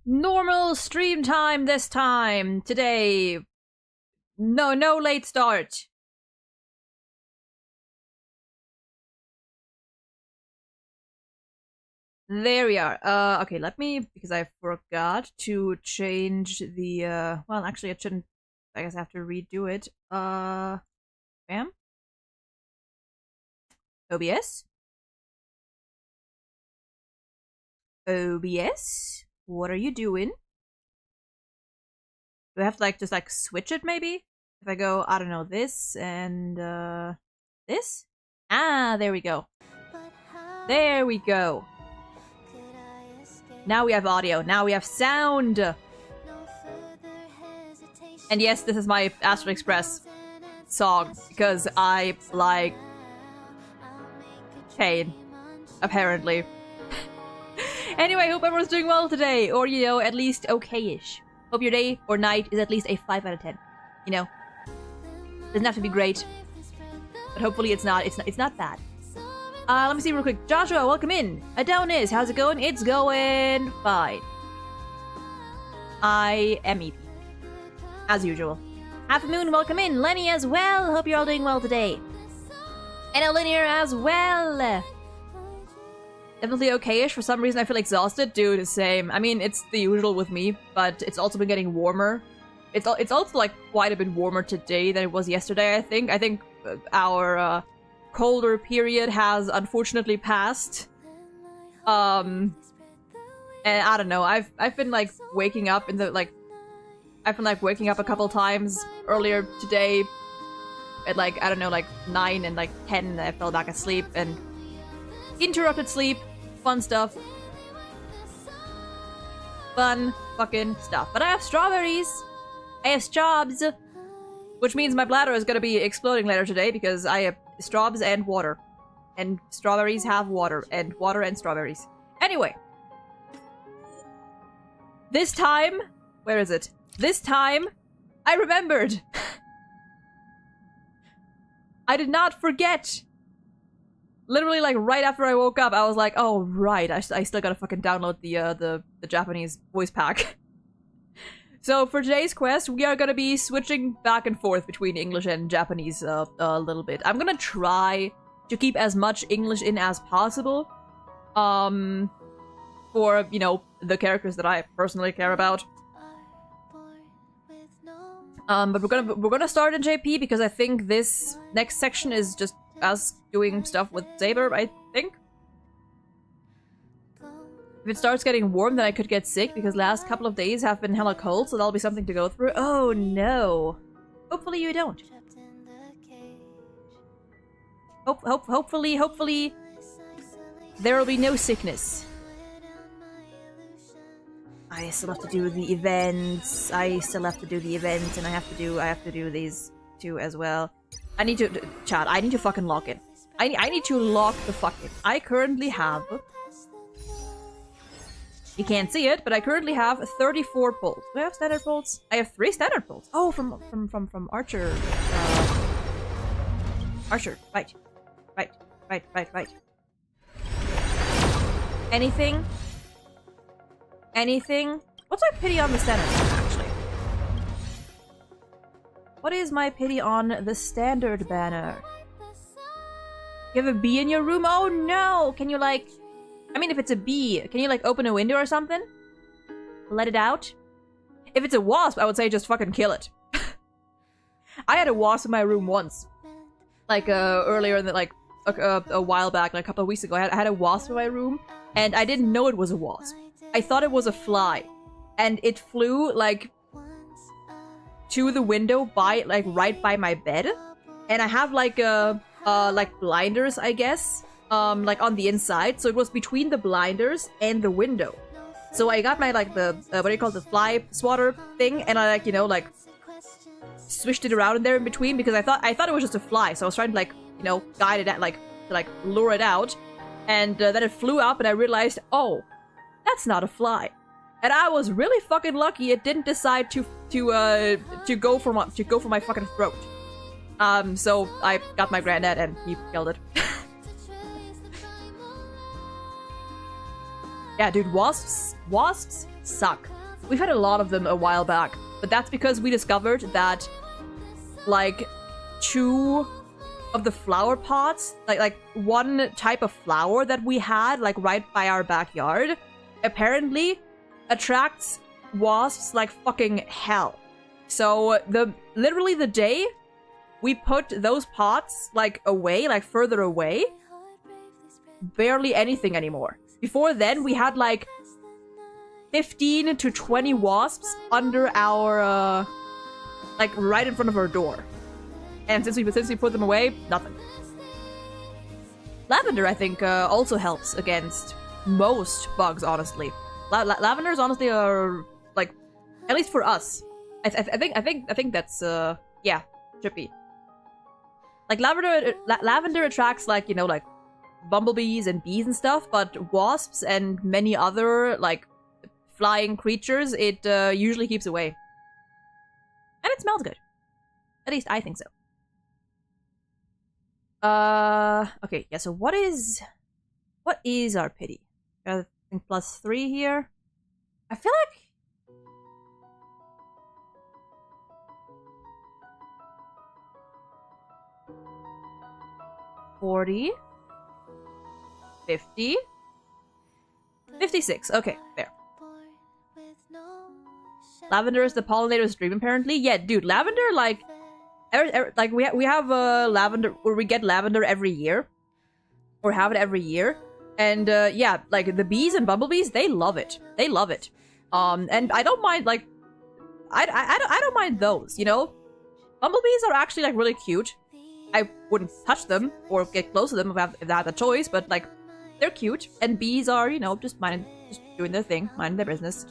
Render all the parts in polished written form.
Normal stream time this time. Today. No late start. There we are. Okay, let me, because I forgot to change the, well, actually I shouldn't, I guess I have to redo it. Bam. OBS? OBS? What are you doing? Do I have to, like, just, like, switch it, maybe? If I go, I don't know, this and, this? Ah, there we go. There we go. Now we have audio. Now we have sound. And yes, this is my Astral Express song because I like pain, apparently. Anyway, hope everyone's doing well today, or you know, at least okay-ish. Hope your day or night is at least a 5 out of 10. You know, doesn't have to be great, but hopefully it's not bad. Let me see real quick. Joshua, welcome in. Adonis, how's it going? It's going fine. I am EP. As usual. Half Moon, welcome in. Lenny as well. Hope you're all doing well today. And Linear as well. Definitely okay-ish. For some reason I feel exhausted. Dude, same. I mean, it's the usual with me, but it's also been getting warmer. It's also like quite a bit warmer today than it was yesterday, I think. I think our colder period has unfortunately passed. And I don't know, I've been like waking up in the I've been like waking up a couple times earlier today at like, I don't know, like 9 and like 10, and I fell back asleep and interrupted sleep. Fun stuff. Fun fucking stuff. But I have strawberries. I have straws. Which means my bladder is gonna be exploding later today because I have straws and water. And strawberries have water. And water and strawberries. Anyway. This time... Where is it? This time, I remembered! I did not forget! Literally, like, right after I woke up, I was like, oh, right, I still gotta fucking download the Japanese voice pack. So for today's quest, we are gonna be switching back and forth between English and Japanese a little bit. I'm gonna try to keep as much English in as possible, for, you know, the characters that I personally care about. But we're gonna start in JP because I think this next section is just us doing stuff with Saber, I think. If it starts getting warm, then I could get sick because last couple of days have been hella cold, so that'll be something to go through. Oh no. Hopefully you don't. Hopefully there will be no sickness. I still have to do the events. And I have to do these two as well. I need to chat. I need to fucking lock in. I need to lock the fuck in. I currently have, you can't see it, but I currently have 34 pulls. Do I have standard pulls? I have 3 standard pulls. Oh, from Archer. Archer. Right. Anything? What's my pity on the standard, actually? What is my pity on the standard banner? You have a bee in your room? Oh no! Can you, like... I mean, if it's a bee, can you, like, open a window or something? Let it out? If it's a wasp, I would say just fucking kill it. I had a wasp in my room once. Like, earlier in the, like, a while back, like a couple of weeks ago. I had a wasp in my room, and I didn't know it was a wasp. I thought it was a fly. And it flew, like, to the window by, like, right by my bed. And I have, like, like, blinders, I guess. Like, on the inside. So it was between the blinders and the window. So I got my, like, the, what do you call it, the fly swatter thing, and I, like, you know, like, swished it around in there in between, because I thought it was just a fly, so I was trying to, like, you know, guide it at, like, to, like, lure it out, and then it flew up, and I realized, oh, that's not a fly. And I was really fucking lucky it didn't decide to go for my fucking throat. So I got my granddad, and he killed it. Yeah, dude, wasps suck. We've had a lot of them a while back, but that's because we discovered that, like, 2 of the flower pots, like one type of flower that we had, like, right by our backyard, apparently attracts wasps like fucking hell. So, literally the day we put those pots, like, away, like, further away, barely anything anymore. Before then, we had, like, 15 to 20 wasps under our, like, right in front of our door. And since we put them away, nothing. Lavender, I think, also helps against most bugs, honestly. Lavenders, honestly, are, like, at least for us. I think that's, yeah, should be. Like, lavender attracts, like, you know, like, bumblebees and bees and stuff, but wasps and many other, like, flying creatures, it usually keeps away. And it smells good. At least I think so. Okay, yeah, so what is our pity? I think +3 here. I feel like 40, 50, 56. Okay, there. Lavender is the pollinator's dream, apparently. Yeah, dude, lavender, like, like we have lavender, or we get lavender every year, or have it every year, and yeah, like the bees and bumblebees, they love it. They love it. And I don't mind, like, I don't mind those. You know, bumblebees are actually like really cute. I wouldn't touch them or get close to them if I had the choice, but like, they're cute. And bees are, you know, just doing their thing, minding their business.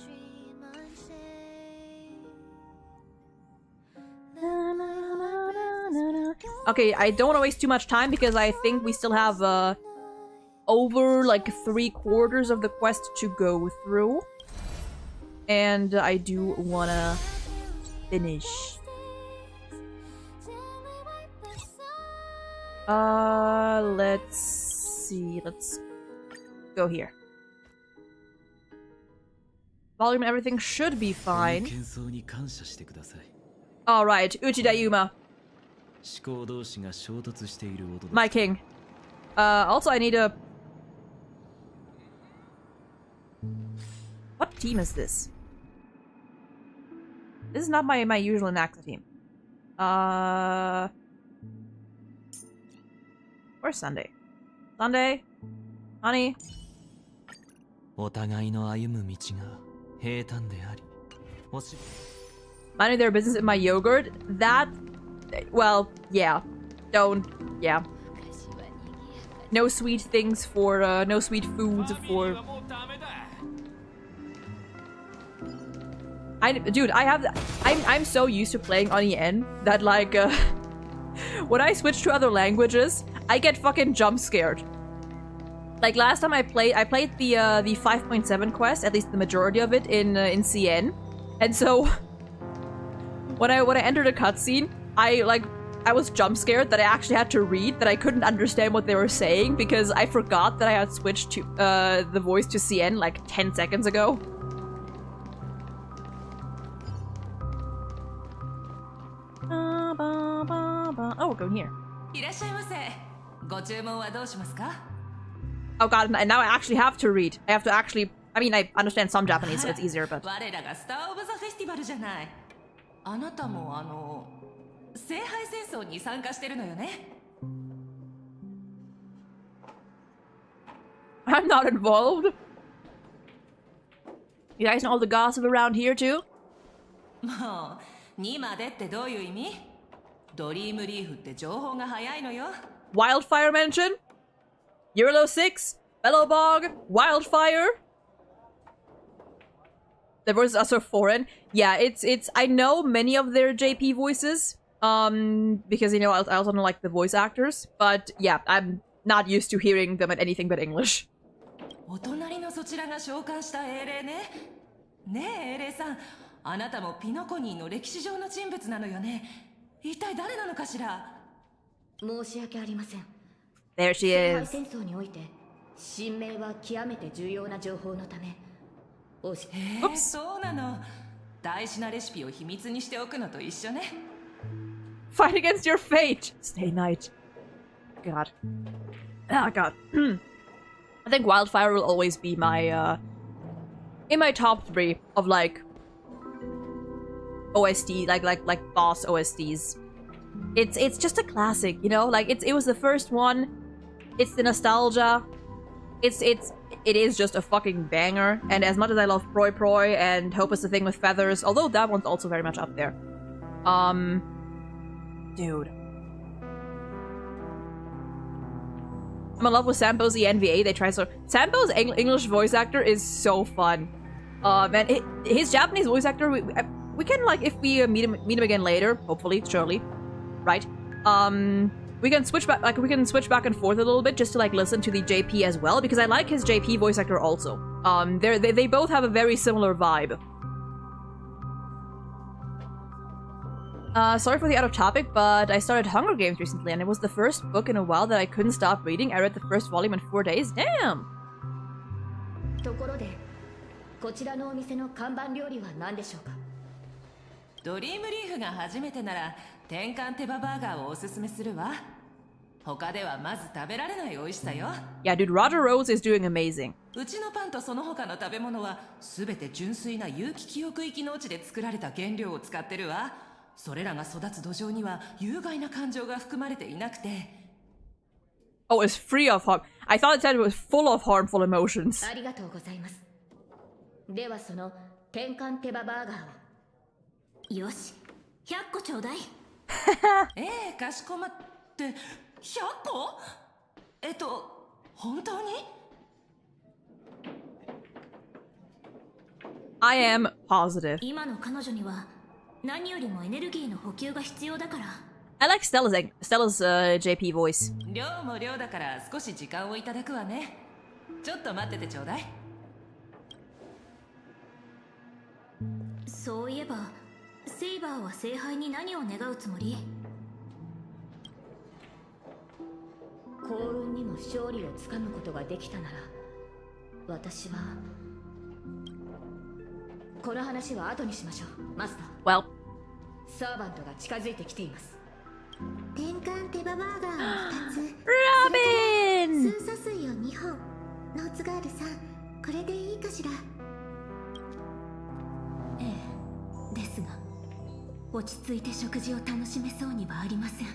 Okay, I don't want to waste too much time because I think we still have over like 3/4 of the quest to go through. And I do want to finish. Let's see. Let's go here. Volume and everything should be fine. Alright, Uchida Yuma. My king. Also I need a... What team is this? This is not my usual Naxa team. Where's Sunday? Sunday? Honey? Minding their business in my yogurt? That... Well, yeah. Don't... Yeah. No sweet things for, no sweet foods for... Dude, I'm so used to playing on EN that, like, when I switch to other languages, I get fucking jump scared. Like, last time I played the 5.7 quest, at least the majority of it, in CN. And so, when I entered a cutscene, I was jump scared that I actually had to read, that I couldn't understand what they were saying, because I forgot that I had switched to the voice to CN like 10 seconds ago. Oh, we're going here. Oh god, and now I actually have to read. I have to actually... I mean, I understand some Japanese, so it's easier, but... I'm not involved. You guys know all the gossip around here, too? Wildfire mention? Eurolo 6? Bellowbog? Wildfire? The voices are so foreign. Yeah, it's I know many of their JP voices. Because, you know, I also don't like the voice actors. But yeah, I'm not used to hearing them at anything but English. There she is. Oops. そうなの。大事なレシピを秘密にしておくのと一緒ね。Fight against your fate. Stay night. God. Oh god. I think Wildfire will always be my in my top 3 of like OST, like boss OSTs. It's just a classic, you know? Like it was the first one. It's the nostalgia. It is just a fucking banger. And as much as I love Proi Proi and Hope is the Thing with Feathers, although that one's also very much up there. Dude. I'm in love with Sampo's ENVA. They try so. Sampo's English voice actor is so fun. And his Japanese voice actor, we can like if we meet him again later, hopefully, surely, right? We can switch back, back and forth a little bit just to like listen to the JP as well because I like his JP voice actor also. They both have a very similar vibe. Sorry for the out of topic, but I started Hunger Games recently, and it was the first book in a while that I couldn't stop reading. I read the first volume in 4 days. Damn! ところで、こちらのお店の看板料理は何でしょうか？ドリームリーフが初めてなら、天かん手羽バーガーをおすすめするわ。他ではまず食べられない美味しさよ。Yeah, dude, Roger Rose is doing amazing. うちのパンとその他の食べ物は、すべて純粋な有機記憶域農地で作られた原料を使ってるわ。それらが育つ土壌には有害な感情が含まれていなくて。Oh, it's free of harm. I thought it said it was full of harmful emotions. ありがとうございます。ではその天かん手羽バーガーを。よし、100個ちょうだい。ええ、かしこまって、100個？本当に？ I am positive. 今の彼女には何よりもエネルギーの補給が必要だから。I like Stella's JP voice. 量も量だから少し時間をいただくわね。ちょっと待っててちょうだい。そういえば、セイバーは聖杯に何を願うつもり？幸運にも勝利をつかむことができたなら、私はこの話は後にしましょう、マスター。Well, サーバントが近づいてきています。天かん手羽バーガーを2つ。Robin! スーサ水を2本。ノーツガールさん、これでいいかしら？ええ、ですが、落ち着いて食事を楽しめそうにはありません。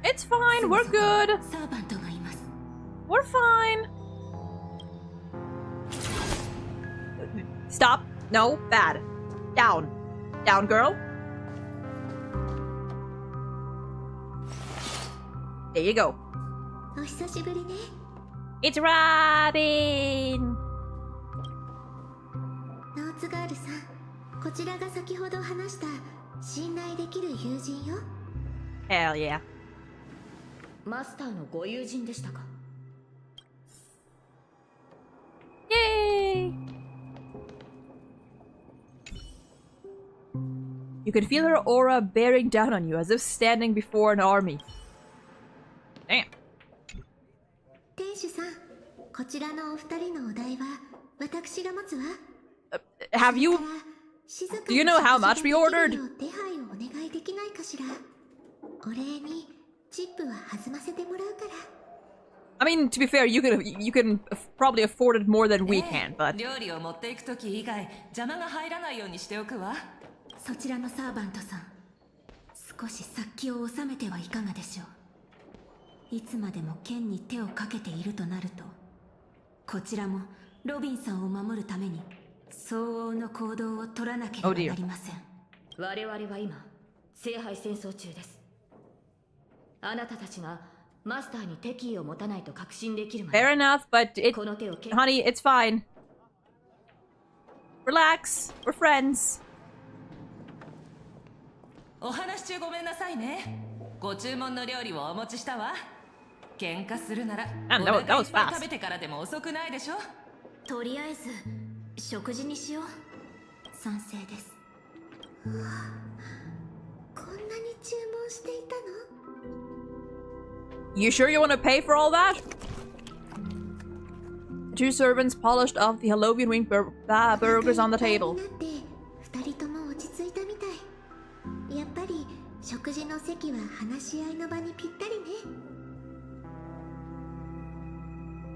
It's fine, we're good. サーバントがいます。We're fine. Stop. No, bad. Down. Down, girl. There you go. お久しぶりね。It's Robin! ノーツガールさん、こちらが先ほど話した信頼できる友人よ。Hell yeah. マスターのご友人でしたか？ Yay! You can feel her aura bearing down on you as if standing before an army. Damn. 店主さん、こちらのお二人のお題は私が持つわ。Have you... Do you know how much we ordered? 手配をお願いできないかしら。お礼にチップは弾ませてもらうから。I mean, to be fair, you can probably afford it more than we can, but... 料理を持っていくとき以外、邪魔が入らないようにしておくわ。そちらのサーバントさん、少し殺気を収めてはいかがでしょう。いつまでも剣に手をかけているとなると、こちらもロビンさんを守るために相応の行動を取らなければなりません。我々は今、聖杯戦争中です。あなたたちがマスターに敵意を持たないと確信できるまで。Fair enough, but it... Honey, it's fine. Relax. We're friends. お話中ごめんなさいね。ご注文の料理をお持ちしたわ。喧嘩するなら、お腹いっぱい食べてからでも遅くないでしょ。とりあえず食事にしよう。賛成です。こんなに注文していたの？ You sure you want to pay for all that? The two servants polished off the Halloween wing burgers on the table. 二人とも落ち着いたみたい。やっぱり食事の席は話し合いの場にぴったりね。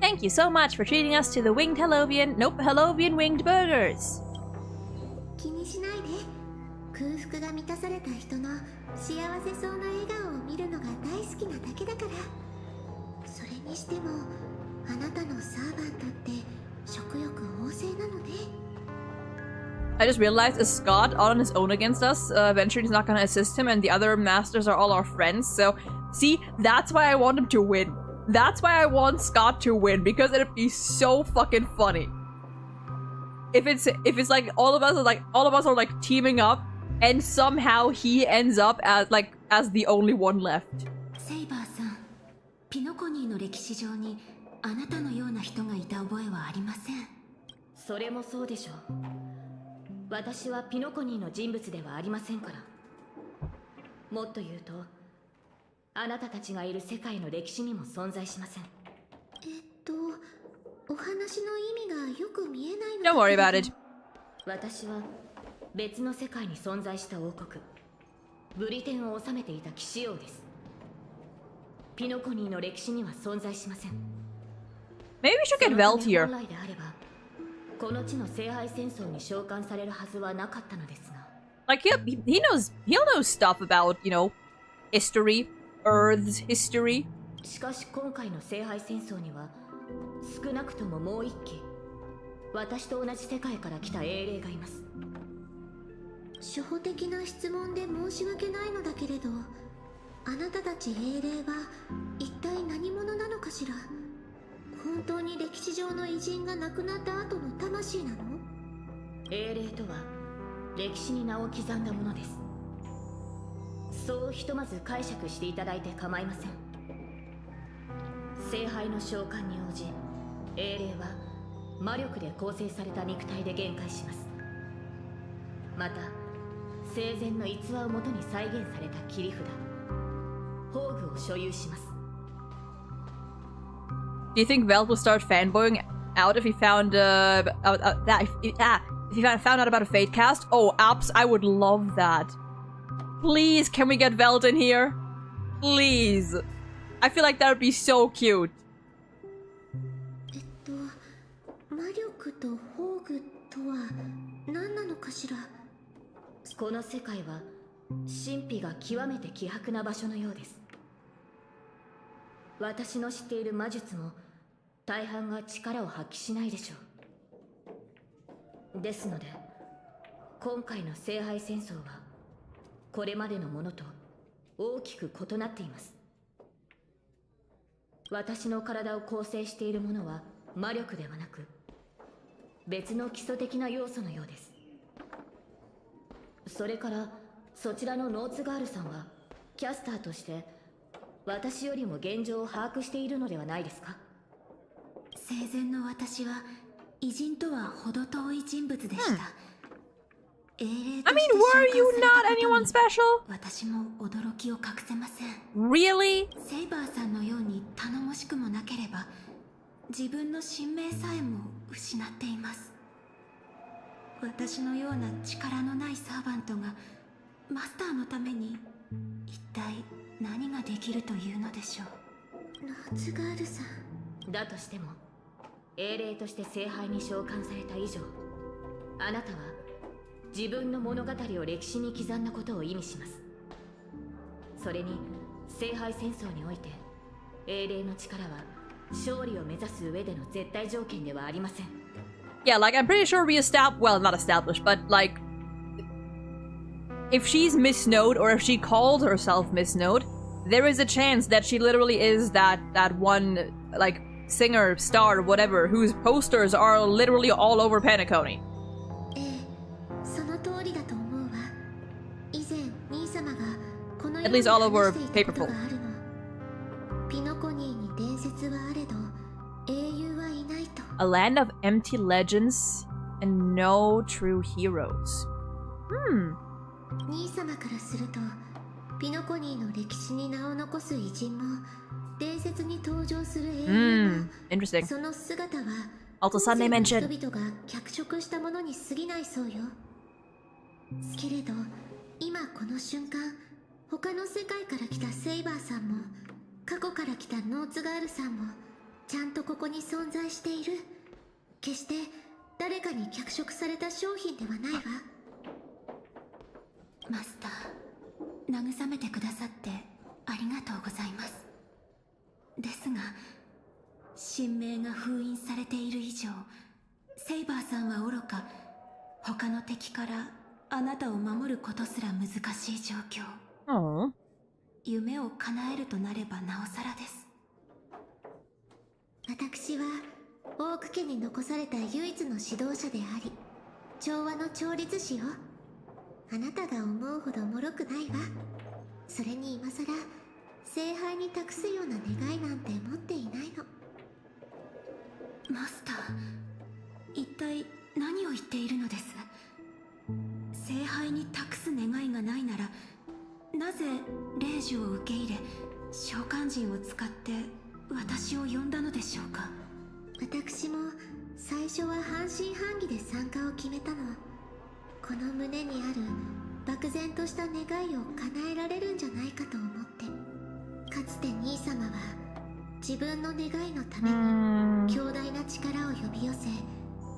Thank you so much for treating us to the winged Halloween winged burgers. 気にしないで。空腹が満たされた人の幸せそうな笑顔を見るのが大好きなだけだから。それにしてもあなたのサーバントって食欲旺盛なのね。I just realized is Scott on his own against us? Venturing's not gonna assist him, and the other masters are all our friends. So, see, that's why I want him to win. That's why I want Scott to win, because it'd be so fucking funny. If it's like all of us are like teaming up, and somehow he ends up as the only one left. セイバーさん、ピノコニーの歴史上にあなたのような人がいた覚えはありません。それもそうでしょう。私はピノコニーの人物ではありませんから。もっと言うと、あなたたちがいる世界の歴史にも存在しません。お話の意味がよく見えないの。 Don't worry about it. 私は別の世界に存在した王国、ブリテンを治めていた騎士王です。ピノコニーの歴史には存在しません。 Maybe we should get Velt here. 本来であれば、この地の聖杯戦争に召喚されるはずはなかったのですが。Like he'll know stuff about, you know, history, Earth's history. しかし今回の聖杯戦争には少なくとももう一機、私と同じ世界から来た英霊がいます。初歩的な質問で申し訳ないのだけれど、あなたたち英霊は一体何者なのかしら。本当に歴史上の偉人が亡くなった後の魂なの？英霊とは歴史に名を刻んだものです。そうひとまず解釈していただいて構いません。聖杯の召喚に応じ、英霊は魔力で構成された肉体で限界します。また生前の逸話をもとに再現された切り札、宝具を所有します。Do you think Velt will start fanboying out if he found if he found out about a fate cast? Oh, apps! I would love that. Please, can we get Velt in here? Please. I feel like that would be so cute. 魔力と宝具とは何なのかしら。この世界は神秘が極めて希薄な場所のようです。私の知っている魔術も大半が力を発揮しないでしょう。ですので今回の聖杯戦争はこれまでのものと大きく異なっています。私の体を構成しているものは魔力ではなく別の基礎的な要素のようです。それからそちらのノーツガールさんはキャスターとして私よりも現状を把握しているのではないですか？生前の私は偉人とは程遠い人物でした。英霊 I として mean, were you 召喚さ not れたこと anyone に special? 私も驚きを隠せません。 Really? セイバーさんのように頼もしくもなければ自分の神明さえも失っています。私のような力のないサーバントがマスターのために一体何ができるというのでしょう。ノーツガールさんだとしても英霊として聖杯に召喚された以上、あなたは自分の物語を歴史に刻んだことを意味します。それに聖杯戦争において英霊の力は勝利を目指す上での絶対条件ではありません。 Yeah, like I'm pretty sure well, not established, but like if she's Miss Node or if she called herself Miss Node, there is a chance that she literally is that one like singer, star, whatever, whose posters are literally all over Penacony. その通りだと思うわ。以前兄様がこの At least all over 話していたこと Paperpool. があるの。ピノコニーに伝説はあれど英雄はいないと。 A land of empty legends and no true heroes. 兄様からするとピノコニーの歴史に名を残す偉人も伝説に登場する英雄も、Interesting. その姿は Also Sunday mention. 人々が脚色したものに過ぎないそうよ。けれど今この瞬間、他の世界から来たセイバーさんも過去から来たノーツガールさんもちゃんとここに存在している。決して誰かに脚色された商品ではないわ。マスター、慰めてくださってありがとうございます。ですが神明が封印されている以上、セイバーさんはおろか他の敵からあなたを守ることすら難しい状況。夢を叶えるとなればなおさらです。私はオーク家に残された唯一の指導者であり、調和の調律師よ。あなたが思うほど脆くないわ。それに今さら聖杯に託すような願いなんて持っていないの。マスター、一体何を言っているのです？聖杯に託す願いがないなら、なぜ霊樹を受け入れ召喚人を使って私を呼んだのでしょうか？私も最初は半信半疑で参加を決めたの。この胸にある漠然とした願いを叶えられるんじゃないかと思って。かつて兄様は自分の願いのために強大な力を呼び寄せ、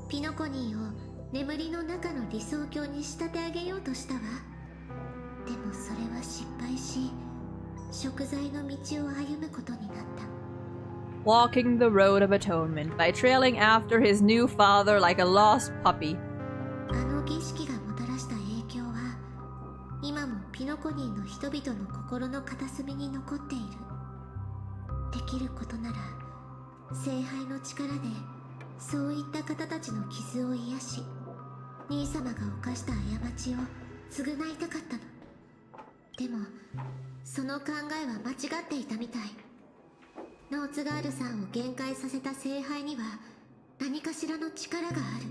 ピノコニーを眠りの中の理想郷に仕立て上げようとしたわ。でもそれは失敗し、贖罪の道を歩むことになった。Walking the road of atonement by trailing after his new father like a lost puppy. あの儀式がもたらした影響は今もピノコニーの人々の心の片隅に残っている。できることなら聖杯の力でそういった方たちの傷を癒し、兄様が犯した過ちを償いたかったの。でもその考えは間違っていたみたい。ノーツガールさんを限界させた聖杯には何かしらの力がある。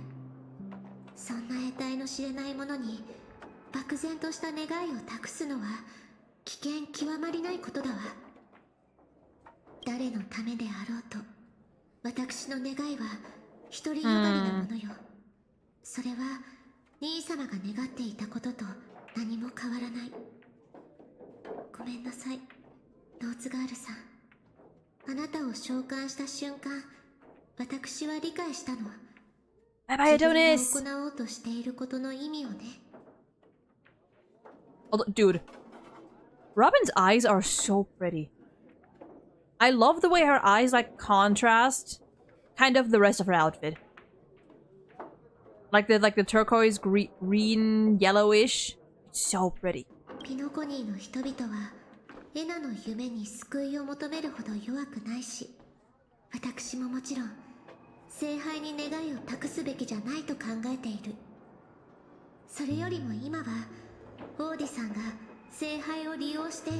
そんな得体の知れないものに漠然とした願いを託すのは危険極まりないことだわ。誰のためであろうと、私の願いは独りよがりなものよ。それは兄様が願っていたことと何も変わらない。ごめんなさい、ノーツガールさん。あなたを召喚した瞬間、私は理解したの。バイバイ、アドニス。自分が行おうとしていることの意味をね。Dude, Robin's eyes are so pretty. I love the way her eyes like contrast kind of the rest of her outfit. Like the turquoise green yellowish. It's so pretty. ピノコニーの人々はエナの夢に救いを求めるほど弱くないし、私ももちろん聖杯に願いを託すべきじゃないと考えている。それよりも今はオーディさんが聖杯を利用して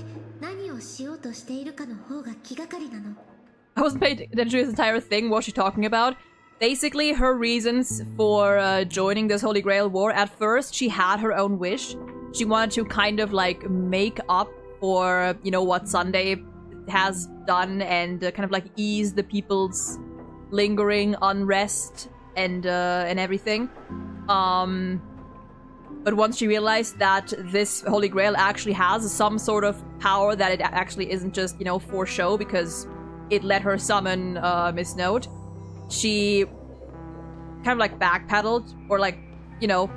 何をしようとしているかの方が気がかりなの。I wasn't paying attention to this entire thing. What she's talking about? Basically, her reasons for joining this Holy Grail war. At first, she had her own wish. She wanted to kind of like make up for, you know, what Sunday has done and kind of like ease the people's lingering unrest and everything. But once she realized that this Holy Grail actually has some sort of power, that it actually isn't just, you know, for show, because it let her summon Miss Note, she kind of like backpedaled, or like, you know,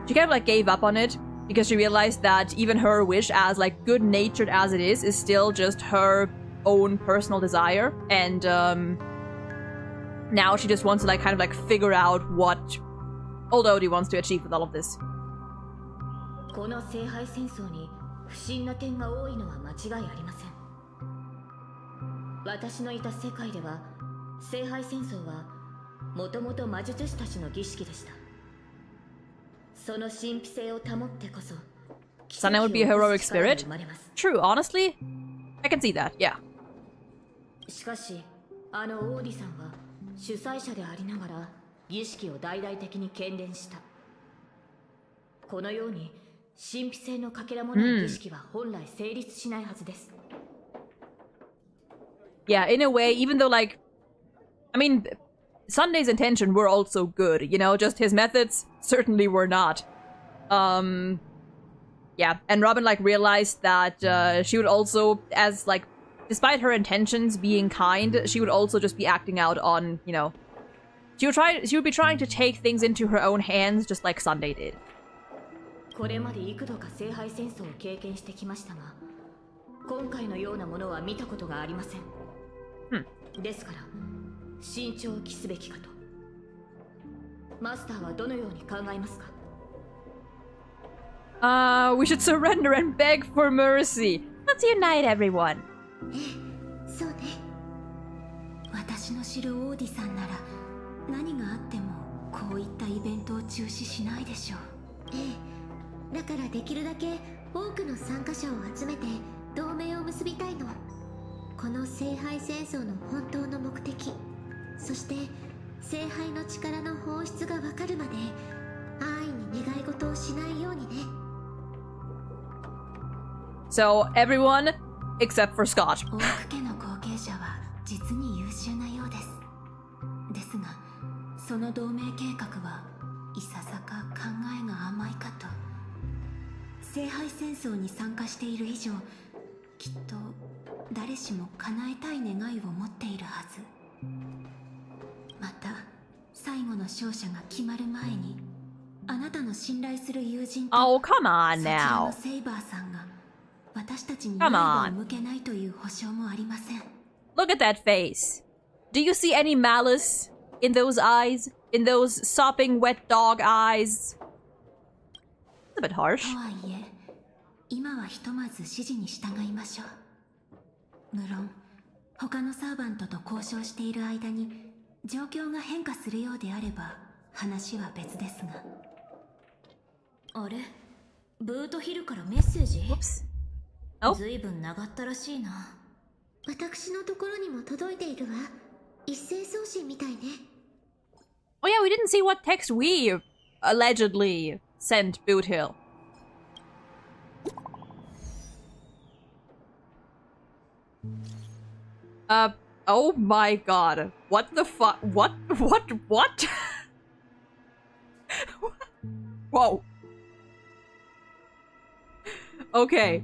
she kind of like gave up on it, because she realized that even her wish, as like good-natured as it is still just her own personal desire. And now she just wants to like kind of like figure out what old Odie wants to achieve with all of this. この聖杯戦争に不審な点が多いのは間違いありません。私のいた世界では聖杯戦争はもともと魔術師たちの儀式でした。その神秘性を保ってこそ Sana would be a heroic spirit? True, honestly, I can see that, yeah. しかし、あのオーディさんは主催者でありながら儀式を大々的に喧伝した。このように神秘性のかけらもない儀式は本来成立しないはずです。Yeah, in a way, even though like, I mean, Sunday's intention were also good, you know, just his methods certainly were not. Yeah, and Robin, like, realized that she would also, as, like, despite her intentions being kind, she would also just be acting out on, you know, she would be trying to take things into her own hands, just like Sunday did. これまで幾度か聖杯戦争を経験してきましたが、今回のようなものは見たことがありません。ですから、慎重を期すべきかと。マスターはどのように考えますか? We should surrender and beg for mercy. Let's unite everyone. そうね。私の知るオーディさんなら何があってもこういったイベントを中止しないでしょう。だからできるだけ多くの参加者を集めて同盟を結びたいの。この聖杯戦争の本当の目的、そして聖杯の力の本質がわかるまで安易に願い事をしないようにね。So everyone except for Scott. オーク家の後継者は実に優秀なようです。ですが、その同盟計画はいささか考えが甘いかと。聖杯戦争に参加している以上、きっと誰しも叶えたい願いを持っているはず。また、最後の勝者が決まる前に、あなたの信頼する友人と Oh, come on そちら now. のセイバーさんが私たちに刃を向けないという保証もありません。Look at that face. Do you see any malice in those eyes? In those sopping wet dog eyes? It's a bit harsh. とはいえ、今はひとまず指示に従いましょう。無論、他のサーバントと交渉している間に状況が変化するようであれば話は別ですが。あれ、ブートヒルからメッセージ? Whoops. Oh. ずいぶん長ったらしいな。私のところにも届いているわ。一斉送信みたいね。Oh yeah, we didn't see what text we allegedly sent Boot Hill. Oh my god. What the fuck? What? Whoa. Okay.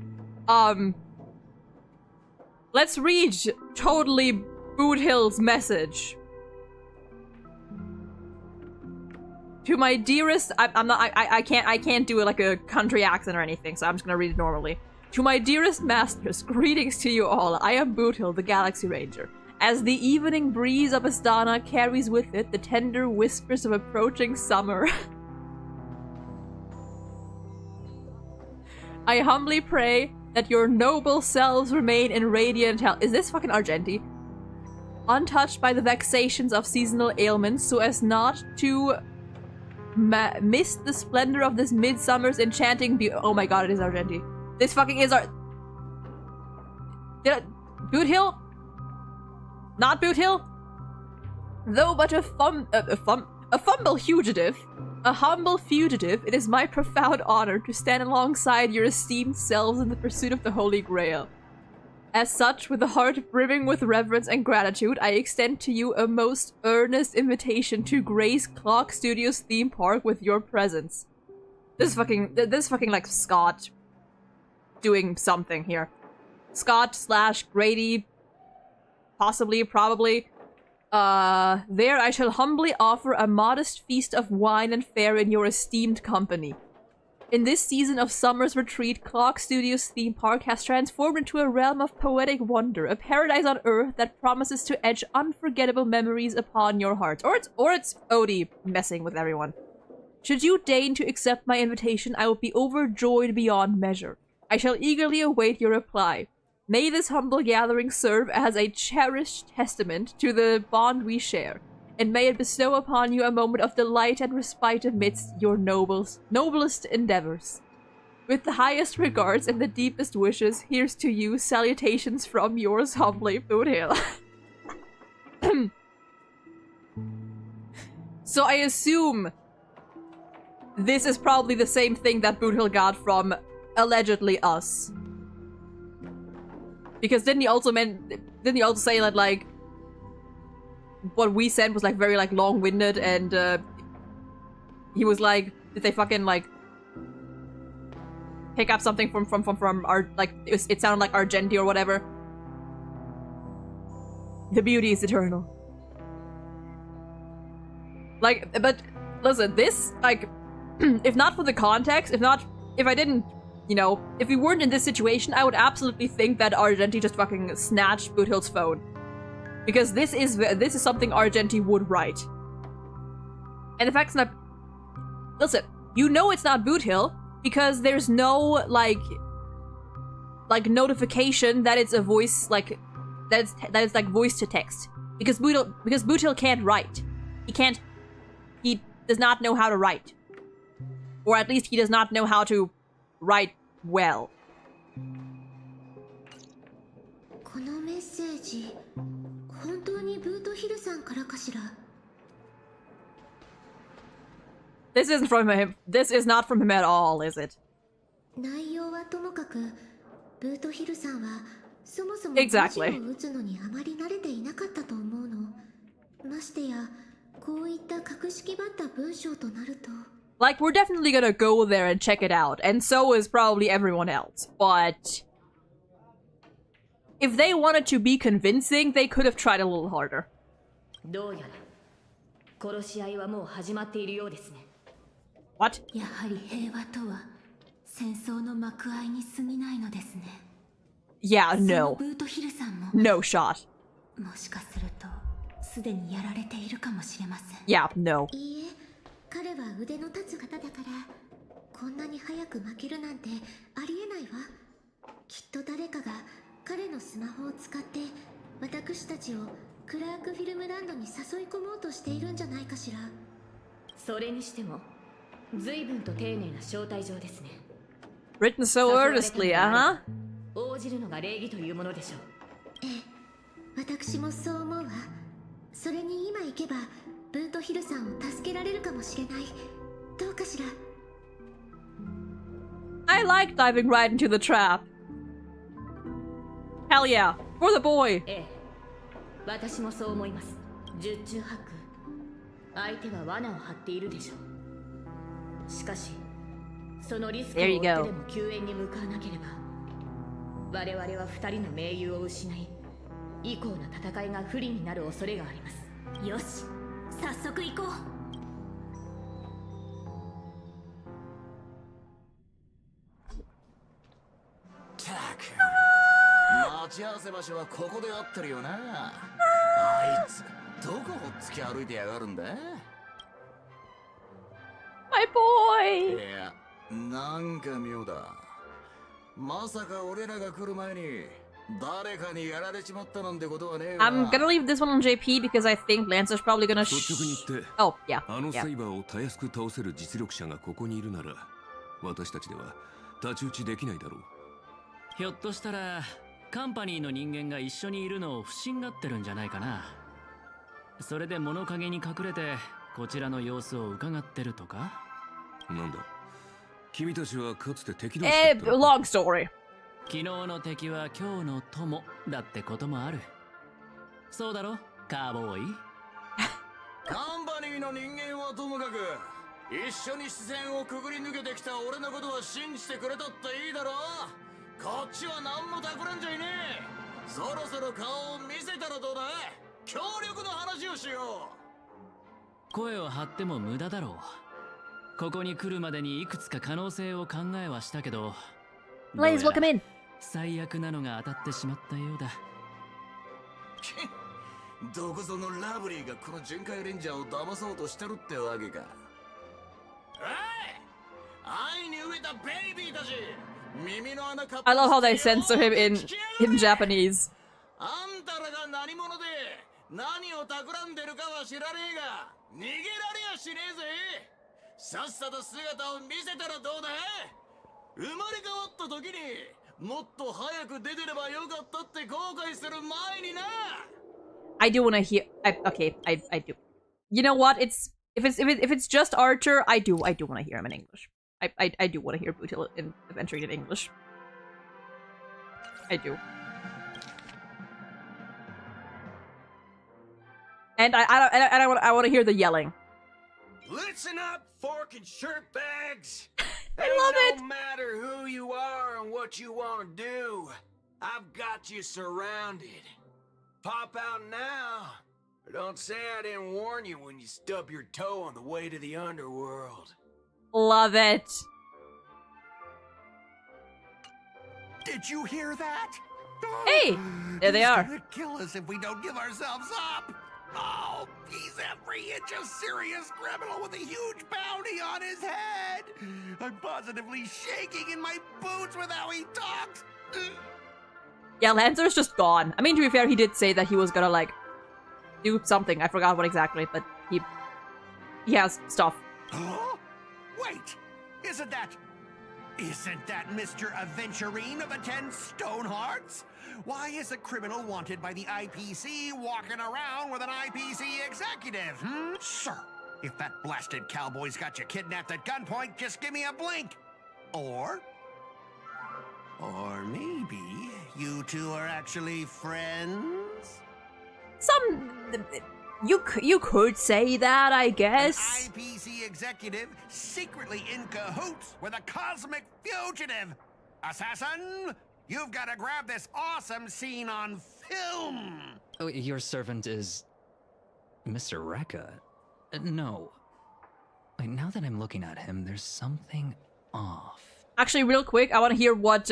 Let's read totally Boot Hill's message. To my dearest, I can't do like a country accent or anything, so I'm just gonna read it normally. To my dearest masters, greetings to you all. I am Boot Hill, the Galaxy Ranger. As the evening breeze of Astana carries with it the tender whispers of approaching summer, I humbly pray that your noble selves remain in radiant health. Is this fucking Argenti? Untouched by the vexations of seasonal ailments, so as not to miss the splendor of this midsummer's enchanting beauty. Oh my god, it is Argenti. This fucking is Boot Hill? Not Boot Hill? Though but a humble fugitive, it is my profound honor to stand alongside your esteemed selves in the pursuit of the Holy Grail. As such, with a heart brimming with reverence and gratitude, I extend to you a most earnest invitation to grace Clock Studios theme park with your presence. This is fucking like Scott doing something here. Scott / Grady, possibly, probably. There I shall humbly offer a modest feast of wine and fare in your esteemed company. In this season of summer's retreat, Clock Studios theme park has transformed into a realm of poetic wonder, a paradise on earth that promises to etch unforgettable memories upon your hearts. Or it's Odie messing with everyone. Should you deign to accept my invitation, I will be overjoyed beyond measure. I shall eagerly await your reply. May this humble gathering serve as a cherished testament to the bond we share, and may it bestow upon you a moment of delight and respite amidst your noblest endeavors. With the highest regards and the deepest wishes, here's to you salutations from yours humbly, Boot Hill. So I assume this is probably the same thing that Boot Hill got from allegedly us. Because didn't he also say that, like, what we sent was like very like long-winded, and he was like, did they fucking like pick up something from our like it sounded like Argenti or whatever. The beauty is eternal. Like, but listen, this like if not for the context, if I didn't, you know, if we weren't in this situation, I would absolutely think that Argenti just fucking snatched Boothill's phone. Because this is something Argenti would write. And the fact that, listen, you know it's not Boothill because there's no like notification that it's a voice like that it's like voice to text. Because Boothill can't write. He does not know how to write. Or at least he does not know how to write well. このメッセージ、本当にブートヒルさんからかしら? This isn't from him. This is not from him at all, is it? 内容はともかく、ブートヒルさんはそもそも Exactly. 文字を打つのにあまり慣れていなかったと思うの。ましてや、こういった格式ばった文章となると。 Like, we're definitely gonna go there and check it out, and so is probably everyone else, but if they wanted to be convincing, they could have tried a little harder. どうやら殺し合いはもう始まっているようですね。 What? やはり平和とは戦争の幕間に過ぎないのですね。 Yeah, その no. ブートヒルさんも No shot. もしかするとすでにやられているかもしれません。 Yeah, no. いいえ、彼は腕の立つ方だからこんなに早く負けるなんてありえないわ。きっと誰かが彼のスマホを使って私たちをクラークフィルムランドに誘い込もうとしているんじゃないかしら。それにしても随分と丁寧な招待状ですね。 Written so earnestly, uh-huh. 応じるのが礼儀というものでしょう。ええ、私もそう思うわ。それに今行けばブートヒルさんを助けられるかもしれない。どうかしら。 I like diving right into the trap. Hell yeah, for the boy. ええ、私もそう思います。十中八九相手は罠を張っているでしょう。しかしそのリスクを負ってでも救援に向かわなければ我々は二人の盟友を失い以降の戦いが不利になる恐れがあります。よし、早速行こう。たく、待ち合わせ場所はここで合ってるよな。あいつどこほっつき歩いてやがるんだ。 My boy. いや、なんか妙だ。まさか俺らが来る前に誰かにやられちまったなんてことはねえよな。 I'm gonna leave this one on JP because I think Lancer's probably gonna 率直に言って、 Oh, yeah. あの Yeah. サイバーをたやすく倒せる実力者がここにいるなら、私たちでは太刀打ちできないだろう。ひょっとしたらカンパニーの人間が一緒にいるのを不審がってるんじゃないかな。それで物陰に隠れてこちらの様子を伺ってるとか。なんだ、君たちはかつて敵同士だったのか。 long story. 昨日の敵は今日の友だってこともある。そうだろ、カーボーイ。カンパニーの人間はともかく一緒に視線をくぐり抜けてきた俺のことは信じてくれたっていいだろ。こっちは何も企んじゃいねえ。そろそろ顔を見せたらどうだ。協力の話をしよう。声を張っても無駄だろう。ここに来るまでにいくつか可能性を考えはしたけど、 Blaze, welcome in. 最悪なのが当たってしまったようだ。どこぞのラブリーがこの巡回レンジャーを騙そうとしてるってわけか。愛に飢えたベイビーたち、耳の穴かっ I love how they censor him in Japanese. あんたらが何者で何を企んでるかは知らねえが逃げられやしねえぜ。さっさと姿を見せたらどうだ。生まれ変わった時にもっと早く出てればよかったって後悔する前にな。 I do want to hear. Okay, I do. You know what? If it's just Archer, I do want to hear him in English. I do want to hear Bootil adventuring in English. I do. And I want to hear the yelling. Listen up, fork and shirt bags. I love it. No matter who you are and what you want to do, I've got you surrounded. Pop out now. Or don't say I didn't warn you when you stub your toe on the way to the underworld. Love it. Did you hear that? Hey, there they are. He's gonna kill us if we don't give ourselves up. Oh, he's every inch a serious criminal with a huge bounty on his head. I'm positively shaking in my boots with how he talks. Yeah, Lancer's just gone. I mean, to be fair, he did say that he was gonna, like, do something. I forgot what exactly, but he has stuff. Huh? Wait, isn't that Mr. Aventurine of the 10 Stonehearts? Why is a criminal wanted by the IPC walking around with an IPC executive? Sir, if that blasted cowboy's got you kidnapped at gunpoint, just give me a blink. Or maybe you two are actually friends? You could say that, I guess. An IPC executive secretly in cahoots with a cosmic fugitive. Assassin, you've got to grab this awesome scene on film. Oh, your servant is Mr. Rekka? No. Wait, now that I'm looking at him, there's something off. Actually, real quick, I want to hear what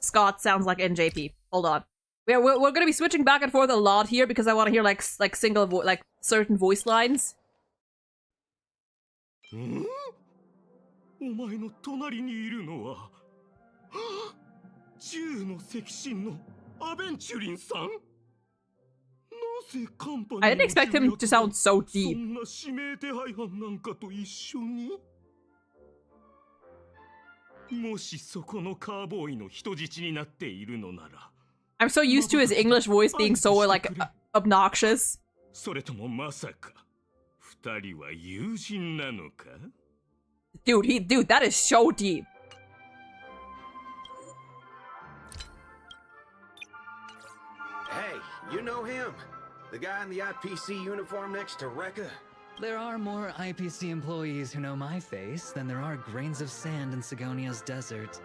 Scott sounds like in JP. Hold on. We're gonna be switching back and forth a lot here because I want to hear like single like certain voice lines. お前の隣にいるのは、はあ、銃の赤心のアベンチュリンさん。なぜカンパニー I didn't expect him to sound so deep. そんな指名手配犯なんかと一緒に。もしそこのカーボーイの人質になっているのなら。 I'm so used to his English voice being so like obnoxious. それともまさか二人は友人なのか? Dude, that is so deep. Hey, you know him? The guy in the IPC uniform next to Rekka? There are more IPC employees who know my face than there are grains of sand in Sigonia's desert.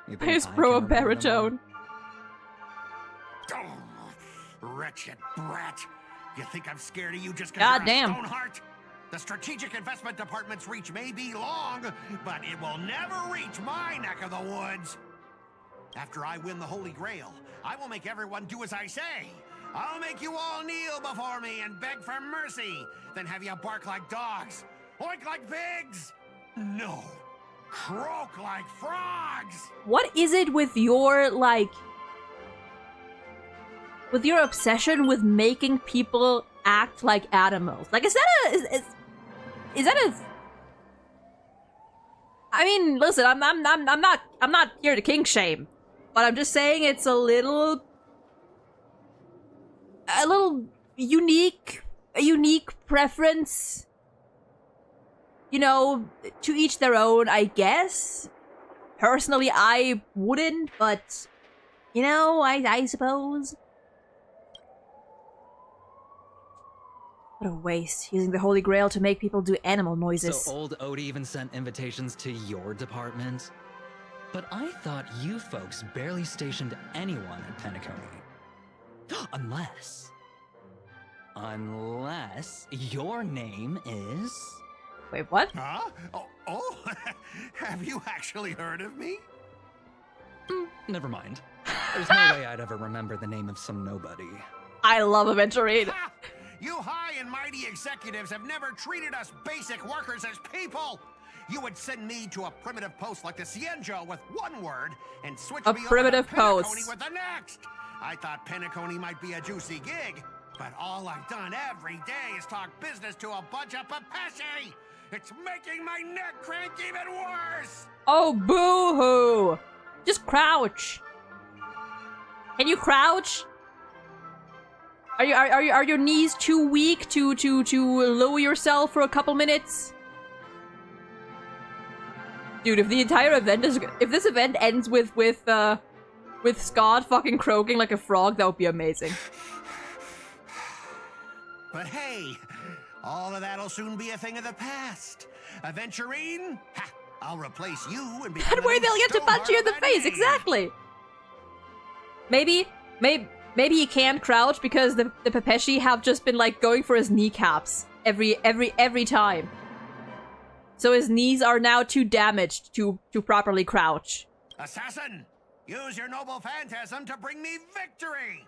You think His I bro can remember them all? baritone. Oh, wretched brat. You think I'm scared of you just God because you're a damn. Stoneheart? The Strategic Investment Department's reach may be long, but it will never reach my neck of the woods. After I win the Holy Grail, I will make everyone do as I say. I'll make you all kneel before me and beg for mercy, then have you bark like dogs, oink like pigs. No, croak like frogs. What is it with your like with your obsession with making people act like animals? Like, is that a? I mean, listen, I'm not here to kink shame, but I'm just saying it's a little unique, a unique preference. You know, to each their own, I guess. Personally, I wouldn't, but you know, I suppose. What a waste, using the Holy Grail to make people do animal noises. So old Odie even sent invitations to your department? But I thought you folks barely stationed anyone at Penacony. Unless your name is... Wait, what? Huh? Oh, have you actually heard of me? Never mind. There's no way I'd ever remember the name of some nobody. I love Aventurine. Ha! You high and mighty executives have never treated us basic workers as people. You would send me to a primitive post like the Cienjo with one word and switch A me primitive over to post. Penacony with the next. I thought Penacony might be a juicy gig, but all I've done every day is talk business to a bunch of papashi. It's making my neck crank even worse. Oh, boo-hoo! Just crouch. Can you crouch? Are your knees too weak to lower yourself for a couple minutes? Dude, if the entire event if this event ends with Scott fucking croaking like a frog, that would be amazing. But hey, all of that'll soon be a thing of the past. Aventurine, ha, I'll replace you and become And where they'll get to punch you in the face, exactly. Maybe he can't crouch because the Pepeshi have just been like going for his kneecaps every time. So his knees are now too damaged to properly crouch. Assassin, use your noble phantasm to bring me victory.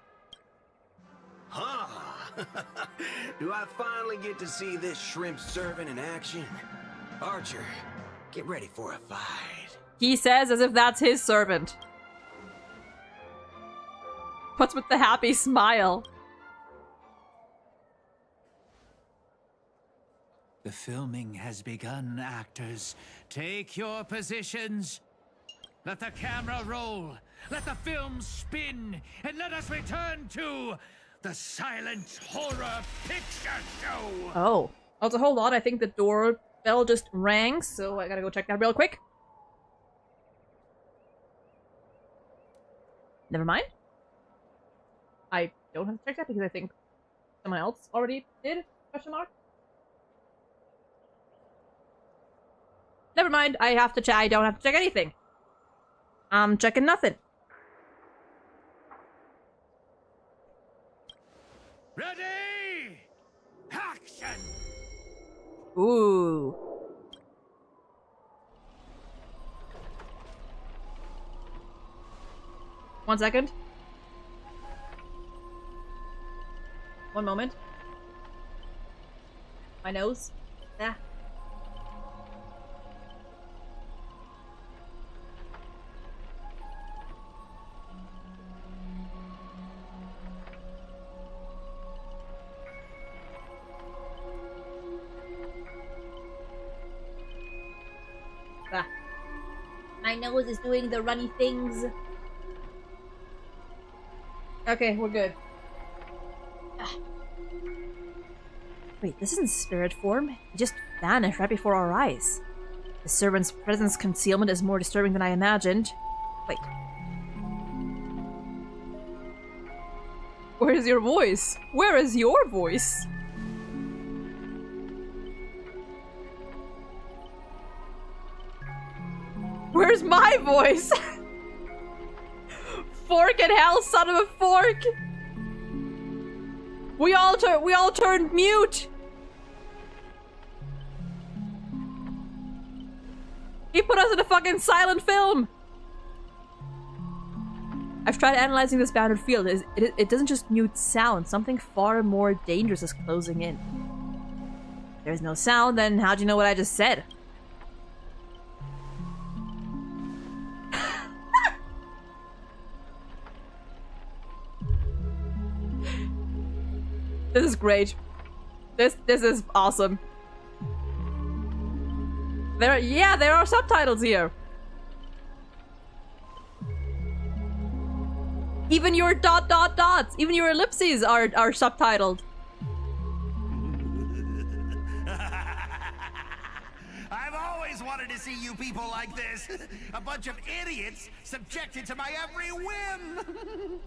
Huh? Do I finally get to see this shrimp servant in action? Archer, get ready for a fight. He says as if that's his servant. What's with the happy smile? The filming has begun, actors. Take your positions. Let the camera roll. Let the film spin. And let us return to the silent horror picture show. Oh. Also, hold on. I think the doorbell just rang, so I gotta go check that real quick. Never mind. I don't have to check that because I think someone else already did, question mark. Never mind, I have to check. I don't have to check anything. I'm checking nothing. Ready? Action! Ooh. One second. One moment. My nose. Ah. Ah. My nose is doing the runny things. Okay, we're good. Ah. Wait, this isn't spirit form. He just vanished right before our eyes. The servant's presence concealment is more disturbing than I imagined. Wait. Where is your voice? Where is your voice? Where's my voice? Fork in hell, son of a fork! We all turned mute! He put us in a fucking silent film! I've tried analyzing this bounded field. It doesn't just mute sound. Something far more dangerous is closing in. If there's no sound, then how'd you know what I just said? This is great. This is awesome. There are subtitles here. Even your dots, even your ellipses are subtitled. I've always wanted to see you people like this. A bunch of idiots subjected to my every whim.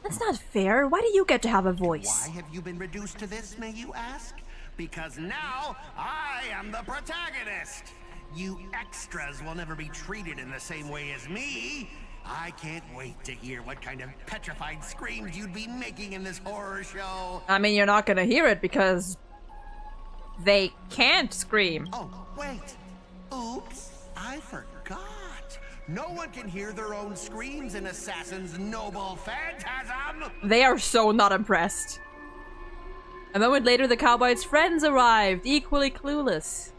That's not fair. Why do you get to have a voice? Why have you been reduced to this, may you ask? Because now I am the protagonist. You extras will never be treated in the same way as me. I can't wait to hear what kind of petrified screams you'd be making in this horror show. I mean, you're not gonna hear it because they can't scream. Oh, wait. Oops, I forgot. No one can hear their own screams in Assassin's noble phantasm. They are so not impressed. A moment later, the cowboy's friends arrived, equally clueless.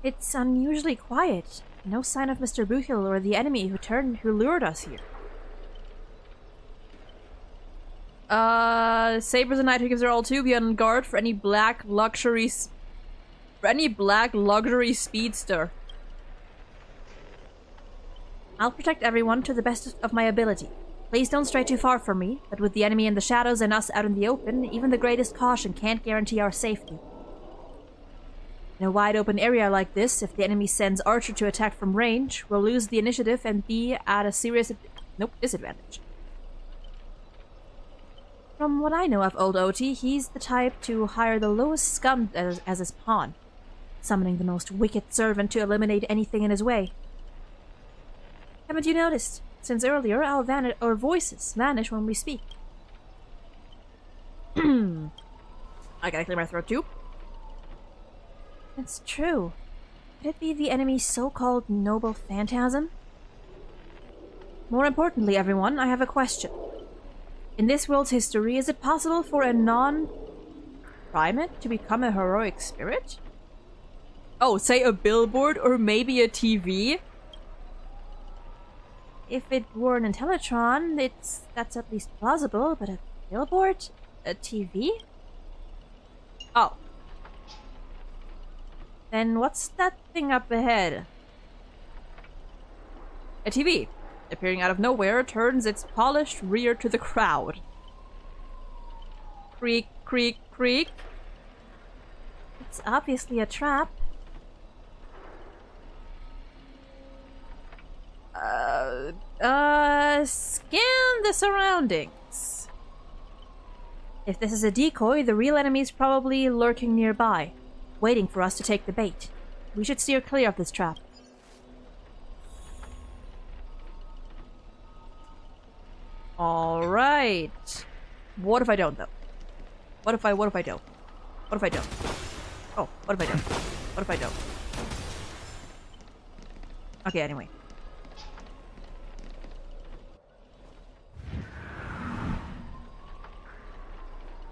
It's unusually quiet. No sign of Mr. Buchel or the enemy who lured us here. Saber's a knight who gives her all to be on guard for any black luxury speedster. I'll protect everyone to the best of my ability. Please don't stray too far from me, but with the enemy in the shadows and us out in the open, even the greatest caution can't guarantee our safety. In a wide open area like this, if the enemy sends Archer to attack from range, we'll lose the initiative and be at a serious disadvantage. From what I know of old OT, he's the type to hire the lowest scum as his pawn, summoning the most wicked servant to eliminate anything in his way. Haven't you noticed? Since earlier, our voices vanish when we speak. I gotta clear my throat too. It's true. Could it be the enemy's so-called noble phantasm? More importantly, everyone, I have a question. In this world's history, is it possible for a non-primate to become a heroic spirit? Oh, say a billboard or maybe a TV? If it were an Intellitron, that's at least plausible, but a billboard? A TV? Oh. Then what's that thing up ahead? A TV. Appearing out of nowhere, turns its polished rear to the crowd. Creak, creak, creak. It's obviously a trap. Scan the surroundings. If this is a decoy, the real enemy's probably lurking nearby, waiting for us to take the bait. We should steer clear of this trap. Alright. What if I don't, though? What if I don't? What if I don't? Oh, what if I don't? What if I don't? Okay, anyway.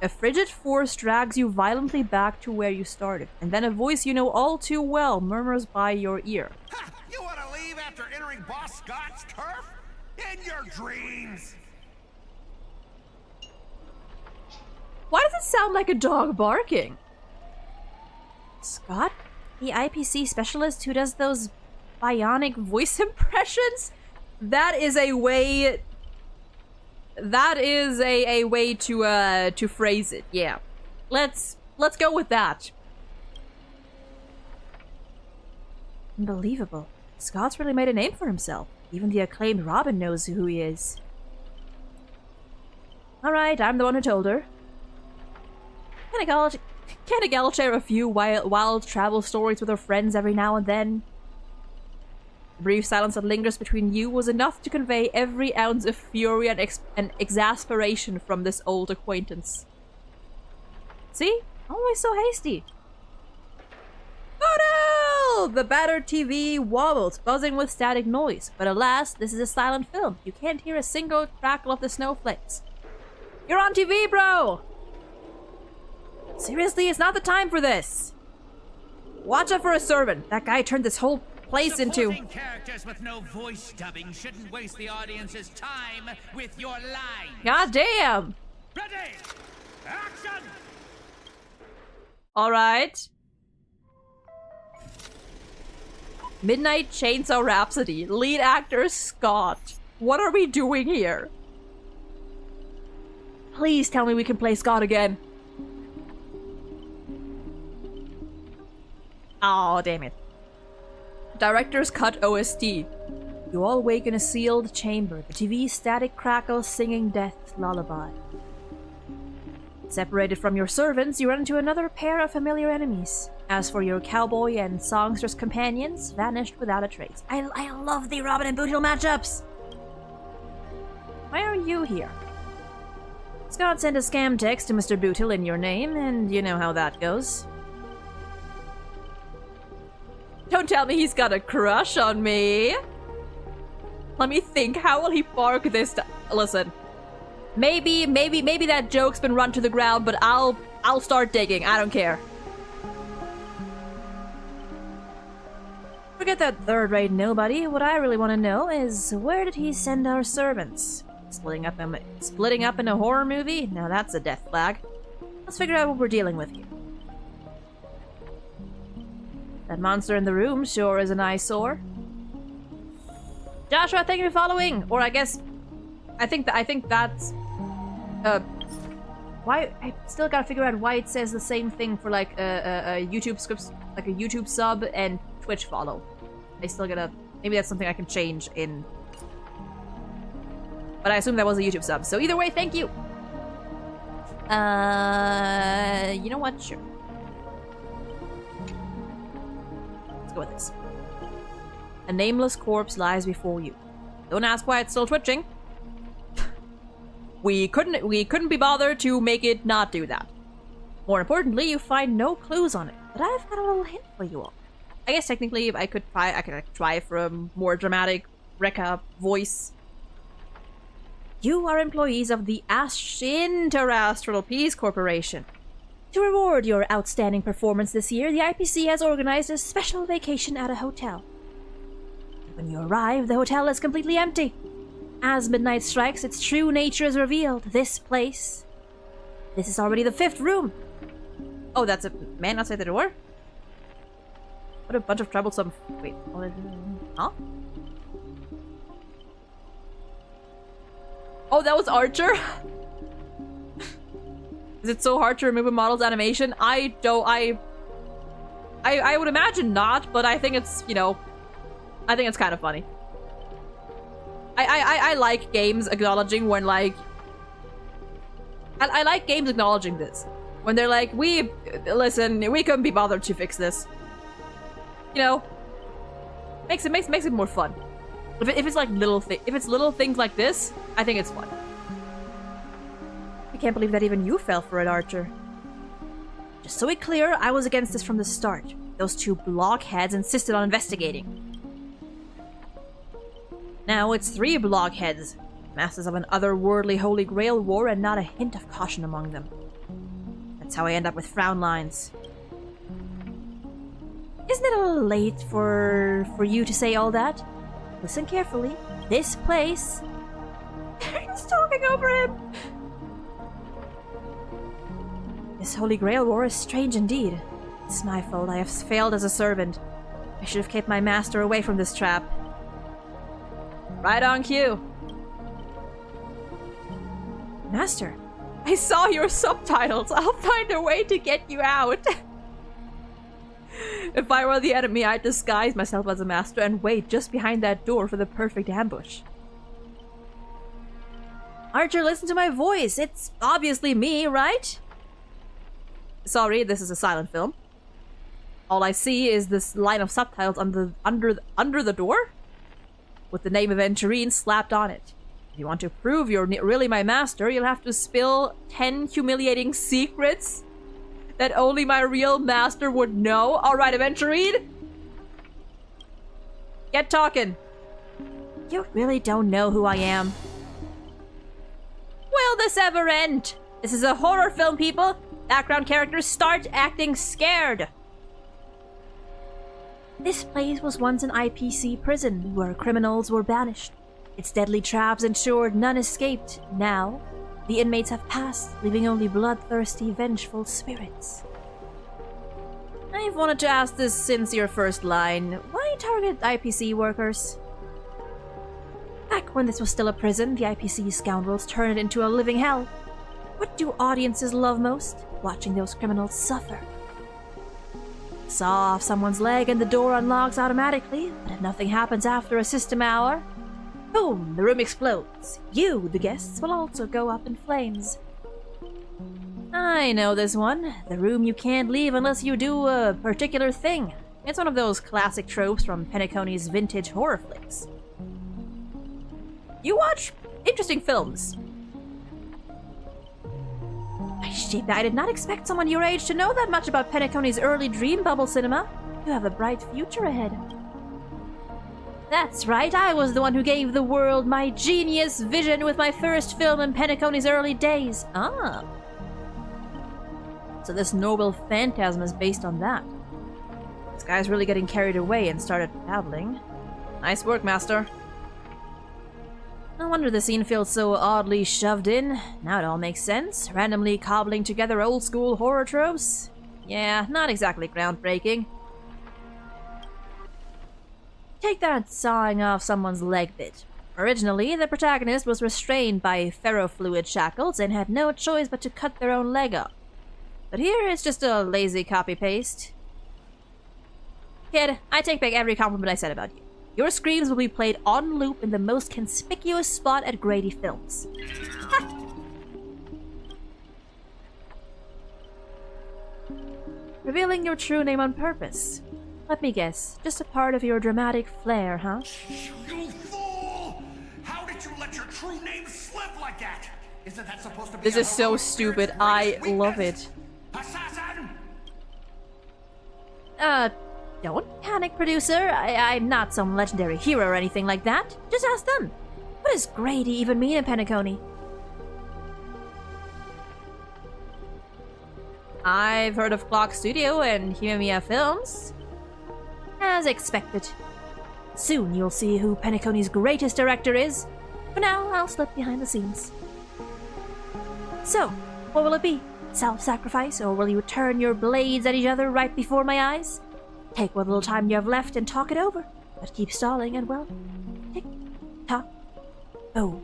A frigid force drags you violently back to where you started, and then a voice you know all too well murmurs by your ear. Ha! You want to leave after entering Boss Scott's turf? In your dreams! Why does it sound like a dog barking? Scott? The IPC specialist who does those bionic voice impressions? That is a way... That is a way to phrase it, yeah. Let's go with that. Unbelievable. Scott's really made a name for himself. Even the acclaimed Robin knows who he is. Alright, I'm the one who told her. Can a gal share a few wild travel stories with her friends every now and then? The brief silence that lingers between you was enough to convey every ounce of fury and exasperation from this old acquaintance. See? Always so hasty. Oh no! The battered TV wobbles, buzzing with static noise. But alas, this is a silent film. You can't hear a single crackle of the snowflakes. You're on TV, bro! Seriously, it's not the time for this. Watch out for a servant. That guy turned this whole place into... Supporting characters with no voice dubbing shouldn't waste the audience's time with your lines. God damn! Ready! Action! Alright. Midnight Chainsaw Rhapsody. Lead actor Scott. What are we doing here? Please tell me we can play Scott again. Oh, damn it. Director's cut OST. You all wake in a sealed chamber. The TV's static crackles singing death's lullaby. Separated from your servants, you run into another pair of familiar enemies. As for your cowboy and songstress companions, vanished without a trace. I love the Robin and Boothill matchups! Why are you here? Scott sent a scam text to Mr. Boothill in your name, and you know how that goes. Don't tell me he's got a crush on me. Let me think. How will he bark this time? Listen. Maybe that joke's been run to the ground, but I'll start digging. I don't care. Forget that third-rate nobody. What I really want to know is where did he send our servants? Splitting up in a horror movie? Now that's a death flag. Let's figure out what we're dealing with here. That monster in the room sure is an eyesore. Joshua, thank you for following. Or I guess, I think that's, why I still gotta figure out why it says the same thing for like a YouTube like a YouTube sub and Twitch follow. I still gotta... Maybe that's something I can change in... But I assume that was a YouTube sub. So either way, thank you! You know what? Sure. Let's go with this. A nameless corpse lies before you. Don't ask why it's still twitching. We couldn't be bothered to make it not do that. More importantly, you find no clues on it. But I've got a little hint for you all. I guess technically I could try for a more dramatic Rekka voice. You are employees of the Interastral Peace Corporation. To reward your outstanding performance this year, the IPC has organized a special vacation at a hotel. When you arrive, the hotel is completely empty. As midnight strikes, its true nature is revealed. This is already the 5th room. Oh, that's a man outside the door? What a bunch of troublesome... Wait, what is... Huh? Oh, that was Archer? Is it so hard to remove a model's animation? I would imagine not, but I think it's, you know... I think it's kind of funny. I like games acknowledging when, like... I like games acknowledging this. When they're like, listen, we couldn't be bothered to fix this. You know? Makes it more fun. If it's like little things like this, I think it's fun. I can't believe that even you fell for it, Archer. Just so we're clear, I was against this from the start. Those 2 blockheads insisted on investigating. Now it's 3 blockheads, masters of an otherworldly Holy Grail war, and not a hint of caution among them. That's how I end up with frown lines. Isn't it a little late for you to say all that? Listen carefully. This place... He's talking over him! This Holy Grail war is strange indeed. It's my fault. I have failed as a servant. I should have kept my master away from this trap. Right on cue. Master, I saw your subtitles. I'll find a way to get you out. If I were the enemy, I'd disguise myself as a master and wait just behind that door for the perfect ambush. Archer, listen to my voice. It's obviously me, right? Sorry, this is a silent film. All I see is this line of subtitles under the door with the name of Venturine slapped on it. If you want to prove you're really my master, you'll have to spill 10 humiliating secrets that only my real master would know. Alright, Venturine! Get talking. You really don't know who I am. Will this ever end? This is a horror film, people. Background characters start acting scared. This place was once an IPC prison where criminals were banished. Its deadly traps ensured none escaped. Now, the inmates have passed, leaving only bloodthirsty, vengeful spirits. I've wanted to ask this since your first line. Why target IPC workers? Back when this was still a prison, the IPC scoundrels turned it into a living hell. What do audiences love most? Watching those criminals suffer. Saw off someone's leg and the door unlocks automatically, but if nothing happens after a system hour, boom, the room explodes. You, the guests, will also go up in flames. I know this one. The room you can't leave unless you do a particular thing. It's one of those classic tropes from Penacony's vintage horror flicks. You watch interesting films. Shit, I did not expect someone your age to know that much about Penacony's early dream bubble cinema. You have a bright future ahead. That's right, I was the one who gave the world my genius vision with my first film in Penacony's early days. Ah. So this noble phantasm is based on that. This guy's really getting carried away and started babbling. Nice work, master. No wonder the scene feels so oddly shoved in. Now it all makes sense. Randomly cobbling together old-school horror tropes. Yeah, not exactly groundbreaking. Take that sawing off someone's leg bit. Originally, the protagonist was restrained by ferrofluid shackles and had no choice but to cut their own leg off. But here it's just a lazy copy-paste. Kid, I take back every compliment I said about you. Your screams will be played on loop in the most conspicuous spot at Grady Films. Ha! Revealing your true name on purpose. Let me guess, just a part of your dramatic flair, huh? You fool! How did you let your true name slip like that? Isn't that supposed to be This is so stupid. I love it. Assassin! Don't panic, producer. I'm not some legendary hero or anything like that. Just ask them. What does Grady even mean in Penacony? I've heard of Clock Studio and Himemiya Films. As expected. Soon you'll see who Penacony's greatest director is. For now, I'll slip behind the scenes. So, what will it be? Self-sacrifice, or will you turn your blades at each other right before my eyes? Take what little time you have left and talk it over. But keep stalling and, well, tick-tock, boom.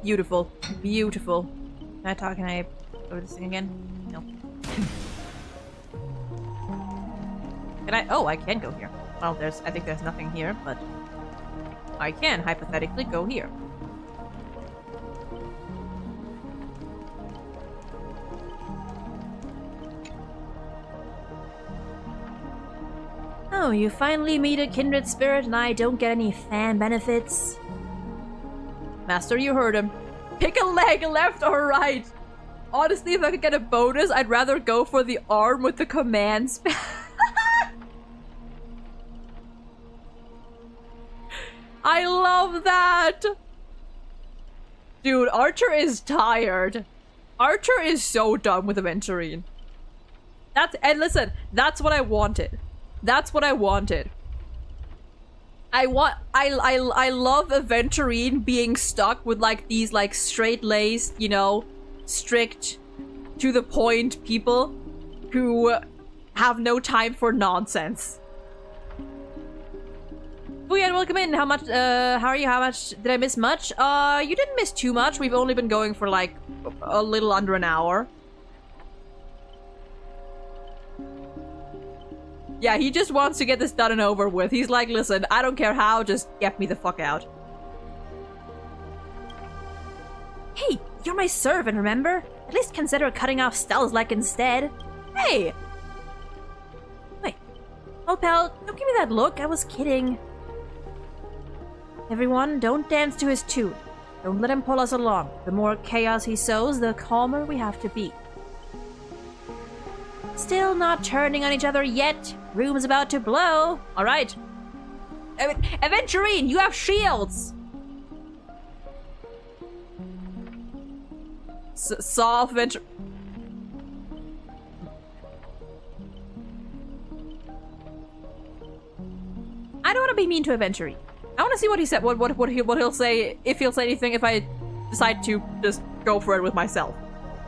Beautiful. Beautiful. Can I talk? Can I go to this thing again? No. Can I? Oh, I can go here. Well, I think there's nothing here, but I can hypothetically go here. Oh, you finally meet a kindred spirit and I don't get any fan benefits? Master, you heard him. Pick a leg, left or right. Honestly, if I could get a bonus, I'd rather go for the arm with the command spell. I love that! Dude, Archer is tired. Archer is so done with Aventurine. And listen, that's what I wanted. That's what I wanted. I love Aventurine being stuck with like these like straight-laced, you know, strict, to the point people who have no time for nonsense. Booyah, welcome in. How much, how are you? How much? Did I miss much? You didn't miss too much. We've only been going for like a little under an hour. Yeah, he just wants to get this done and over with. He's like, listen, I don't care how, just get me the fuck out. Hey, you're my servant, remember? At least consider cutting off Stella's leg instead. Hey! Wait. Oh, pal, don't give me that look. I was kidding. Everyone, don't dance to his tune. Don't let him pull us along. The more chaos he sows, the calmer we have to be. Still not turning on each other yet. Room's about to blow. All right. Aventurine, you have shields. Saw Aventurine. I don't want to be mean to Aventurine. I want to see what he said. What he'll say, if he'll say anything. If I decide to just go for it with myself.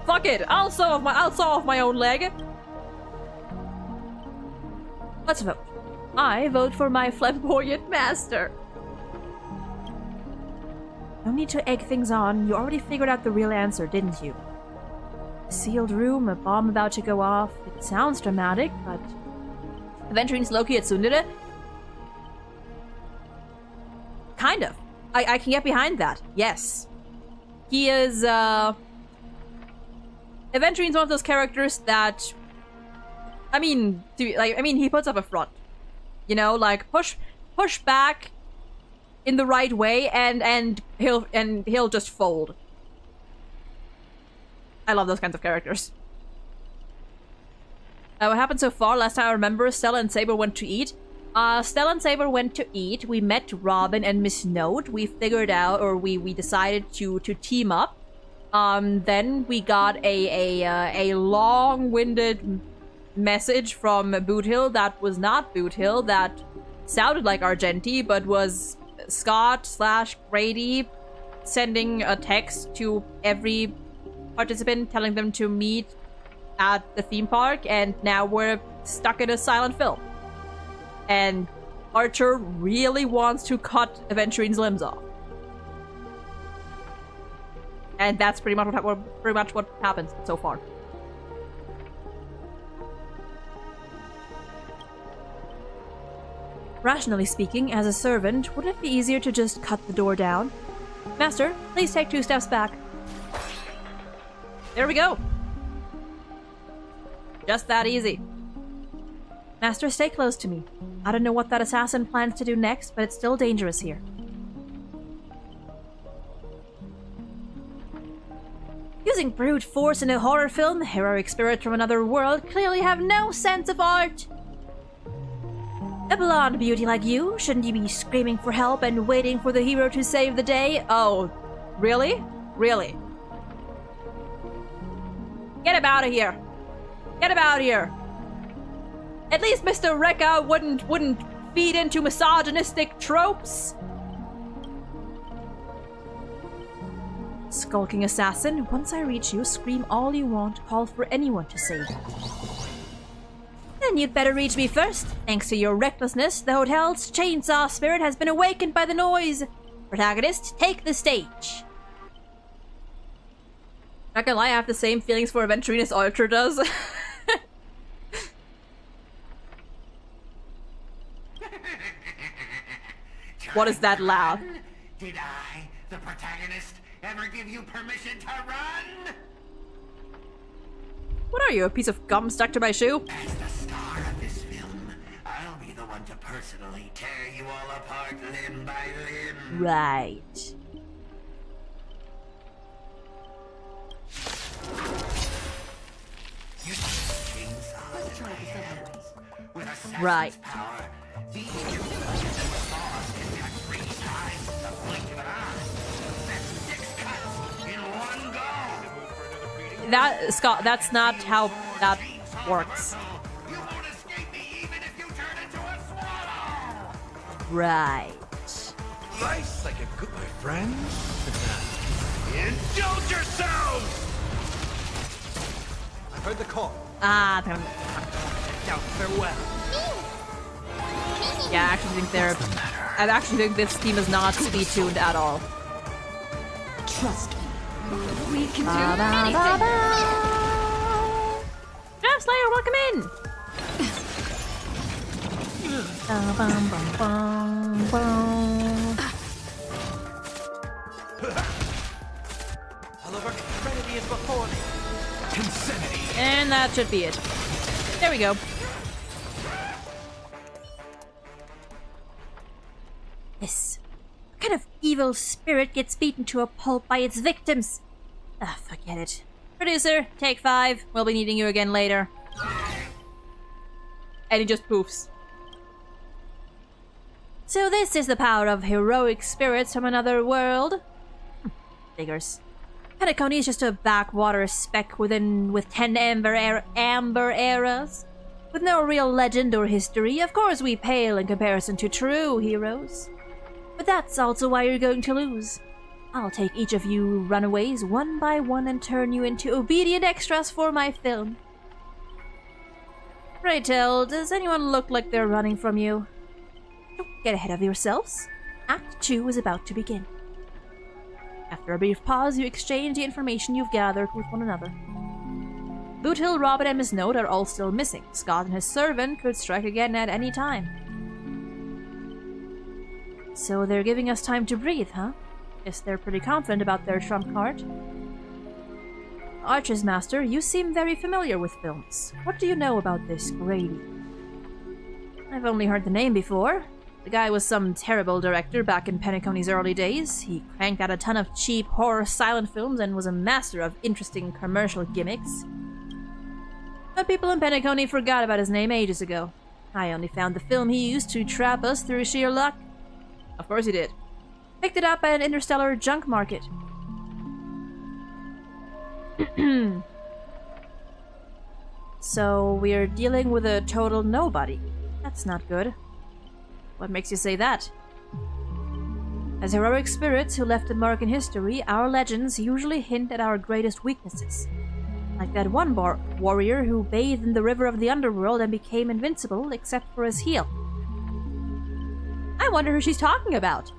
Fuck it. I'll saw off my own leg. Let's vote. I vote for my flamboyant master. No need to egg things on. You already figured out the real answer, didn't you? A sealed room, a bomb about to go off. It sounds dramatic, but... Aventurine's Loki at Tsundere? Kind of. I can get behind that. Yes. He is, Aventurine's one of those characters that... I mean, he puts up a front. You know, like push back in the right way, and he'll just fold. I love those kinds of characters. What happened so far? Last time I remember, Stella and Saber went to eat. Stella and Saber went to eat. We met Robin and Miss Note. We figured out, or we decided to team up. Then we got a long-winded message from Boot Hill that was not Boot Hill, that sounded like Argenti, but was Scott/Grady sending a text to every participant telling them to meet at the theme park, and now we're stuck in a silent film. And Archer really wants to cut Aventurine's limbs off. And that's pretty much what happens so far. Rationally speaking, as a servant, wouldn't it be easier to just cut the door down? Master, please take 2 steps back. There we go. Just that easy. Master, stay close to me. I don't know what that assassin plans to do next, but it's still dangerous here. Using brute force in a horror film, heroic spirits from another world clearly have no sense of art. A blonde beauty like you, shouldn't you be screaming for help and waiting for the hero to save the day? Oh, really? Really? Get him out of here. Get him out of here. At least Mr. Rekka wouldn't feed into misogynistic tropes. Skulking assassin, once I reach you, scream all you want, call for anyone to save you. Then you'd better reach me first. Thanks to your recklessness, the hotel's chainsaw spirit has been awakened by the noise. Protagonist, take the stage. Not gonna lie, I have the same feelings for Aventurine as Archer does. What is that laugh? Did I, the protagonist, ever give you permission to run? What are you, a piece of gum stuck to my shoe? As the star of this film, I'll be the one to personally tear you all apart limb by limb. Right. You chainsaws in my hands. With assassin's Right. power, these saws can cut 3 times the blink of an eye. That's 6 cuts in one go. That, Scott, that's not how that works. You won't escape me even if you turn into a swallow. Right. Nice, like a good my friend. Indulge yourselves! I heard the call. Ah, Now farewell. yeah, I actually think this team is not speed tuned at all. Trust me. We can do anything. Draft Slayer, welcome in! All of our trinity is before me. Insanity. And that should be it. There we go. This. What kind of evil spirit gets beaten to a pulp by its victims? Ah, forget it. Producer, take 5. We'll be needing you again later. And he just poofs. So this is the power of heroic spirits from another world? Figures. Penacony is just a backwater speck with 10 amber eras. With no real legend or history, of course we pale in comparison to true heroes. But that's also why you're going to lose. I'll take each of you runaways one by one and turn you into obedient extras for my film. Pray tell, does anyone look like they're running from you? Don't get ahead of yourselves. Act 2 is about to begin. After a brief pause, you exchange the information you've gathered with one another. Boothill, Robin, and Miss Note are all still missing. Scott and his servant could strike again at any time. So they're giving us time to breathe, huh? Guess they're pretty confident about their trump card. Archer's Master, you seem very familiar with films. What do you know about this Grady? I've only heard the name before. The guy was some terrible director back in Penacony's early days. He cranked out a ton of cheap horror silent films and was a master of interesting commercial gimmicks. But people in Penacony forgot about his name ages ago. I only found the film he used to trap us through sheer luck. Of course he did. Picked it up at an interstellar junk market. So we're dealing with a total nobody. That's not good. What makes you say that? As heroic spirits who left a mark in history, our legends usually hint at our greatest weaknesses. Like that one warrior who bathed in the river of the underworld and became invincible except for his heel. I wonder who she's talking about.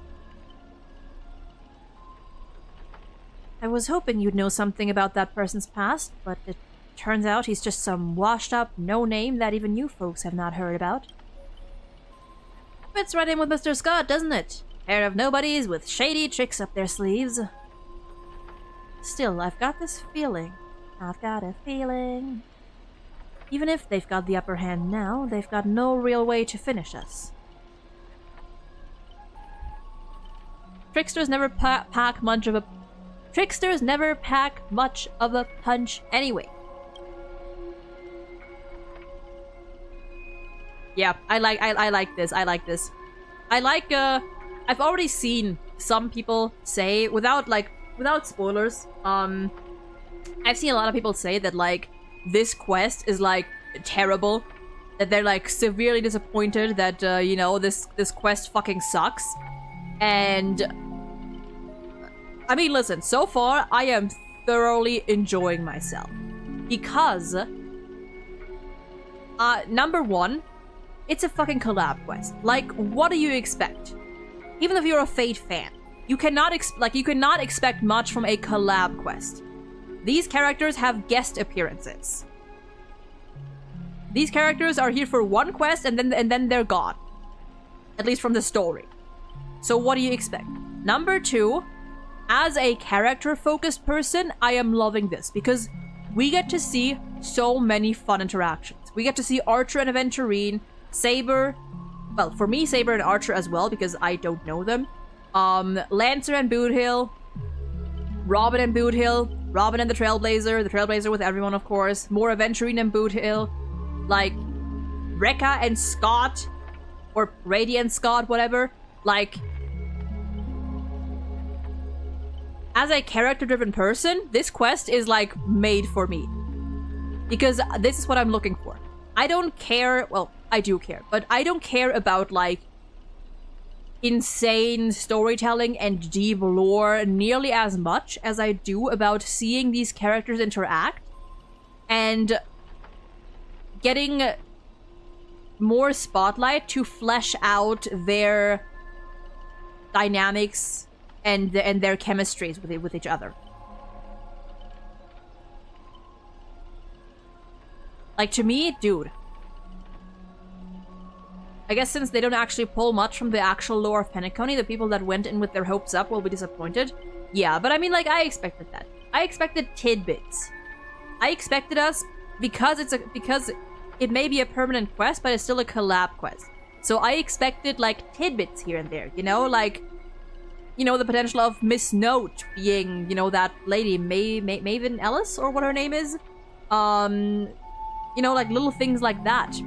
I was hoping you'd know something about that person's past, but it turns out he's just some washed-up no-name that even you folks have not heard about. Fits right in with Mr. Scott, doesn't it? Pair of nobodies with shady tricks up their sleeves. Still, I've got this feeling. I've got a feeling. Even if they've got the upper hand now, they've got no real way to finish us. Tricksters never pack much of a... Tricksters never pack much of a punch anyway. Yeah, I like this. I like this. I like, I've already seen some people say, without spoilers, I've seen a lot of people say that, like, this quest is, like, terrible. That they're, like, severely disappointed that, you know, this quest fucking sucks. And... I mean, listen, so far, I am thoroughly enjoying myself. Because... number one, it's a fucking collab quest. Like, what do you expect? Even if you're a Fate fan, you cannot expect much from a collab quest. These characters have guest appearances. These characters are here for one quest and then they're gone. At least from the story. So what do you expect? Number two, as a character-focused person, I am loving this because we get to see so many fun interactions. We get to see Archer and Aventurine, Saber, well, for me, Saber and Archer as well, because I don't know them. Lancer and Boothill, Robin and Boothill, Robin and the Trailblazer with everyone, of course, more Aventurine and Boothill, like, Rekka and Scott, or Radiant Scott, whatever, like, as a character-driven person, this quest is, like, made for me. Because this is what I'm looking for. I don't care, well, I do care, but I don't care about, like, insane storytelling and deep lore nearly as much as I do about seeing these characters interact and getting more spotlight to flesh out their dynamics and their chemistries with each other. Like, to me, dude, I guess since they don't actually pull much from the actual lore of Penacony, the people that went in with their hopes up will be disappointed. Yeah, but I mean, like, I expected that. I expected tidbits. I expected us, because it may be a permanent quest, but it's still a collab quest. So I expected, like, tidbits here and there, you know? Like, you know, the potential of Miss Note being, you know, that lady, Maven Ellis, or what her name is? You know, like, little things like that.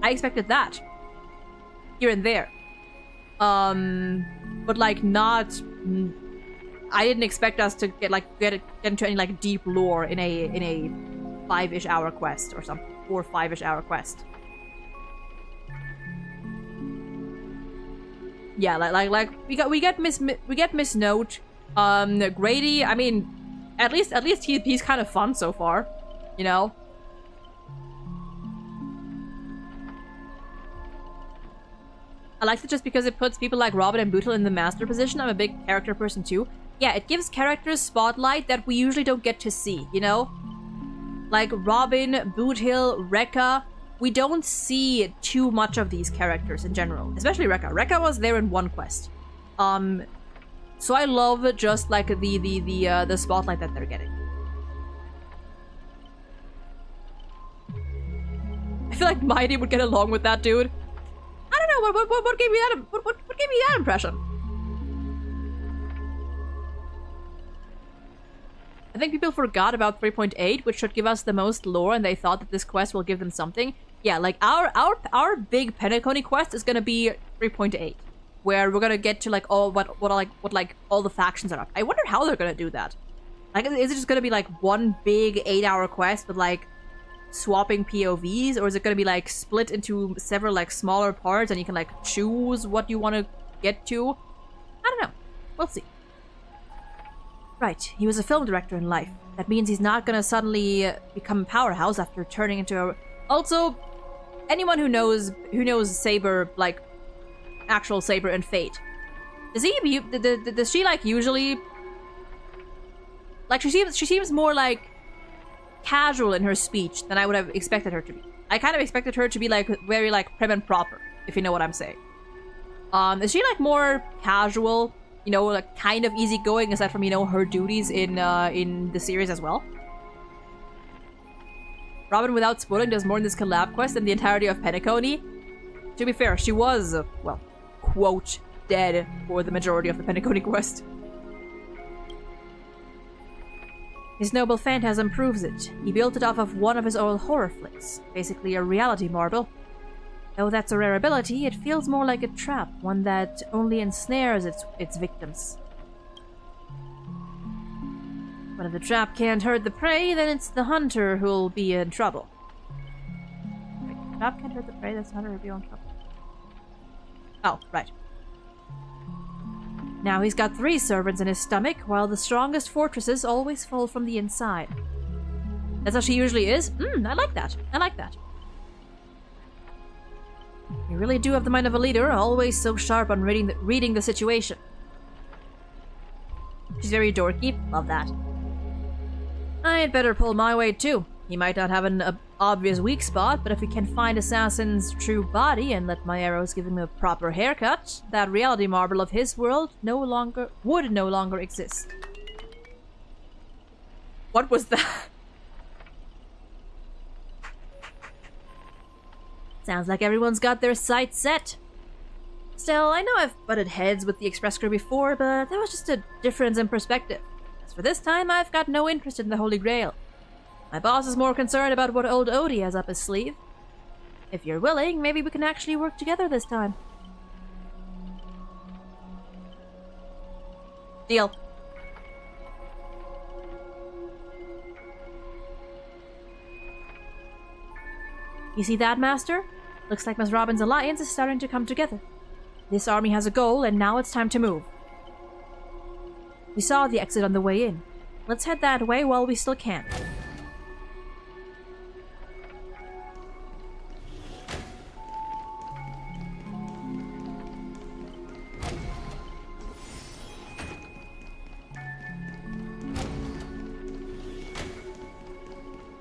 I expected that. Here and there. But, like, not... I didn't expect us to get into any, like, deep lore in a 5-ish hour quest or something. 4 or 5-ish hour quest. Yeah, like we get Miss Note. Grady, I mean, at least he's kind of fun so far, you know? I liked it just because it puts people like Robin and Boothill in the master position. I'm a big character person too. Yeah, it gives characters spotlight that we usually don't get to see, you know? Like Robin, Boothill, Rekka. We don't see too much of these characters in general. Especially Rekka. Rekka was there in one quest. So I love just like the spotlight that they're getting. I feel like Mighty would get along with that, dude. I don't know, what gave me that what gave me that impression? I think people forgot about 3.8, which should give us the most lore, and they thought that this quest will give them something. Yeah, like our big Penacony quest is gonna be 3.8, where we're gonna get to like all what all the factions are up. I wonder how they're gonna do that. Like, is it just gonna be like one big 8-hour quest with like swapping POVs, or is it gonna be like split into several like smaller parts and you can like choose what you want to get to? I don't know. We'll see. Right, he was a film director in life. That means he's not gonna suddenly become a powerhouse after turning into a... Also, anyone who knows Saber, like actual Saber and Fate, does she like usually like she seems more like casual in her speech than I would have expected her to be. I kind of expected her to be like very like prim and proper, if you know what I'm saying. Is she like more casual? You know, like kind of easygoing aside from, you know, her duties in the series as well? Robin, without spoiling, does more in this collab quest than the entirety of Penacony. To be fair, she was, well, quote, dead for the majority of the Penacony quest. His noble phantasm proves it. He built it off of one of his old horror flicks, basically a reality marble. Though that's a rare ability, it feels more like a trap, one that only ensnares its victims. But if the trap can't hurt the prey, then it's the hunter who'll be in trouble. Wait, the trap can't hurt the prey, that's the hunter who'll be in trouble. Oh, right. Now he's got 3 servants in his stomach, while the strongest fortresses always fall from the inside. That's how she usually is? I like that. I like that. You really do have the mind of a leader, always so sharp on reading the situation. She's very dorky. Love that. I'd better pull my weight too. He might not have an obvious weak spot, but if we can find Assassin's true body and let my arrows give him a proper haircut, that reality marble of his world would no longer exist. What was that? Sounds like everyone's got their sights set. Still, I know I've butted heads with the Express crew before, but that was just a difference in perspective. As for this time, I've got no interest in the Holy Grail. My boss is more concerned about what old Odie has up his sleeve. If you're willing, maybe we can actually work together this time. Deal. You see that, Master? Looks like Miss Robin's alliance is starting to come together. This army has a goal, and now it's time to move. We saw the exit on the way in. Let's head that way while we still can.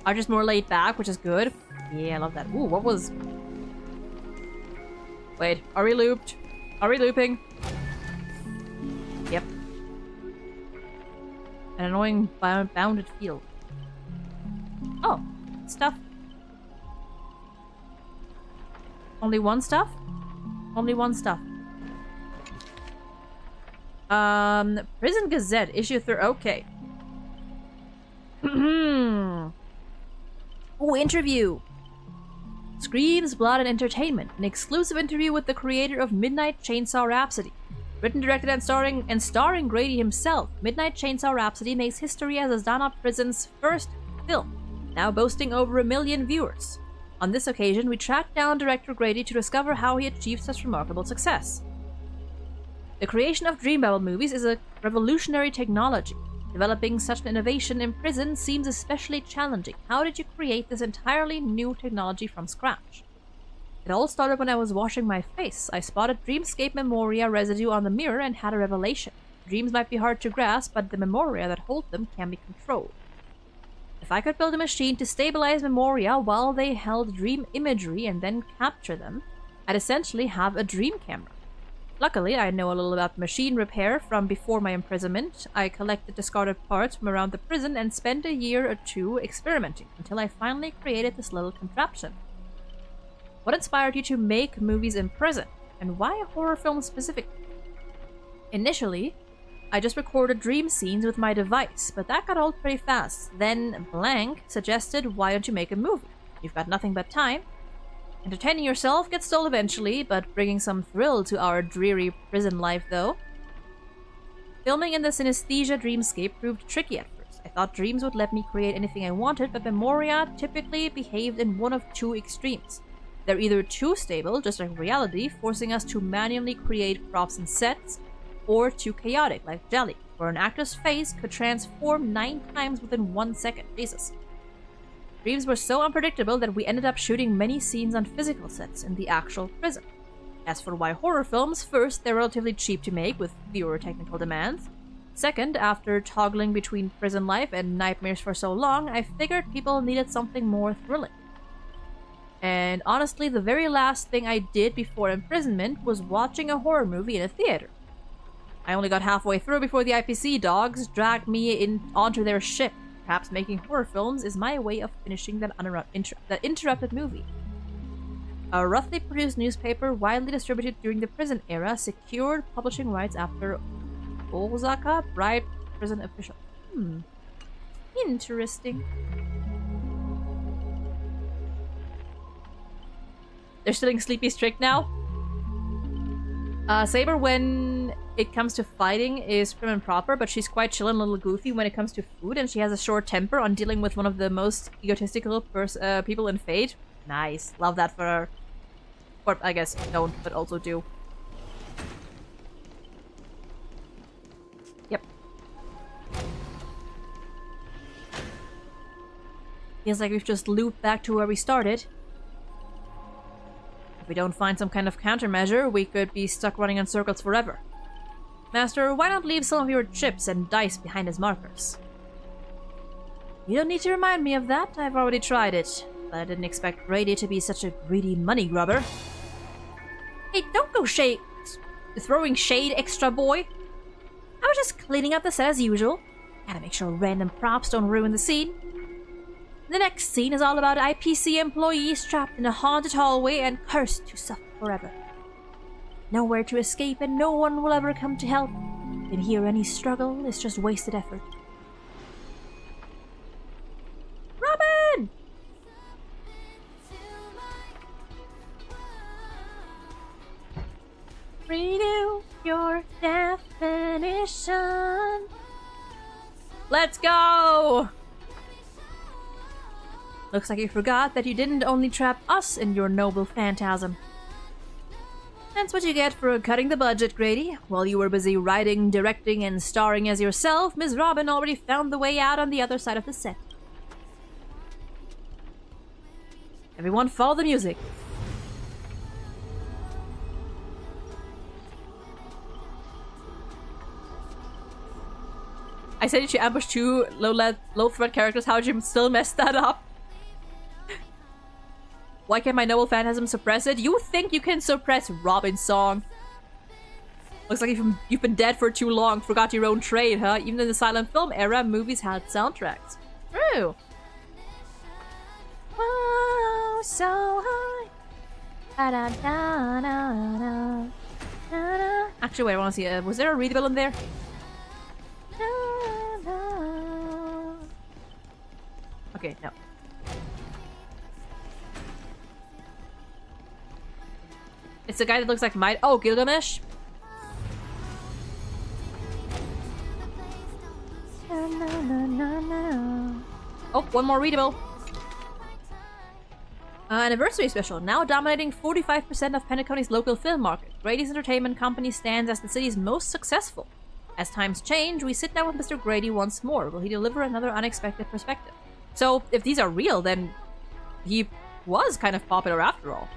I'm just more laid back, which is good. Yeah, I love that. Ooh, what was... Wait, are we looped? Are we looping? Yep. An annoying bounded field. Oh, stuff. Only one stuff? Only one stuff. Prison Gazette, issue 3. Okay. Ooh, interview! Screams, Blood, and Entertainment. An exclusive interview with the creator of Midnight Chainsaw Rhapsody. Written, directed, and starring Grady himself, Midnight Chainsaw Rhapsody makes history as Azana Prison's first film, now boasting over 1 million viewers. On this occasion, we tracked down director Grady to discover how he achieved such remarkable success. The creation of Dream Bubble movies is a revolutionary technology. Developing such an innovation in prison seems especially challenging. How did you create this entirely new technology from scratch? It all started when I was washing my face. I spotted Dreamscape Memoria residue on the mirror and had a revelation. Dreams might be hard to grasp, but the Memoria that hold them can be controlled. If I could build a machine to stabilize Memoria while they held dream imagery and then capture them, I'd essentially have a dream camera. Luckily, I know a little about machine repair from before my imprisonment. I collected discarded parts from around the prison and spent a year or 2 experimenting until I finally created this little contraption. What inspired you to make movies in prison, and why a horror film specifically? Initially, I just recorded dream scenes with my device, but that got old pretty fast. Then Blank suggested, why don't you make a movie? You've got nothing but time. Entertaining yourself gets dull eventually, but bringing some thrill to our dreary prison life, though. Filming in the synesthesia dreamscape proved tricky at first. I thought dreams would let me create anything I wanted, but Memoria typically behaved in one of 2 extremes. They're either too stable, just like reality, forcing us to manually create props and sets, or too chaotic, like Jelly, where an actor's face could transform 9 times within 1 second. Jesus. Dreams were so unpredictable that we ended up shooting many scenes on physical sets in the actual prison. As for why horror films, first, they're relatively cheap to make with fewer technical demands. Second, after toggling between prison life and nightmares for so long, I figured people needed something more thrilling. And honestly, the very last thing I did before imprisonment was watching a horror movie in a theater. I only got halfway through before the IPC dogs dragged me onto their ship. Perhaps making horror films is my way of finishing that interrupted movie. A roughly produced newspaper widely distributed during the prison era secured publishing rights after Osaka bribed prison official. Interesting. They're stealing Sleepy Strict now? Saber, when it comes to fighting, is prim and proper, but she's quite chill and a little goofy when it comes to food, and she has a short temper on dealing with one of the most egotistical people in Fate. Nice. Love that for her. Or, I guess, don't, but also do. Yep. Feels like we've just looped back to where we started. If we don't find some kind of countermeasure, we could be stuck running in circles forever. Master, why not leave some of your chips and dice behind his markers? You don't need to remind me of that. I've already tried it. But I didn't expect Grady to be such a greedy money grubber. Hey, don't go throwing shade, extra boy. I was just cleaning up the set as usual. Gotta make sure random props don't ruin the scene. The next scene is all about IPC employees trapped in a haunted hallway and cursed to suffer forever. Nowhere to escape and no one will ever come to help. And here any struggle is just wasted effort. Robin! Renew your definition. Let's go! Looks like you forgot that you didn't only trap us in your noble phantasm. That's what you get for cutting the budget, Grady. While you were busy writing, directing, and starring as yourself, Ms. Robin already found the way out on the other side of the set. Everyone follow the music. I said you ambushed two low threat characters. How did you still mess that up? Why can't my noble phantasm suppress it? You think you can suppress Robin's song? Looks like you've been dead for too long. Forgot your own trade, huh? Even in the silent film era, movies had soundtracks. True. Whoa, so high. Da, da, da, da, da, da, da. Actually, wait, I want to see. Was there a readable in there? Da, da. Okay, no. It's the guy that looks like Might. Oh, Gilgamesh. Oh, one more readable. Anniversary special. Now dominating 45% of Penacony's local film market. Grady's Entertainment Company stands as the city's most successful. As times change, we sit down with Mr. Grady once more. Will he deliver another unexpected perspective? So, if these are real, then he was kind of popular after all.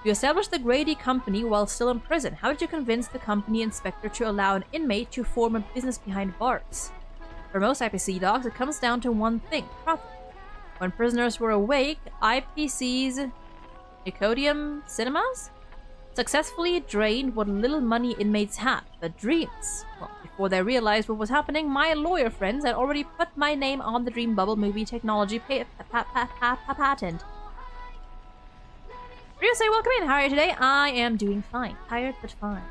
You established the Grady Company while still in prison. How did you convince the company inspector to allow an inmate to form a business behind bars? For most IPC dogs, it comes down to one thing: profit. When prisoners were awake, IPC's Nicodium Cinemas successfully drained what little money inmates had, the dreams. Well, before they realized what was happening, my lawyer friends had already put my name on the Dream Bubble movie technology patent. Ryusei, welcome in. How are you today? I am doing fine. Tired, but fine.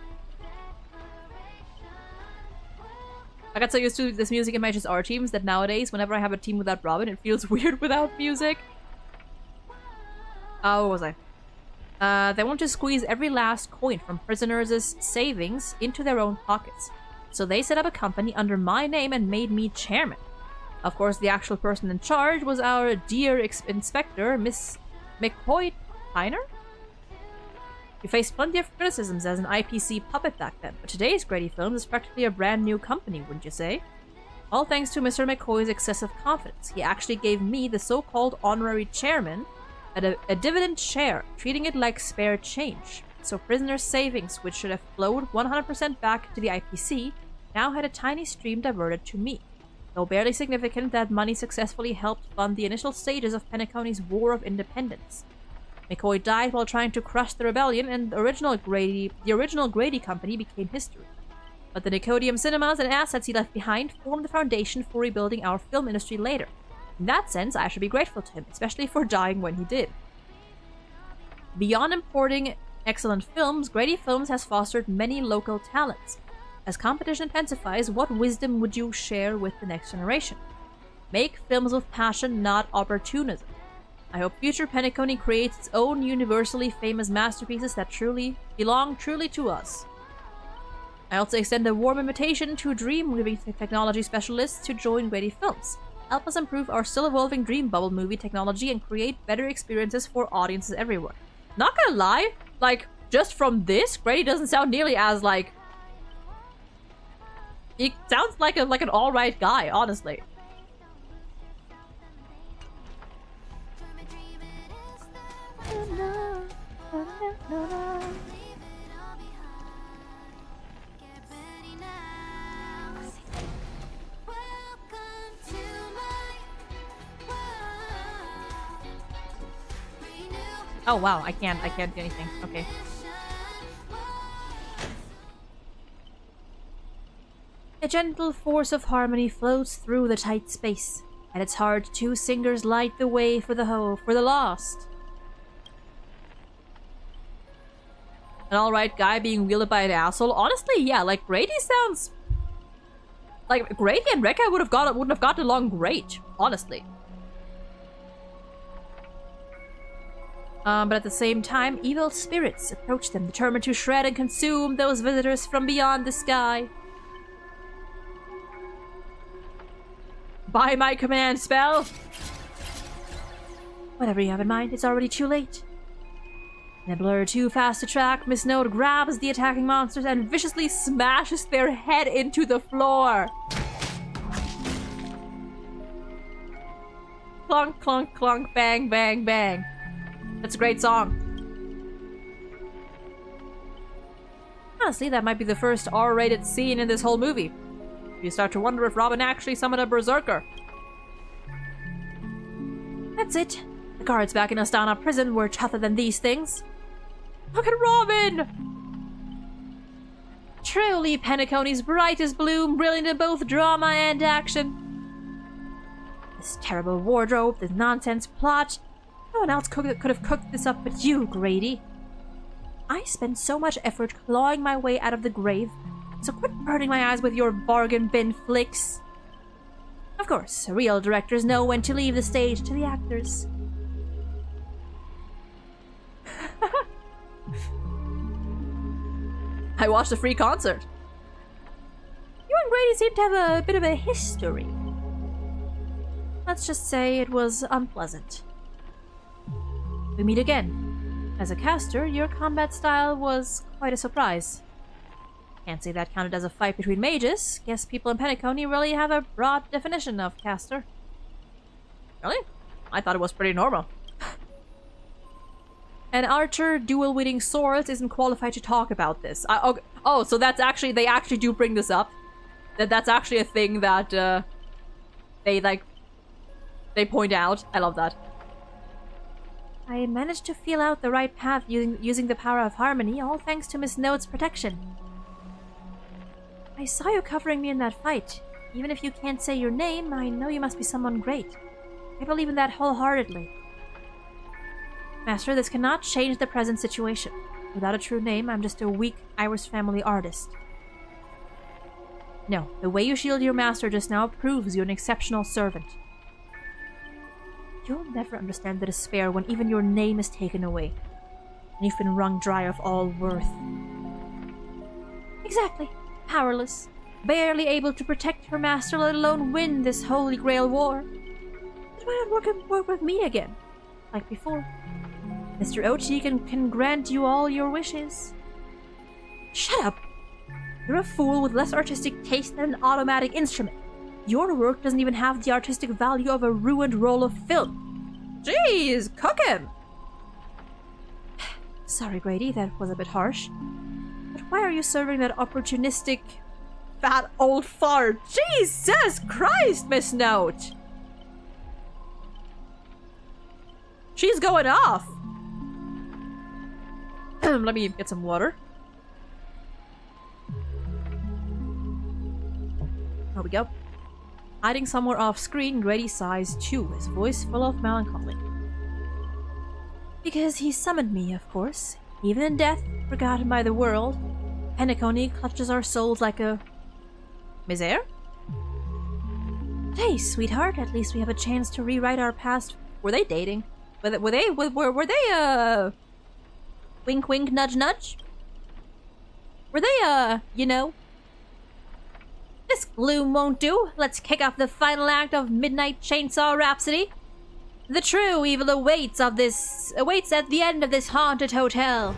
I got so used to this music in my just our teams that nowadays, whenever I have a team without Robin, it feels weird without music. Oh, what was I? They want to squeeze every last coin from prisoners' savings into their own pockets. So they set up a company under my name and made me chairman. Of course, the actual person in charge was our dear inspector, Miss McCoy Tyner? You faced plenty of criticisms as an IPC puppet back then, but today's Grady Films is practically a brand new company, wouldn't you say? All thanks to Mr. McCoy's excessive confidence. He actually gave me the so-called honorary chairman a dividend share, treating it like spare change. So prisoners' savings, which should have flowed 100% back to the IPC, now had a tiny stream diverted to me. Though barely significant, that money successfully helped fund the initial stages of Penacony's War of Independence. McCoy died while trying to crush the rebellion, and the original Grady Company became history. But the Nicodium cinemas and assets he left behind formed the foundation for rebuilding our film industry later. In that sense, I should be grateful to him, especially for dying when he did. Beyond importing excellent films, Grady Films has fostered many local talents. As competition intensifies, what wisdom would you share with the next generation? Make films with passion, not opportunism. I hope future Penacony creates its own universally famous masterpieces that belong to us. I also extend a warm invitation to dream movie technology specialists to join Grady Films. Help us improve our still evolving dream bubble movie technology and create better experiences for audiences everywhere. Not gonna lie, like, just from this, Grady doesn't sound nearly as, like... He sounds like an alright guy, honestly. Oh wow, I can't do anything. Okay. A gentle force of harmony flows through the tight space. At its heart, two singers light the way for the lost. An alright guy being wielded by an asshole. Honestly, yeah, like Grady sounds like Grady and Rekka wouldn't have gotten along great, honestly. But at the same time, evil spirits approach them, determined to shred and consume those visitors from beyond the sky. By my command, spell! Whatever you have in mind, it's already too late. In a blur too fast to track, Miss Node grabs the attacking monsters and viciously smashes their head into the floor. Clunk, clunk, clunk, bang, bang, bang. That's a great song. Honestly, that might be the first R-rated scene in this whole movie. You start to wonder if Robin actually summoned a berserker. That's it. The guards back in Astana prison were tougher than these things. Look at Robin! Truly Penacony's brightest bloom, brilliant in both drama and action. This terrible wardrobe, this nonsense plot. No one else could have cooked this up but you, Grady. I spent so much effort clawing my way out of the grave, so quit burning my eyes with your bargain bin flicks. Of course, real directors know when to leave the stage to the actors. I watched a free concert. You and Grady seem to have a bit of a history. Let's just say it was unpleasant. We meet again. As a caster, your combat style was quite a surprise. Can't say that counted as a fight between mages. Guess people in Penacony really have a broad definition of caster. Really? I thought it was pretty normal. An archer dual-wielding swords isn't qualified to talk about this. Oh, so that's actually, they actually do bring this up. That's actually a thing that they point out. I love that. I managed to feel out the right path using the power of harmony, all thanks to Miss Node's protection. I saw you covering me in that fight. Even if you can't say your name, I know you must be someone great. I believe in that wholeheartedly. Master, this cannot change the present situation. Without a true name, I'm just a weak Irish family artist. No, the way you shielded your master just now proves you're an exceptional servant. You'll never understand the despair when even your name is taken away, and you've been wrung dry of all worth. Exactly. Powerless. Barely able to protect her master, let alone win this Holy Grail war. But why not work with me again? Like before. Mr. Ochi can grant you all your wishes. Shut up! You're a fool with less artistic taste than an automatic instrument. Your work doesn't even have the artistic value of a ruined roll of film. Jeez, cook him! Sorry, Grady, that was a bit harsh. But why are you serving that opportunistic, fat old fart? Jesus Christ, Miss Note! She's going off! Let me get some water. There we go. Hiding somewhere off screen, Grady sighs too, his voice full of melancholy. Because he summoned me, of course. Even in death, forgotten by the world, Penacony clutches our souls like a... misère? Hey, sweetheart, at least we have a chance to rewrite our past. Were they dating? Were they wink wink nudge nudge? Were they, you know? This gloom won't do. Let's kick off the final act of Midnight Chainsaw Rhapsody. The true evil awaits at the end of this haunted hotel.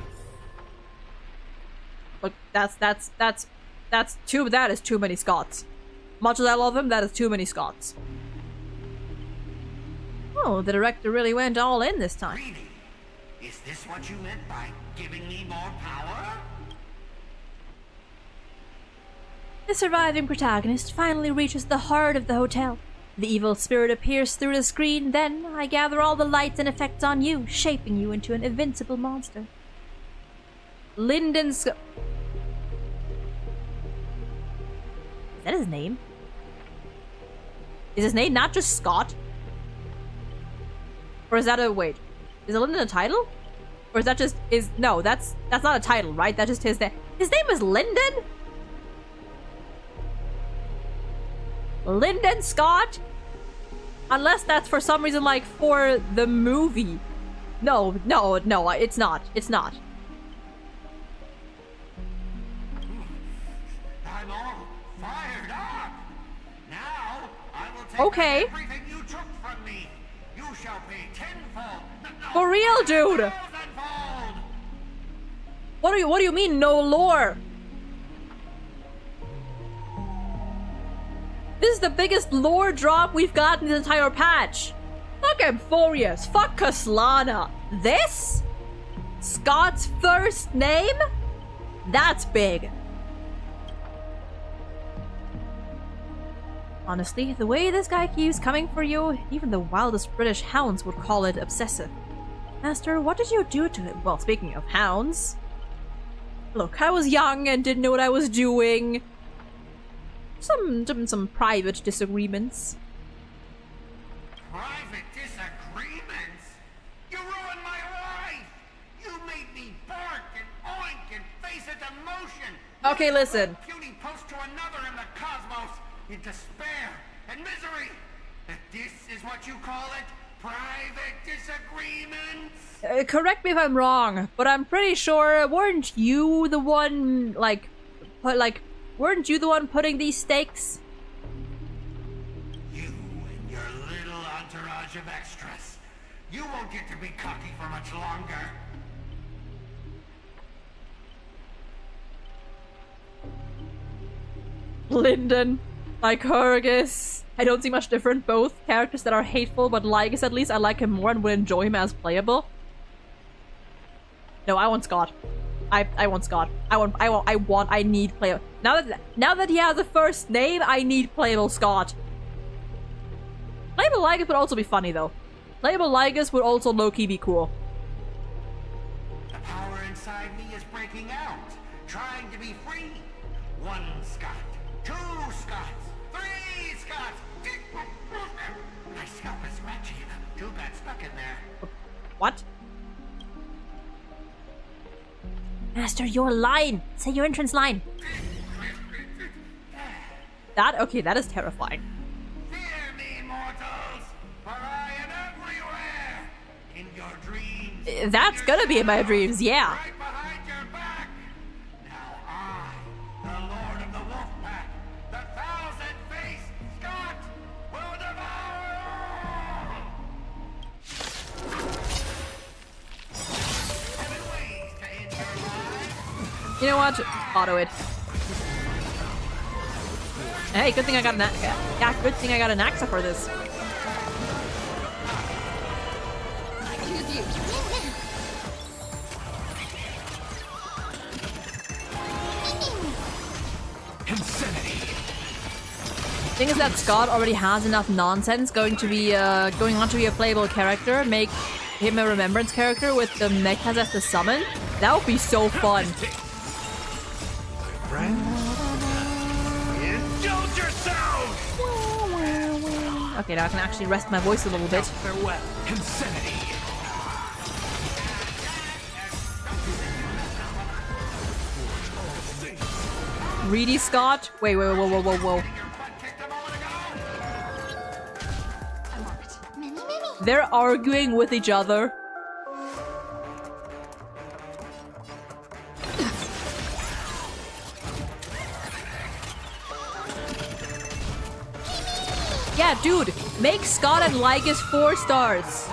Look, that is too many Scots. Much as I love him, that is too many Scots. Oh, the director really went all in this time. Really? Is this what you meant by giving me more power? The surviving protagonist finally reaches the heart of the hotel. The evil spirit appears through the screen, then I gather all the lights and effects on you, shaping you into an invincible monster. Lyndon Scott. Is that his name? Is his name not just Scott? Or is that a wait? Is it Lyndon a title? Or is that just no, that's not a title, right? That's just his name. His name is Lyndon? Lyndon Scott? Unless that's for some reason like for the movie. No, it's not. It's not. I'm all fired up. Now I will take okay. everything you took from me. You shall pay tenfold. For real, dude. What do you mean no lore? This is the biggest lore drop we've got in this entire patch. Fuck Amphorius. Fuck Kaslana. This? Scott's first name? That's big. Honestly, the way this guy keeps coming for you, even the wildest British hounds would call it obsessive. Master, what did you do to him? Well, speaking of hounds... Look, I was young and didn't know what I was doing. Some private disagreements. Private disagreements? You ruined my life! You made me bark and oink and face into motion! Okay, listen. Puny post to another in the cosmos, in despair and misery! And this is what you call it? Private disagreements? Correct me if I'm wrong, but I'm pretty sure, weren't you the one, weren't you the one putting these stakes? You and your little entourage of extras. You won't get to be cocky for much longer. Lyndon, Lycurgus. I don't see much different. Both characters that are hateful, but Lycus at least I like him more and would enjoy him as playable. No, I want Scott. I want Scott. I need playable. Now that he has a first name, I need playable Scott. Playable Lycus would also be funny though. Playable Lycus would also low-key be cool. The power inside me is breaking out, trying to be free. 1 Scott, 2 Scots, 3 Scots. My scalp is scratchy. Too bad stuck in there. What? Master, your line! Say your entrance line! Okay, that is terrifying. Fear me, mortals, for I am everywhere. In your dreams. That's gonna be in my dreams, yeah. Right behind your back. Now I, the Lord of the Wolf Pack, the thousand-faced Scott, will devour all. 7 ways to end your life. You know what? Auto it. Hey, good thing I got an yeah, good thing I got an axe for this. Insanity. Thing is that Scott already has enough nonsense going on to be a playable character, make him a remembrance character with the mechas as the summon. That would be so fun. Indulge yourselves! Okay, now I can actually rest my voice a little bit. Farewell, insanity. Reedy Scott? Wait, whoa. They're arguing with each other. Yeah, dude, make Scott and Lycus 4 stars.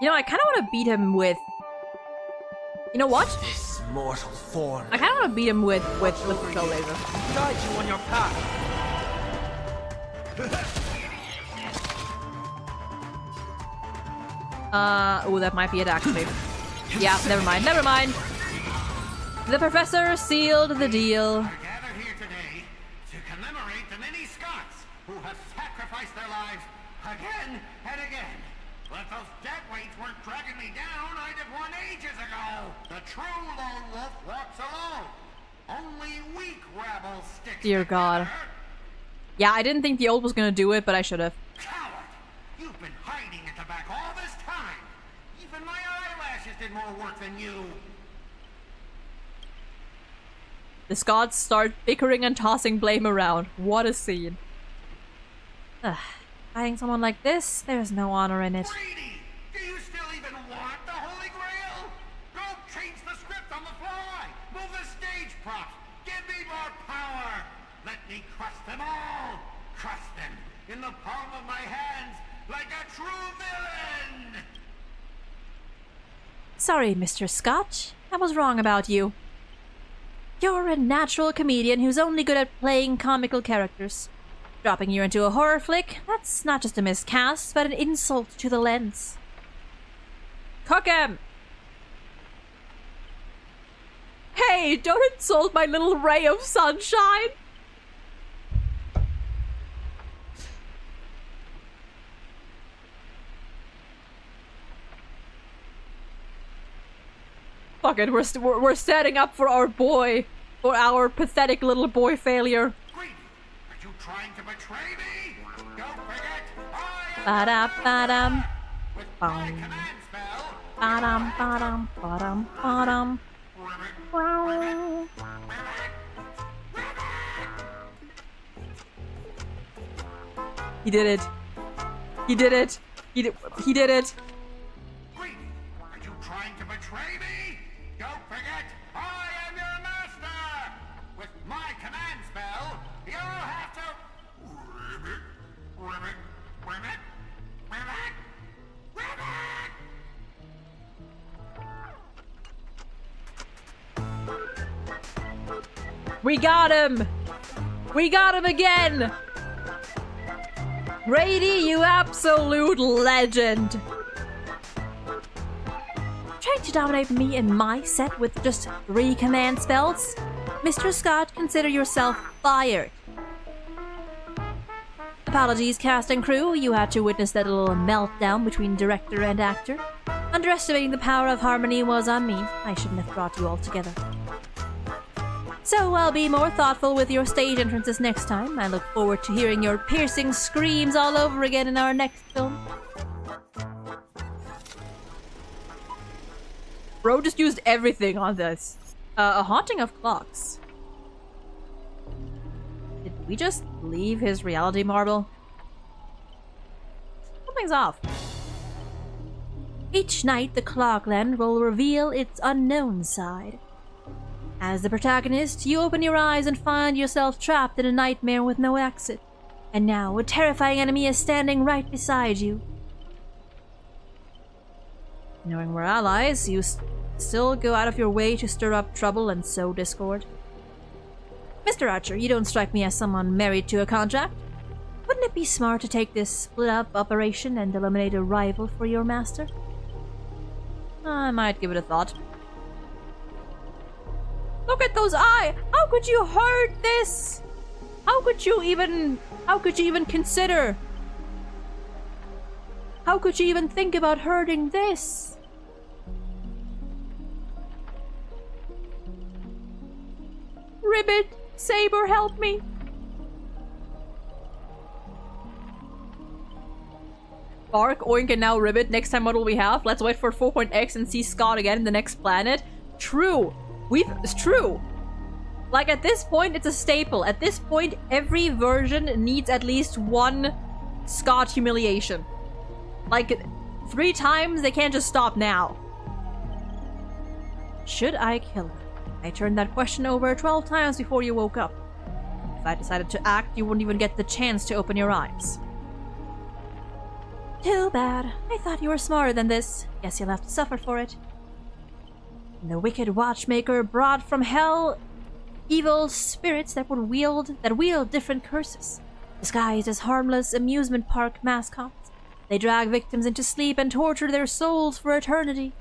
You know, I kind of want to beat him with... You know what? This mortal form. I kind of want to beat him with Show Laser. Guide you on your path. Oh, that might be it actually. Yeah, never mind. The professor sealed the deal. I gather here today to commemorate the many Scots who have sacrificed their lives again and again. But those dead weights weren't dragging me down. I'd have won ages ago. The true lone wolf walks alone. Only weak rabble sticks Dear God. together. Yeah, I didn't think the old was gonna do it, but I should have. Coward! You've been hiding at the back all this time. Even my eyelashes did more work than you. The Scots start bickering and tossing blame around. What a scene. Ugh. Fighting someone like this, there's no honor in it. Brady, do you still even want the Holy Grail? Go change the script on the fly. Move the stage props. Give me more power. Let me crush them all. Crush them in the palm of my hands like a true villain. Sorry, Mr. Scott. I was wrong about you. You're a natural comedian who's only good at playing comical characters. Dropping you into a horror flick, that's not just a miscast, but an insult to the lens. Cook him! Hey, don't insult my little ray of sunshine! Fuck it, we're setting up for our boy, for our pathetic little boy failure. Brady, are you trying to betray me? Don't forget, I am Ba-da-ba-dum. with my command spell. Ba-dum, ba-dum, ba-dum, ba-dum. Wow. He did it. He did it. He did it. Brady, are you trying to betray me? Don't forget, I am your master! With my command spell, you'll have to... Ribbit, ribbit, ribbit, ribbit! We got him! We got him again! Brady, you absolute legend! Trying to dominate me and my set with just 3 command spells? Mr. Scott, consider yourself fired. Apologies, cast and crew. You had to witness that little meltdown between director and actor. Underestimating the power of harmony was on me. I shouldn't have brought you all together. So I'll be more thoughtful with your stage entrances next time. I look forward to hearing your piercing screams all over again in our next film. Bro just used everything on this. A haunting of clocks. Did we just leave his reality marble? Something's off. Each night, the Clockland will reveal its unknown side. As the protagonist, you open your eyes and find yourself trapped in a nightmare with no exit. And now, a terrifying enemy is standing right beside you. Knowing we're allies, you still go out of your way to stir up trouble and sow discord. Mr. Archer, you don't strike me as someone married to a contract. Wouldn't it be smart to take this split-up operation and eliminate a rival for your master? I might give it a thought. Look at those eyes! How could you hurt this? How could you even consider? How could you even think about hurting this? Ribbit, Saber, help me. Bark, Oink, and now Ribbit. Next time, what will we have? Let's wait for 4.x and see Scott again in the next planet. True. It's true. Like, at this point, it's a staple. At this point, every version needs at least one Scott humiliation. Like, 3 times, they can't just stop now. Should I kill her? I turned that question over 12 times before you woke up. If I decided to act, you wouldn't even get the chance to open your eyes. Too bad. I thought you were smarter than this. Guess you'll have to suffer for it. The wicked watchmaker brought from hell evil spirits that wield different curses, disguised as harmless amusement park mascots. They drag victims into sleep and torture their souls for eternity.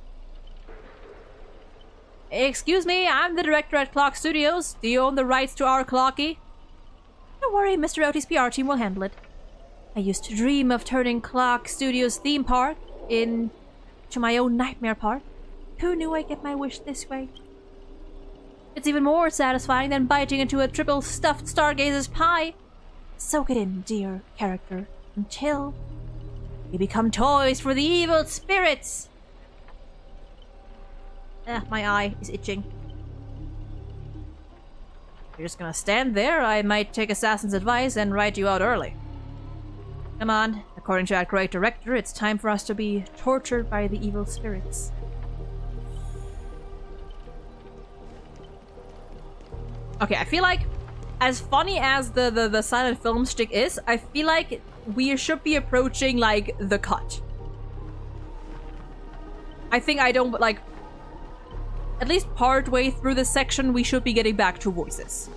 Excuse me, I'm the director at Clock Studios. Do you own the rights to our Clocky? Don't worry, Mr. Oti's PR team will handle it. I used to dream of turning Clock Studios' theme park into my own nightmare park. Who knew I'd get my wish this way? It's even more satisfying than biting into a triple stuffed Stargazer's pie. Soak it in, dear character, until you become toys for the evil spirits. My eye is itching. You're just gonna stand there? I might take Assassin's advice and write you out early. Come on. According to our great director, it's time for us to be tortured by the evil spirits. Okay, I feel like, as funny as the silent film shtick is, I feel like we should be approaching, like, the cut. I think at least part way through this section, we should be getting back to voices.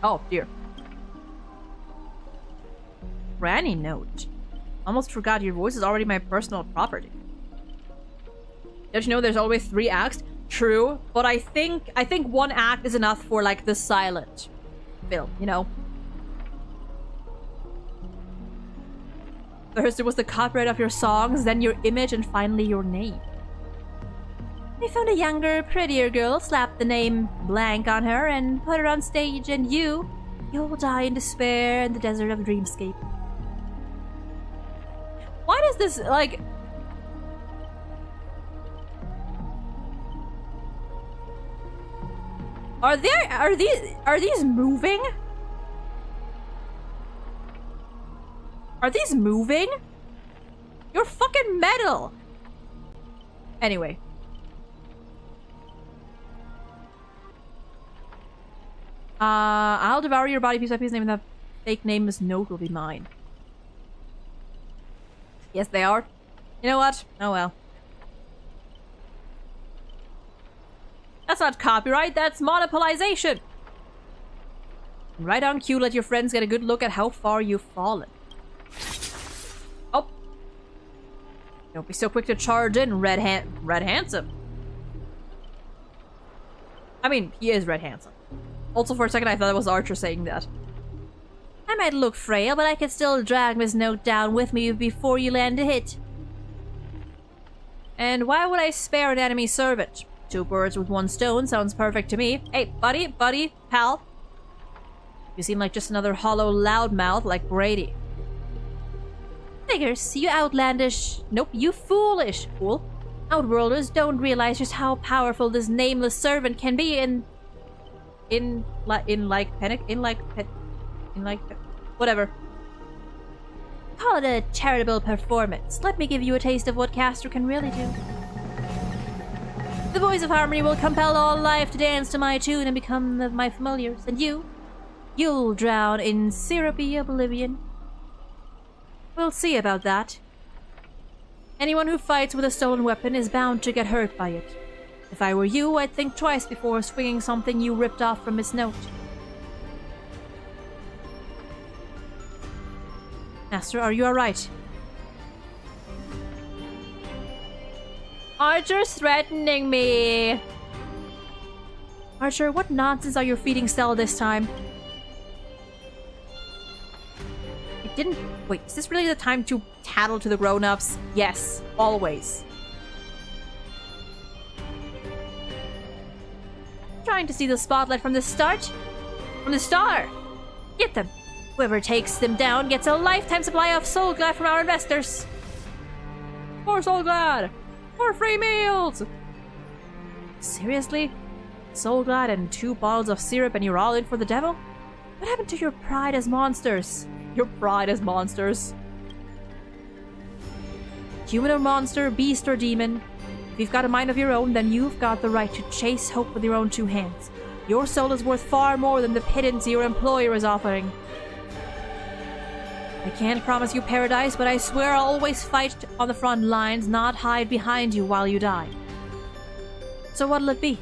Oh, dear. Granny note. Almost forgot your voice is already my personal property. Don't you know there's always 3 acts? True, but I think 1 act is enough for, like, the silent film, you know? First it was the copyright of your songs, then your image, and finally your name. They found a younger, prettier girl, slapped the name blank on her, and put her on stage, and you'll die in despair in the desert of Dreamscape. Why does this, like... Are these moving? Are these moving? You're fucking metal! Anyway. I'll devour your body piece by piece, naming that fake name as note will be mine. Yes, they are. You know what? Oh well. That's not copyright, that's monopolization! Right on cue, let your friends get a good look at how far you've fallen. Oh. Don't be so quick to charge in, Red Handsome. I mean, he is Red Handsome. Also, for a second, I thought it was Archer saying that. I might look frail, but I could still drag Miss Note down with me before you land a hit. And why would I spare an enemy servant? 2 birds with 1 stone sounds perfect to me. Hey, buddy, pal. You seem like just another hollow loudmouth like Brady. Figures, you outlandish... Nope, you foolish fool. Outworlders don't realize just how powerful this nameless servant can be whatever. Call it a charitable performance. Let me give you a taste of what Castor can really do. The voice of harmony will compel all life to dance to my tune and become my familiars. And you'll drown in syrupy oblivion. We'll see about that. Anyone who fights with a stolen weapon is bound to get hurt by it. If I were you, I'd think twice before swinging something you ripped off from Miss Note. Master, are you alright? Archer's threatening me. Archer, what nonsense are you feeding Stella this time? It didn't... Wait, is this really the time to tattle to the grown-ups? Yes, always. Trying to see the spotlight from the start? From the star! Get them! Whoever takes them down gets a lifetime supply of Soul Glad from our investors! More Soul Glad! More free meals! Seriously? Soul Glad and 2 bottles of syrup and you're all in for the devil? What happened to your pride as monsters? Your pride as monsters. Human or monster, beast or demon, if you've got a mind of your own, then you've got the right to chase hope with your own 2 hands. Your soul is worth far more than the pittance your employer is offering. I can't promise you paradise, but I swear I'll always fight on the front lines, not hide behind you while you die. So what'll it be?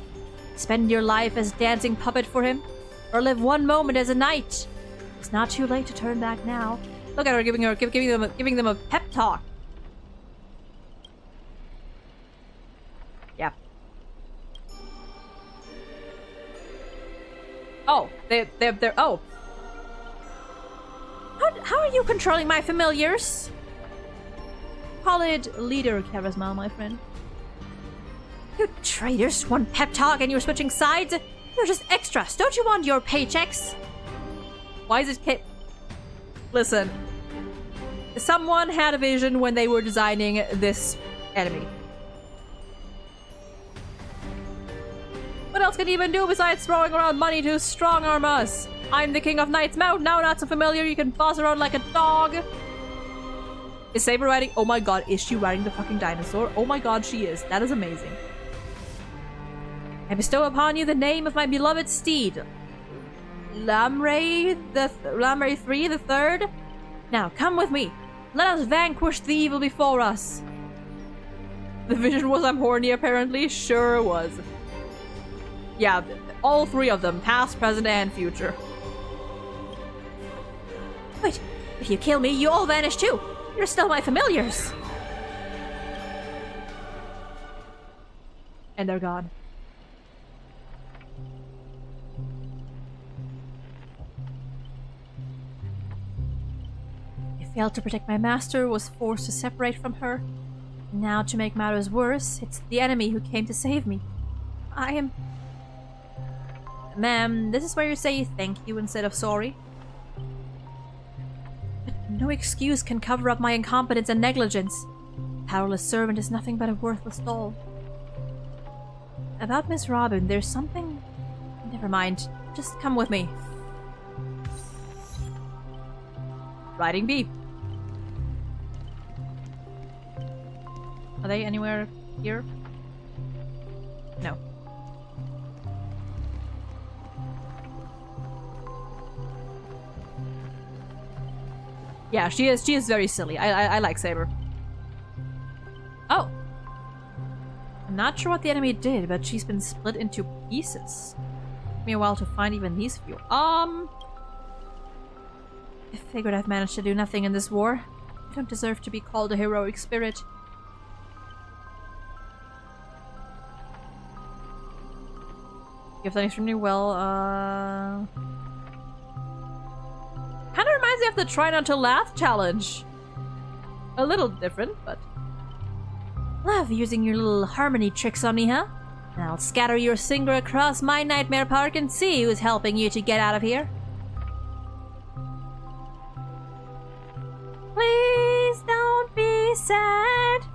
Spend your life as dancing puppet for him? Or live one moment as a knight? It's not too late to turn back now. Look at her giving them a pep talk. Yeah. Oh, they're oh. How are you controlling my familiars? Call it leader charisma, my friend. You traitors! One pep talk and you're switching sides? You're just extras. Don't you want your paychecks? Why is it Listen. Someone had a vision when they were designing this enemy. What else can he even do besides throwing around money to strong-arm us? I'm the king of Knight's Mount, now not so familiar, you can boss around like a dog. Is Saber riding? Oh my god, is she riding the fucking dinosaur? Oh my god, she is. That is amazing. I bestow upon you the name of my beloved steed. Lamray III the Third? Now, come with me. Let us vanquish the evil before us. The vision was I'm horny, apparently. Sure was. Yeah, all 3 of them. Past, present, and future. Wait, if you kill me, you all vanish too. You're still my familiars. And they're gone. I failed to protect my master, was forced to separate from her. Now, to make matters worse, it's the enemy who came to save me. I am... Ma'am, this is where you say thank you instead of sorry. But no excuse can cover up my incompetence and negligence. Powerless servant is nothing but a worthless doll. About Miss Robin, there's something... Never mind. Just come with me. Riding B. Are they anywhere here? No. Yeah, she is very silly. I like Saber. Oh. I'm not sure what the enemy did, but she's been split into pieces. Took me a while to find even these few. I figured I've managed to do nothing in this war. I don't deserve to be called a heroic spirit. Give that extremely well, kinda reminds me of the Try Not to Laugh challenge. A little different, but... Love using your little harmony tricks on me, huh? I'll scatter your singer across my nightmare park and see who's helping you to get out of here. Please don't be sad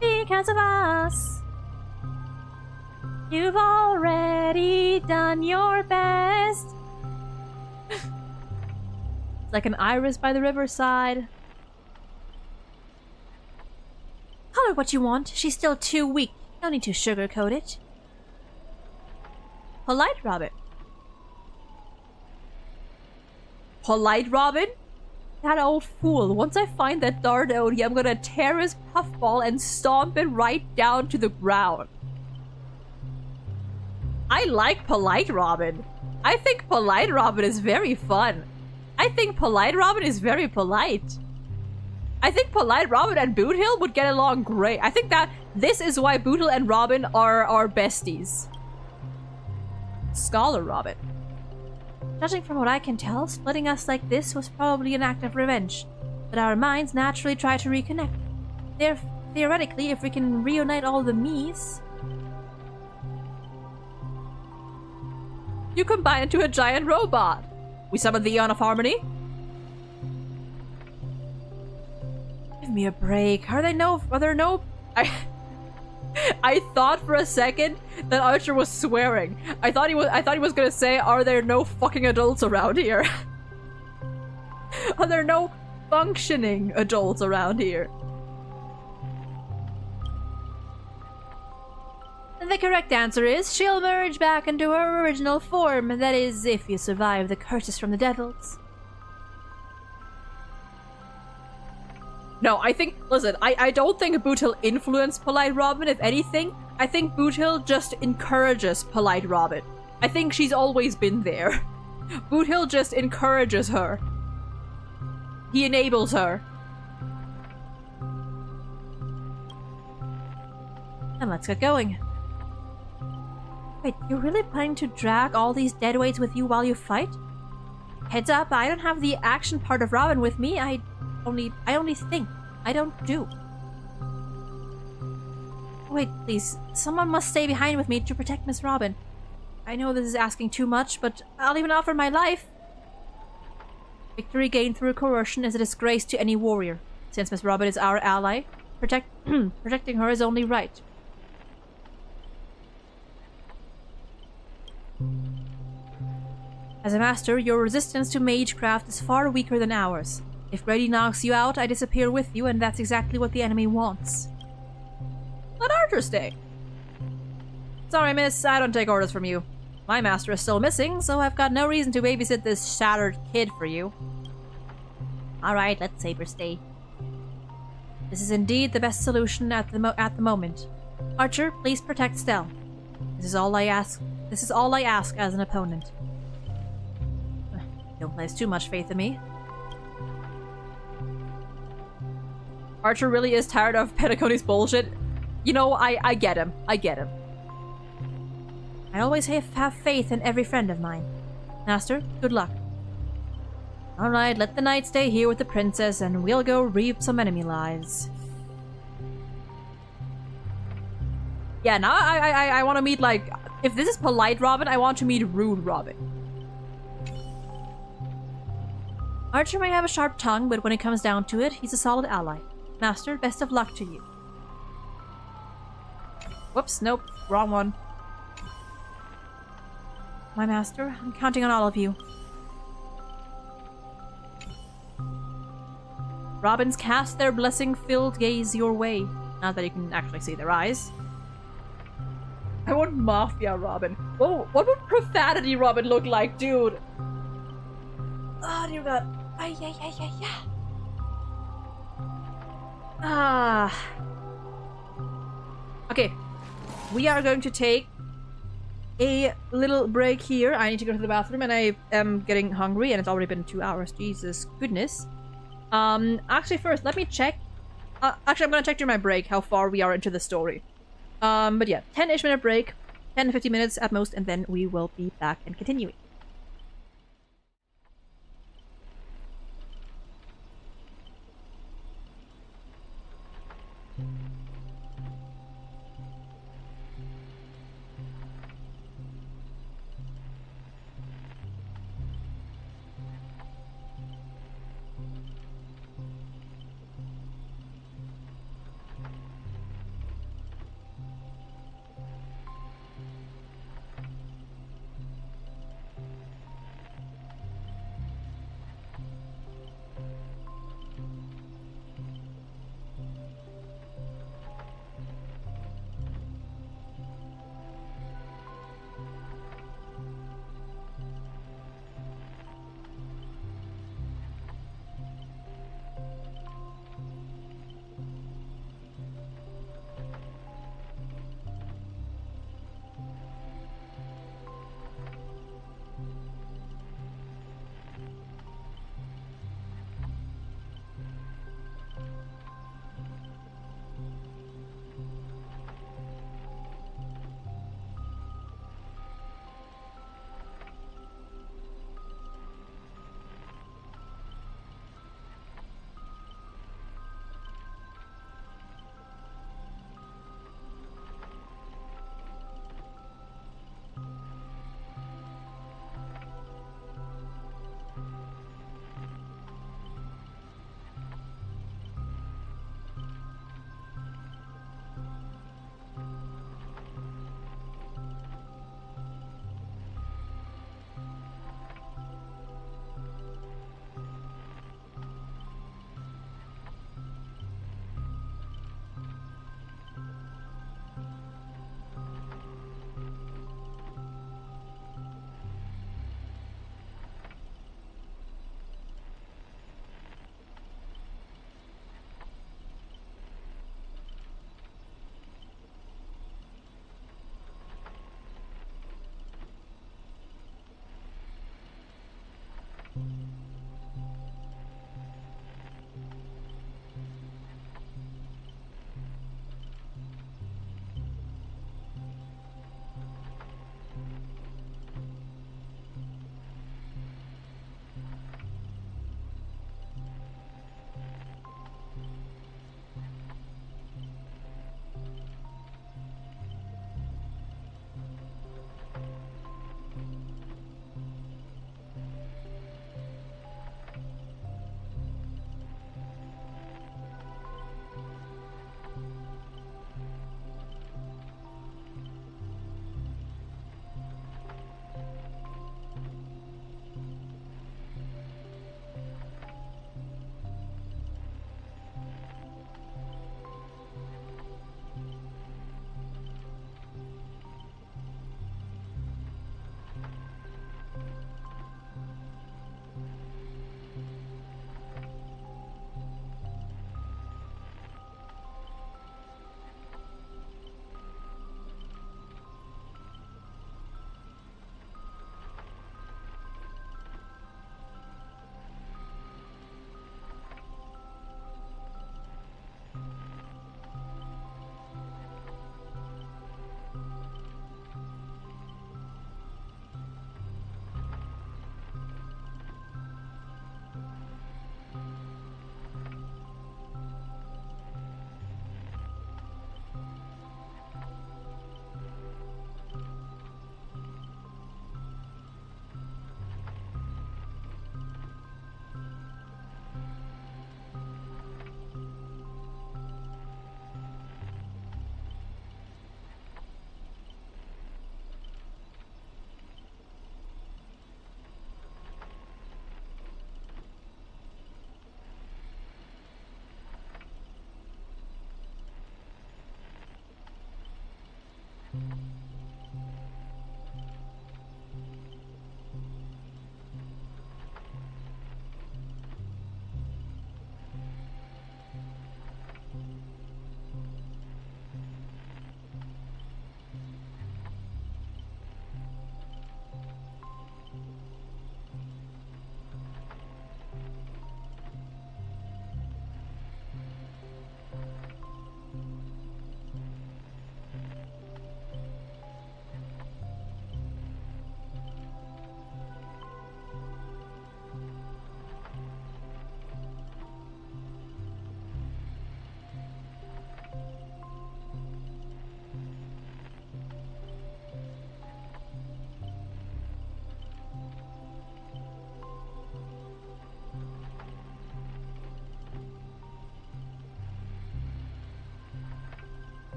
because of us. You've already done your best. It's like an iris by the riverside. Call her what you want. She's still too weak. No need to sugarcoat it. Polite Robin. Polite Robin? That old fool. Once I find that darn Odie, I'm gonna tear his puffball and stomp it right down to the ground. I like Polite Robin. I think Polite Robin is very fun. I think Polite Robin is very polite. I think Polite Robin and Boothill would get along great. I think that this is why Boothill and Robin are besties. Scholar Robin. Judging from what I can tell, splitting us like this was probably an act of revenge. But our minds naturally try to reconnect. Theoretically, if we can reunite all the me's... You combine into a giant robot! We summon the Eon of Harmony? Give me a break. Are there no... I thought for a second that Archer was swearing. I thought he was gonna say, are there no fucking adults around here? Are there no functioning adults around here? And the correct answer is, she'll merge back into her original form. That is, if you survive the curses from the devils. No, I think, listen, I don't think Bootil influenced Polite Robin. If anything, I think Bootil just encourages Polite Robin. I think she's always been there. Bootil just encourages her. He enables her. And let's get going. Wait, you're really planning to drag all these deadweights with you while you fight? Heads up, I don't have the action part of Robin with me. I only think. I don't do. Wait, please. Someone must stay behind with me to protect Miss Robin. I know this is asking too much, but I'll even offer my life. Victory gained through coercion is a disgrace to any warrior. Since Miss Robin is our ally, protecting her is only right. As a master, your resistance to magecraft is far weaker than ours. If Grady knocks you out, I disappear with you, and that's exactly what the enemy wants. Let Archer stay. Sorry, miss, I don't take orders from you. My master is still missing, so I've got no reason to babysit this shattered kid for you. Alright, let Saber stay. This is indeed the best solution at the moment. Archer, please protect Stell. This is all I ask. This is all I ask as an opponent. Don't place too much faith in me. Archer really is tired of Petaconi's bullshit. You know, I get him. I get him. I always have faith in every friend of mine. Master, good luck. Alright, let the knight stay here with the princess and we'll go reap some enemy lives. Yeah, now I want to meet, like, if this is Polite Robin, I want to meet Rude Robin. Archer may have a sharp tongue, but when it comes down to it, he's a solid ally. Master, best of luck to you. Whoops, nope, wrong one. My master, I'm counting on all of you. Robins cast their blessing-filled gaze your way. Not that you can actually see their eyes. I want Mafia Robin. Whoa, what would Profanity Robin look like, dude? Oh, dear God. Ay, ay, ay, ay, ay. Ah. Okay. We are going to take a little break here. I need to go to the bathroom and I am getting hungry and it's already been 2 hours. Jesus goodness. Actually first, let me check. Actually, I'm gonna check during my break how far we are into the story. But yeah, 10-ish minute break. 10 to 15 minutes at most, and then we will be back and continuing.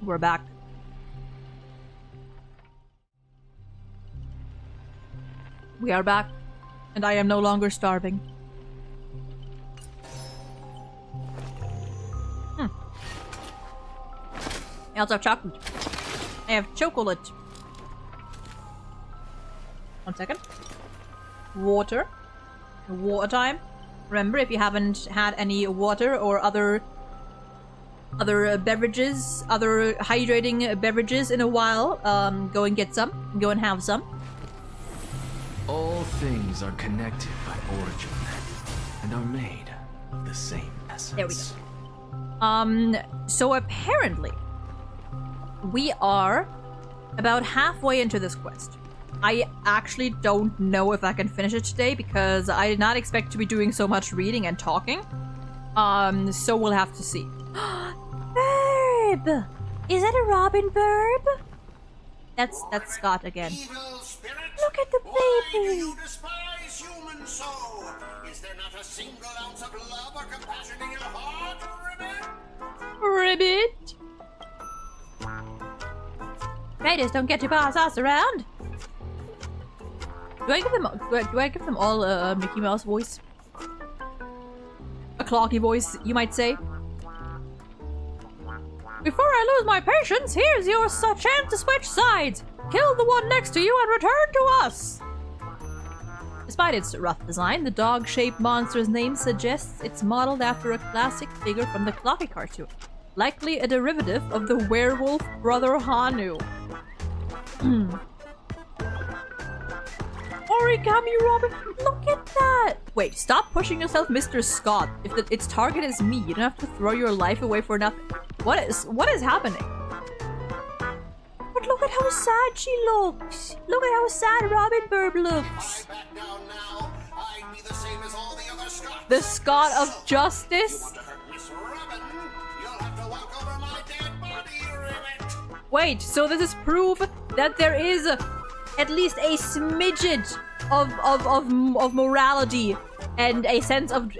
We're back. We are back, and I am no longer starving. I also have chocolate. I have chocolate. 1 second. Water. Water time. Remember, if you haven't had any water or other beverages, other hydrating beverages in a while, go and get some. Go and have some. All things are connected by origin and are made of the same essence. There we go. So apparently, we are about halfway into this quest. I actually don't know if I can finish it today because I did not expect to be doing so much reading and talking. So we'll have to see. Burb! Is that a robin burb? That's Scott again. Look at the baby! You despise humans so? Is there not a single ounce of love or compassion in your heart, Ribbit? Ribbit! Raiders don't get to boss us around. Do I give them all a Mickey Mouse voice? A clocky voice, you might say. Before I lose my patience, here's your chance to switch sides. Kill the one next to you and return to us. Despite its rough design, the dog-shaped monster's name suggests it's modeled after a classic figure from the Clocky cartoon, likely a derivative of the werewolf brother Hanu. Origami Robin, look at that! Wait, stop pushing yourself, Mr. Scott. If its target is me, you don't have to throw your life away for nothing. What is happening? But look at how sad she looks. Look at how sad Robin Burb looks. The Scott of Justice? Wait, so this is proof that there is at least a smidget of morality and a sense of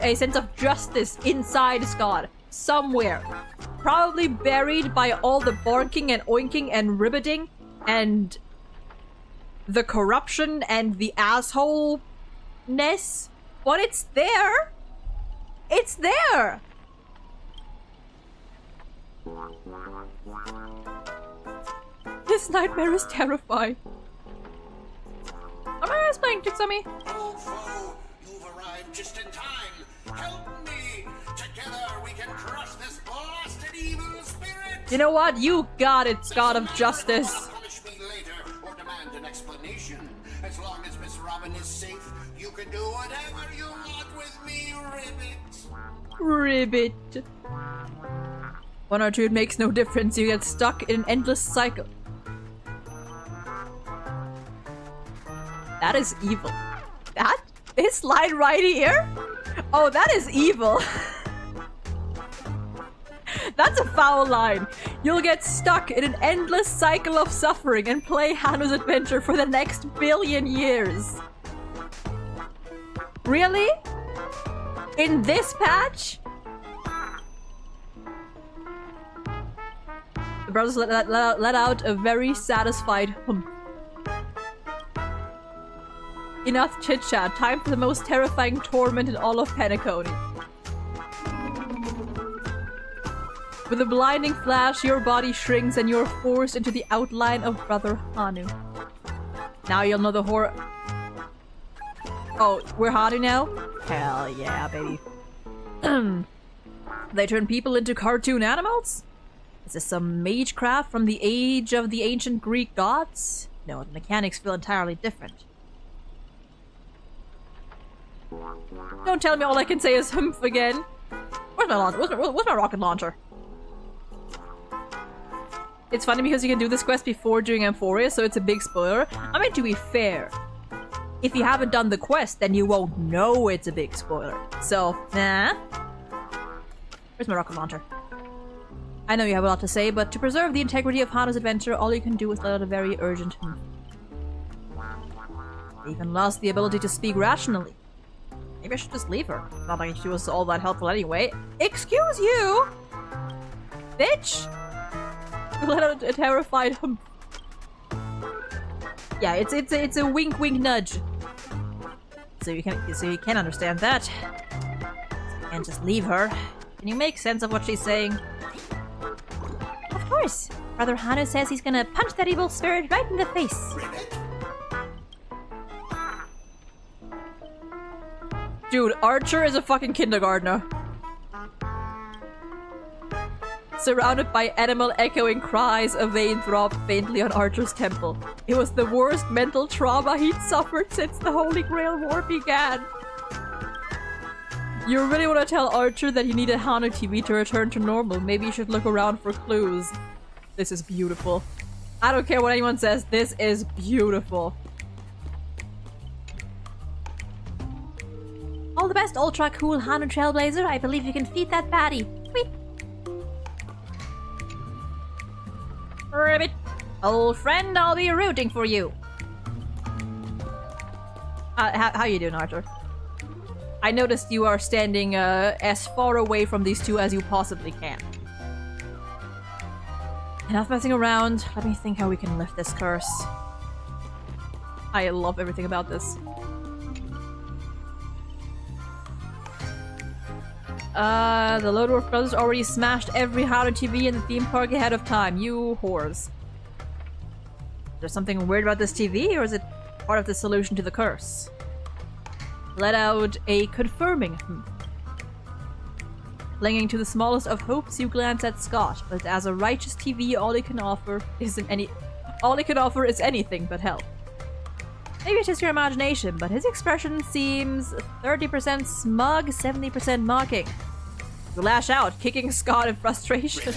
justice inside Scott somewhere, probably buried by all the barking and oinking and ribbiting and the corruption and the assholeness. But it's there. It's there. This nightmare is terrifying. Am I playing Tixami? Old foe, you've arrived just in time. Help me. Together we can crush this blasted evil spirit. You know what? You got it, Scott of Justice. Punish me later or demand an explanation. As long as Miss Robin is safe, you can do whatever you want with me, Ribbit. Ribbit. 1 or 2, it makes no difference. You get stuck in an endless cycle. That is evil. That? This line right here? Oh, that is evil. That's a foul line. You'll get stuck in an endless cycle of suffering and play Hanu's adventure for the next billion years. Really? In this patch? The brothers let out a very satisfied hum. Enough chit-chat. Time for the most terrifying torment in all of Penacony. With a blinding flash, your body shrinks and you're forced into the outline of Brother Hanu. Now you'll know the horror. Oh, we're Hanu now? Hell yeah, baby. They turn people into cartoon animals? Is this some magecraft from the age of the ancient Greek gods? No, the mechanics feel entirely different. Don't tell me all I can say is humph again. Where's my launcher? Where's my rocket launcher? It's funny because you can do this quest before doing Amphoria, so it's a big spoiler. I mean, to be fair, if you haven't done the quest, then you won't know it's a big spoiler. So, nah. Where's my rocket launcher? I know you have a lot to say, but to preserve the integrity of Hanu's adventure, all you can do is let out a very urgent humph. I even lost the ability to speak rationally. Maybe I should just leave her. Not like she was all that helpful anyway. Excuse you! Bitch! Let out a terrified hump. Yeah, it's a wink wink nudge. So you can understand that. You can't just leave her. Can you make sense of what she's saying? Of course. Brother Hanu says he's gonna punch that evil spirit right in the face. Dude, Archer is a fucking kindergartner. Surrounded by animal echoing cries, a vein throbbed faintly on Archer's temple. It was the worst mental trauma he'd suffered since the Holy Grail War began. You really want to tell Archer that he needed Hanu TV to return to normal? Maybe you should look around for clues. This is beautiful. I don't care what anyone says, this is beautiful. All the best, ultra cool Hanu Trailblazer. I believe you can feed that baddie. Sweet. Ribbit. Old friend, I'll be rooting for you. How you doing, Archer? I noticed you are standing as far away from these two as you possibly can. Enough messing around. Let me think how we can lift this curse. I love everything about this. The Lodorf brothers already smashed every Hanu TV in the theme park ahead of time. You whores. Is there something weird about this TV, or is it part of the solution to the curse? Let out a confirming Clinging to the smallest of hopes, you glance at Scott, but as a righteous TV, all he can offer is anything but help. Maybe it's just your imagination, but his expression seems 30% smug, 70% mocking. You lash out, kicking Scott in frustration.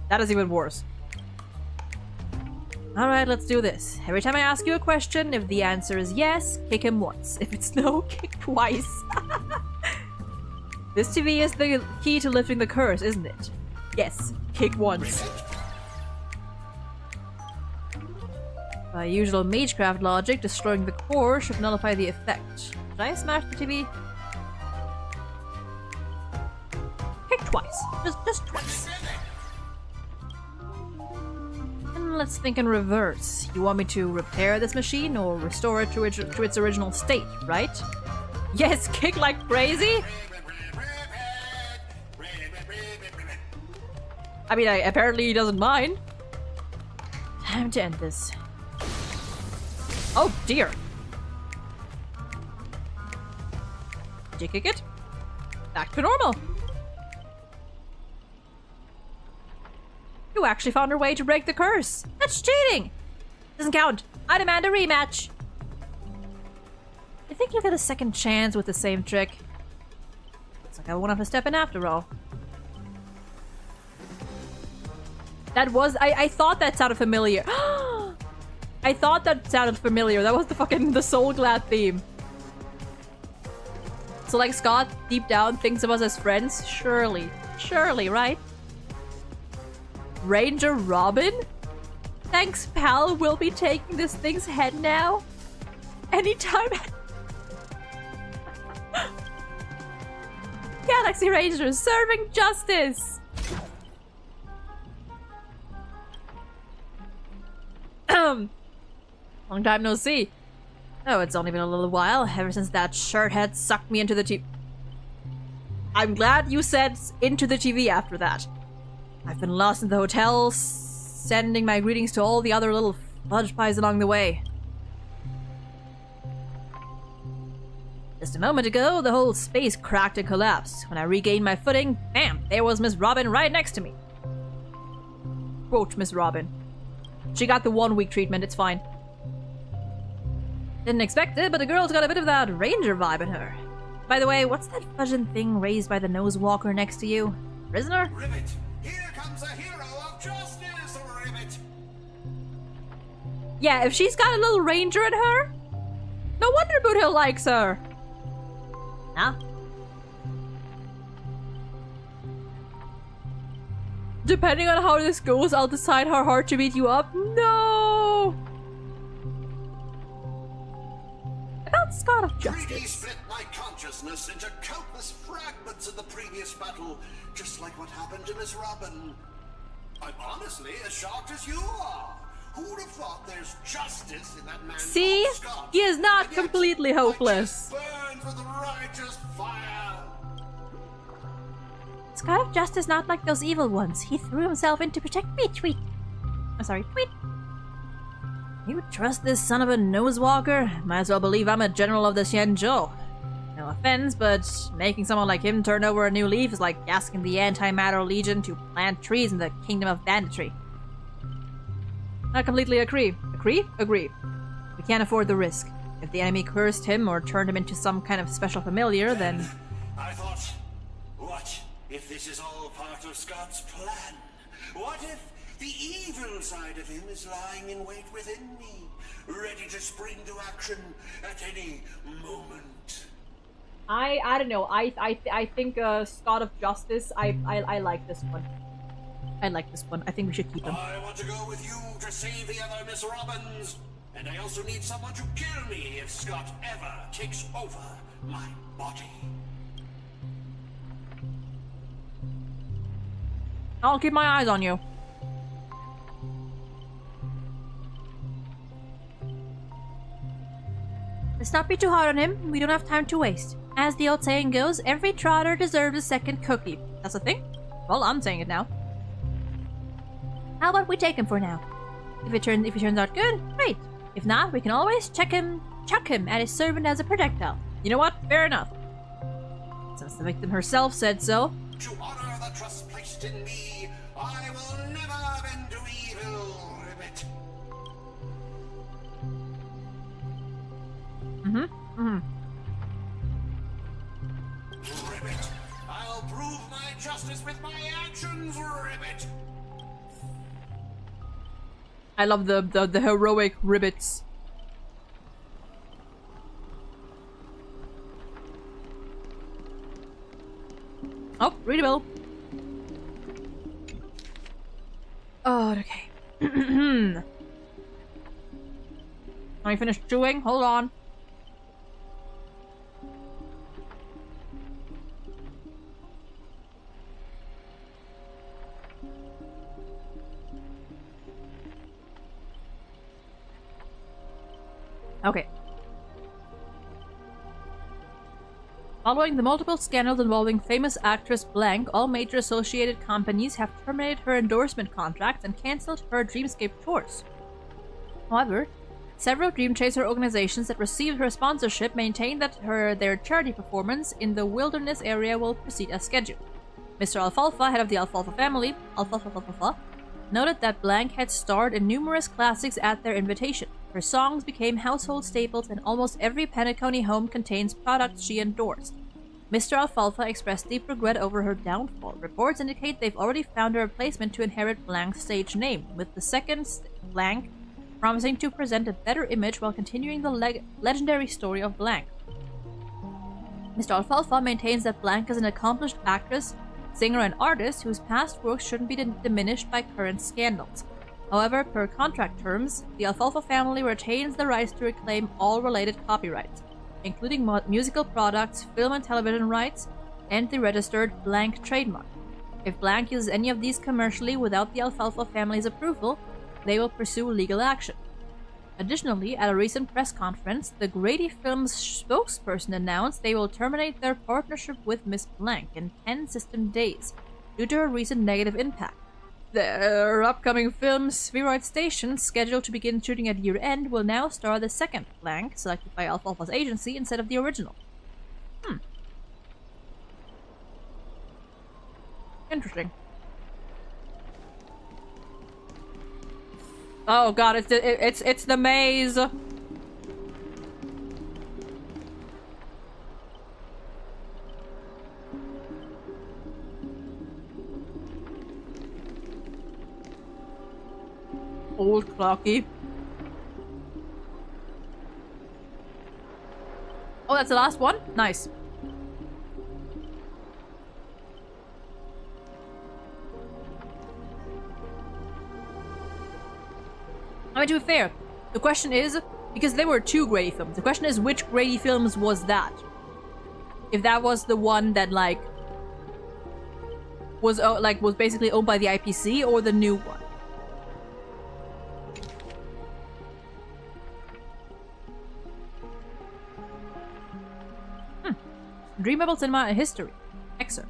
That is even worse. Alright, let's do this. Every time I ask you a question, if the answer is yes, kick him once. If it's no, kick twice. This TV is the key to lifting the curse, isn't it? Yes, kick once. By usual Magecraft logic, destroying the core should nullify the effect. Should I smash the TV? Kick twice. Just twice. And let's think in reverse. You want me to repair this machine or restore it to its original state, right? Yes, kick like crazy? I mean, apparently he doesn't mind. Time to end this. Oh dear. Did you kick it? Back to normal. You actually found a way to break the curse. That's cheating. Doesn't count. I demand a rematch. I think you'll get a second chance with the same trick. Looks like I won't have to step in after all. That was- I thought that sounded familiar. I thought that sounded familiar. That was the Soul Glad theme. So like Scott, deep down, thinks of us as friends? Surely. Surely, right? Ranger Robin? Thanks, pal. We'll be taking this thing's head now. Anytime. Galaxy Rangers serving justice! Long time no see. Oh, it's only been a little while, ever since that shirthead sucked me into the TV. I'm glad you said into the TV after that. I've been lost in the hotel, sending my greetings to all the other little fudge pies along the way. Just a moment ago, the whole space cracked and collapsed. When I regained my footing, bam, there was Miss Robin right next to me. Quote Miss Robin. She got the 1 week treatment, it's fine. Didn't expect it, but the girl's got a bit of that ranger vibe in her. By the way, what's that fudging thing raised by the nose walker next to you? Prisoner? Ribbit! Here comes a hero of justice, Ribbit! Yeah, if she's got a little ranger in her, no wonder Boothill likes her. Nah. Depending on how this goes, I'll decide how hard to beat you up. No! About Scott of Justice. 3D split my consciousness into countless fragments of the previous battle, just like what happened to Miss Robin. I'm honestly as shocked as you are. Who'd have thought there's justice in that man? See? He is not completely hopeless. Burns with righteous fire. Scott of Justice not like those evil ones. He threw himself in to protect me, tweet. I'm sorry, tweet. You trust this son of a nosewalker? Might as well believe I'm a general of the Xianzhou. No offense, but making someone like him turn over a new leaf is like asking the Antimatter Legion to plant trees in the kingdom of banditry. I completely agree. Agree. We can't afford the risk. If the enemy cursed him or turned him into some kind of special familiar, then... I thought, what if this is all part of Scott's plan? What if the evil side of him is lying in wait within me, ready to spring to action at any moment? I don't know. I think Scott of Justice. I like this one. I like this one. I think we should keep him. I want to go with you to save the other Miss Robbins, and I also need someone to kill me if Scott ever takes over my body. I'll keep my eyes on you. Let's not be too hard on him. We don't have time to waste. As the old saying goes, every trotter deserves a second cookie. That's a thing? Well, I'm saying it now. How about we take him for now? If he turns out good, great. If not, we can always chuck him at his servant as a projectile. You know what? Fair enough. Since the victim herself said so. To honor the trust placed in me, I will never bend to evil, Ribbit. Ribbit, I'll prove my justice with my actions, Ribbit. I love the heroic ribbits. Oh, readable. Oh, okay. Let me finish chewing. Hold on. Okay. Following the multiple scandals involving famous actress Blank, all major associated companies have terminated her endorsement contracts and cancelled her Dreamscape tours. However, several Dream Chaser organizations that received her sponsorship maintain that their charity performance in the wilderness area will proceed as scheduled. Mr. Alfalfa, head of the Alfalfa family, noted that Blank had starred in numerous classics at their invitation. Her songs became household staples, and almost every Penacony home contains products she endorsed. Mr. Alfalfa expressed deep regret over her downfall. Reports indicate they've already found a replacement to inherit Blank's stage name, with the second Blank promising to present a better image while continuing the legendary story of Blank. Mr. Alfalfa maintains that Blank is an accomplished actress, singer, and artist whose past work shouldn't be diminished by current scandals. However, per contract terms, the Alfalfa family retains the rights to reclaim all related copyrights, including musical products, film and television rights, and the registered Blank trademark. If Blank uses any of these commercially without the Alfalfa family's approval, they will pursue legal action. Additionally, at a recent press conference, the Grady Films spokesperson announced they will terminate their partnership with Miss Blank in 10 system days due to her recent negative impact. Their upcoming film, Spheroid Station, scheduled to begin shooting at year-end, will now star the second Blank, selected by Alfalfa's agency instead of the original. Interesting. Oh god, it's the maze. Old clocky. Oh, that's the last one? Nice. I mean, to be fair, the question is, because there were 2 Grady films, the question is which Grady films was that? If that was the one that, like, was basically owned by the IPC or the new one? Dreamable cinema history. Excerpt.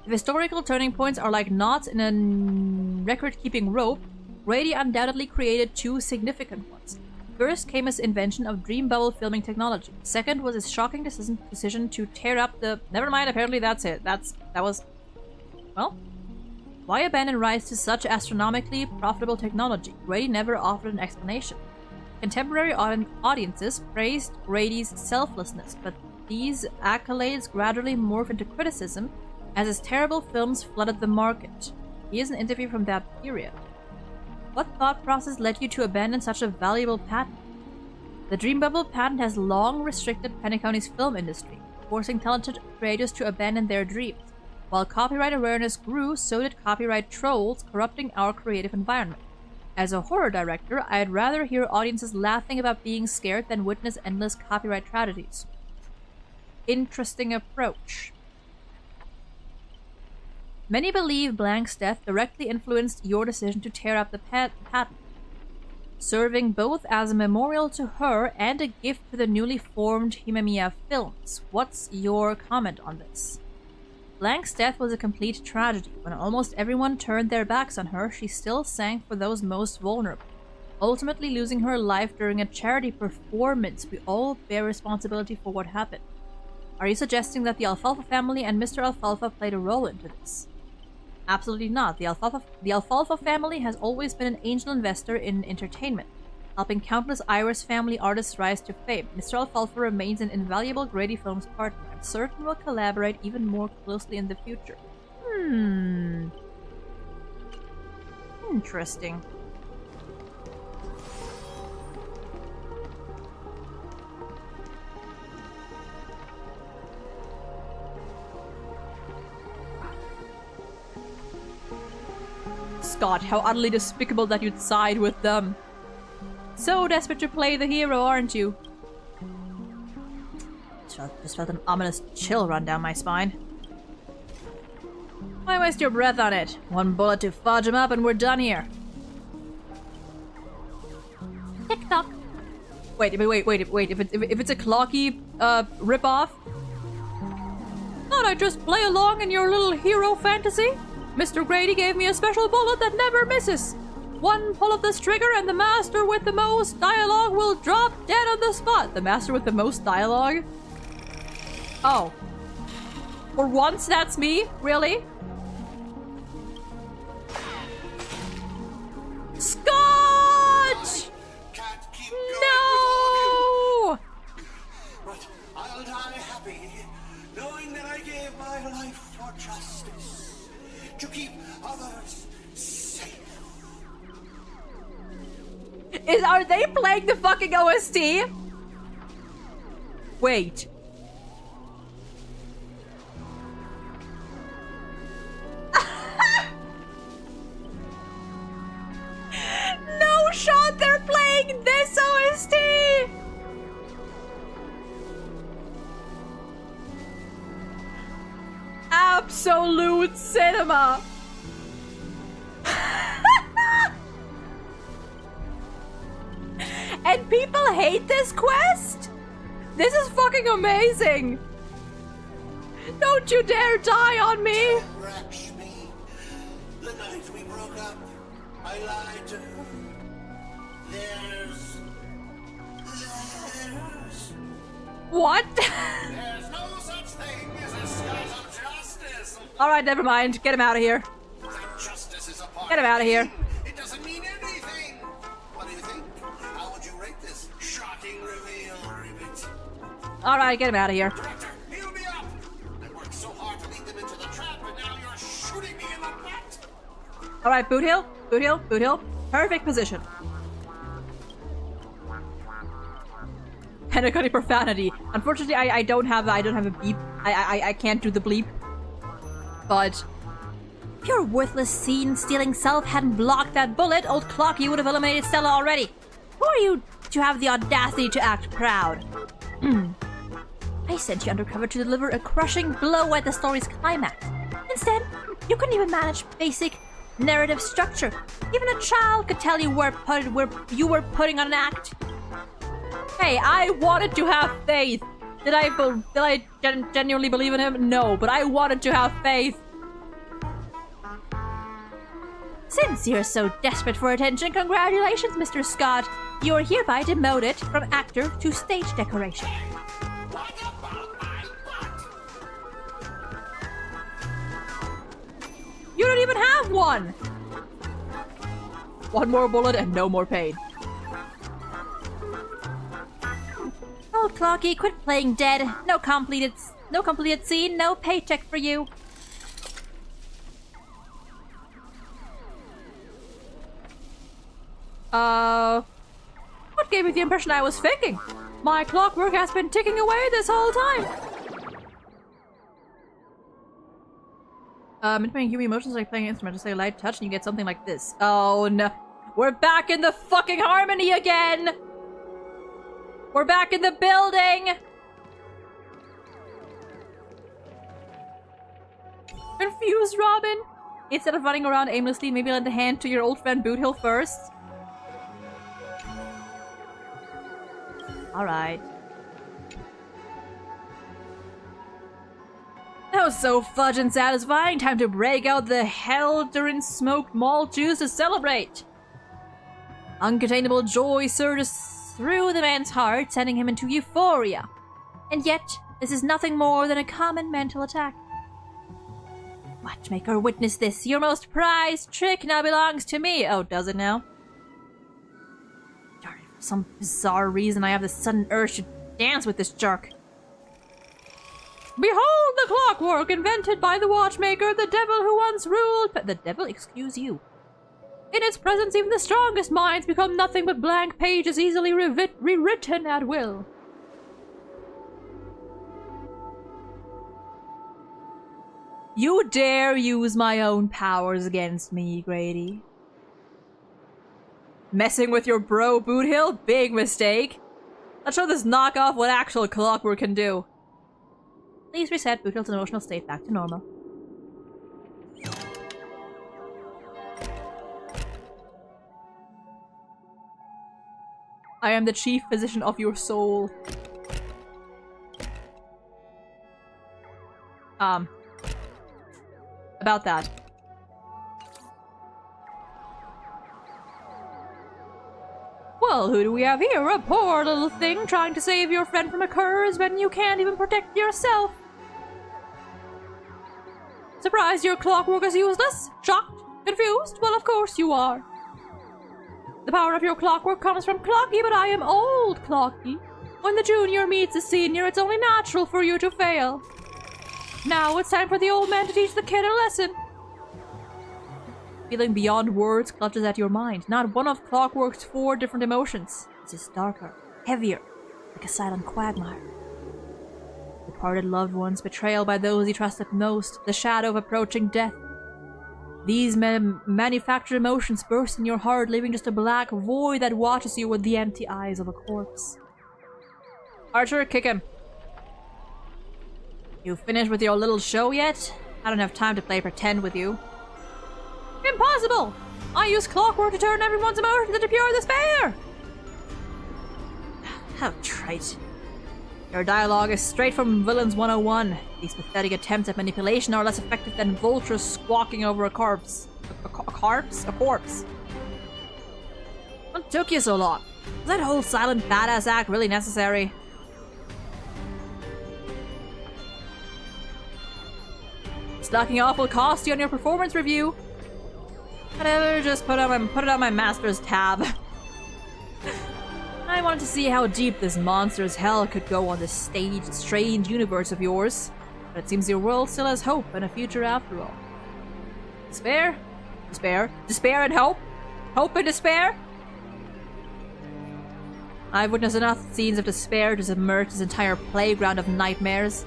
If historical turning points are like knots in a record-keeping rope, Grady undoubtedly created two significant ones. First came his invention of dream bubble filming technology. Second was his shocking decision to tear up the... Never mind, apparently that's it. That was... Well... Why abandon rise to such astronomically profitable technology? Grady never offered an explanation. Contemporary audiences praised Grady's selflessness, but these accolades gradually morphed into criticism as his terrible films flooded the market. Here's an interview from that period. What thought process led you to abandon such a valuable patent? The Dream Bubble patent has long restricted Penacony's film industry, forcing talented creators to abandon their dreams. While copyright awareness grew, so did copyright trolls, corrupting our creative environment. As a horror director, I'd rather hear audiences laughing about being scared than witness endless copyright tragedies. Interesting approach. Many believe Blank's death directly influenced your decision to tear up the patent, serving both as a memorial to her and a gift to the newly formed Himemiya Films. What's your comment on this? Blank's death was a complete tragedy. When almost everyone turned their backs on her, she still sang for those most vulnerable. Ultimately losing her life during a charity performance, we all bear responsibility for what happened. Are you suggesting that the Alfalfa family and Mr. Alfalfa played a role into this? Absolutely not. The Alfalfa family has always been an angel investor in entertainment, helping countless Irish family artists rise to fame. Mr. Alfalfa remains an invaluable Grady Films partner and certain will collaborate even more closely in the future. Interesting. Scott, how utterly despicable that you'd side with them. So desperate to play the hero, aren't you? Just felt an ominous chill run down my spine. Why waste your breath on it? One bullet to fudge him up and we're done here. Tick-tock. Wait. If it's a clocky, rip-off? Thought I'd just play along in your little hero fantasy? Mr. Grady gave me a special bullet that never misses. One pull of this trigger and the master with the most dialogue will drop dead on the spot. The master with the most dialogue? Oh. For once, that's me? Really? Scott! No! But I'll die happy, knowing that I gave my life for justice. To keep others safe. Are they playing the fucking OST? Wait. No shot, they're playing this OST! Absolute cinema! And people hate this quest? This is fucking amazing! Don't you dare die on me! Lakshmi, the night we broke up, I lied to her. There's... What? There's no such thing as a Scott of justice. Alright, never mind. Get him out of here. Justice is a part Get him out of here. It doesn't mean anything. What do you think? How would you rate this shocking reveal, Ribbit? Alright, get him out of here. Director, heal me up! I worked so hard to lead them into the trap, and now you're shooting me in the butt! Alright, boot hill. Boot hill. Boot hill. Perfect position. Penacony profanity. Unfortunately, I don't have a beep. I can't do the bleep. But if your worthless scene-stealing self hadn't blocked that bullet, old Clocky would have eliminated Stella already. Who are you to have the audacity to act proud? I sent you undercover to deliver a crushing blow at the story's climax. Instead, you couldn't even manage basic narrative structure. Even a child could tell you where you were putting on an act. Hey, I wanted to have faith. Did I genuinely believe in him? No, but I wanted to have faith. Since you're so desperate for attention, congratulations, Mr. Scott. You are hereby demoted from actor to stage decoration. You don't even have one! One more bullet and no more pain. Oh, Clocky, quit playing dead. No completed scene, no paycheck for you. What gave me the impression I was faking? My clockwork has been ticking away this whole time. Implementing human emotions like playing an instrument. Just like a light touch and you get something like this. Oh no. We're back in the fucking harmony again! We're back in the building! Confused, Robin? Instead of running around aimlessly, maybe lend a hand to your old friend Boothill first. Alright. That was so fudging satisfying. Time to break out the Helderin smoked malt juice to celebrate. Uncontainable joy surges through the man's heart, sending him into euphoria. And yet, this is nothing more than a common mental attack. Watchmaker, witness this. Your most prized trick now belongs to me. Oh, does it now? Darn it, for some bizarre reason I have this sudden urge to dance with this jerk. Behold the clockwork invented by the watchmaker, the devil who once ruled... The devil? Excuse you. In its presence, even the strongest minds become nothing but blank pages easily rewritten at will. You dare use my own powers against me, Grady. Messing with your bro Boothill? Big mistake. Let's show this knockoff what actual clockwork can do. Please reset Boothill's emotional state back to normal. I am the chief physician of your soul. About that. Well, who do we have here? A poor little thing trying to save your friend from a curse when you can't even protect yourself. Surprised your clockwork is useless? Shocked? Confused? Well, of course you are. The power of your clockwork comes from Clocky, but I am old Clocky. When the junior meets the senior, it's only natural for you to fail. Now it's time for the old man to teach the kid a lesson. Feeling beyond words clutches at your mind. Not one of Clockwork's 4 different emotions. This is darker, heavier, like a silent quagmire. Departed loved ones, betrayal by those he trusted most, the shadow of approaching death. These manufactured emotions burst in your heart, leaving just a black void that watches you with the empty eyes of a corpse. Archer, kick him. You finished with your little show yet? I don't have time to play pretend with you. Impossible! I use clockwork to turn everyone's emotions into pure despair! How trite. Your dialogue is straight from Villains 101. These pathetic attempts at manipulation are less effective than vultures squawking over a corpse. A corpse? A corpse. What took you so long? Was that whole silent badass act really necessary? Slacking off will cost you on your performance review. Whatever, just put it on my master's tab. I wanted to see how deep this monster's hell could go on this strange universe of yours. But it seems your world still has hope and a future after all. Despair? Despair? Despair and hope? Hope and despair? I've witnessed enough scenes of despair to submerge this entire playground of nightmares.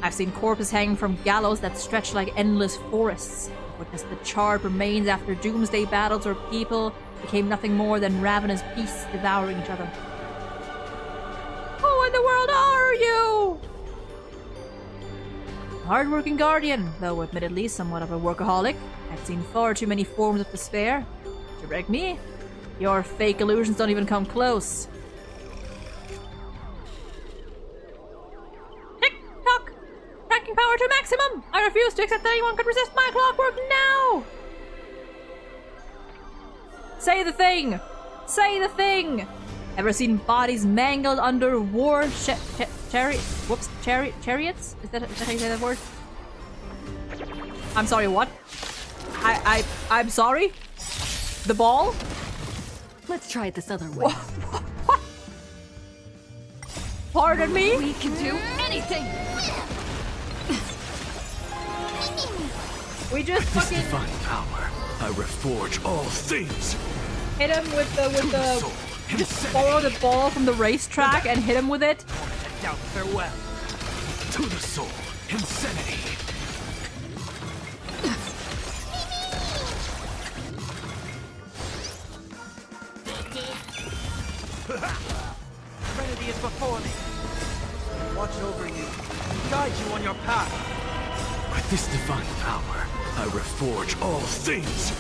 I've seen corpses hanging from gallows that stretch like endless forests. I've witnessed the charred remains after doomsday battles where people became nothing more than ravenous beasts devouring each other. Who in the world are you? Hard-working guardian, though admittedly somewhat of a workaholic. I've seen far too many forms of despair. To break me, your fake illusions don't even come close. Tick-tock! Cranking power to maximum! I refuse to accept that anyone could resist my clockwork now! Say the thing! Say the thing! Ever seen bodies mangled under war chariots? Is that how you say that word? I'm sorry, what? I'm sorry? The ball? Let's try it this other way. What? Pardon me? We can do anything! We just fucking divine power, I reforge all things. hit him with the just borrow the ball from the racetrack and hit him with it. Doubt farewell. To the soul, insanity. Trinity is before me. Watch over you, guide you on your path. With this divine power, I reforge all things.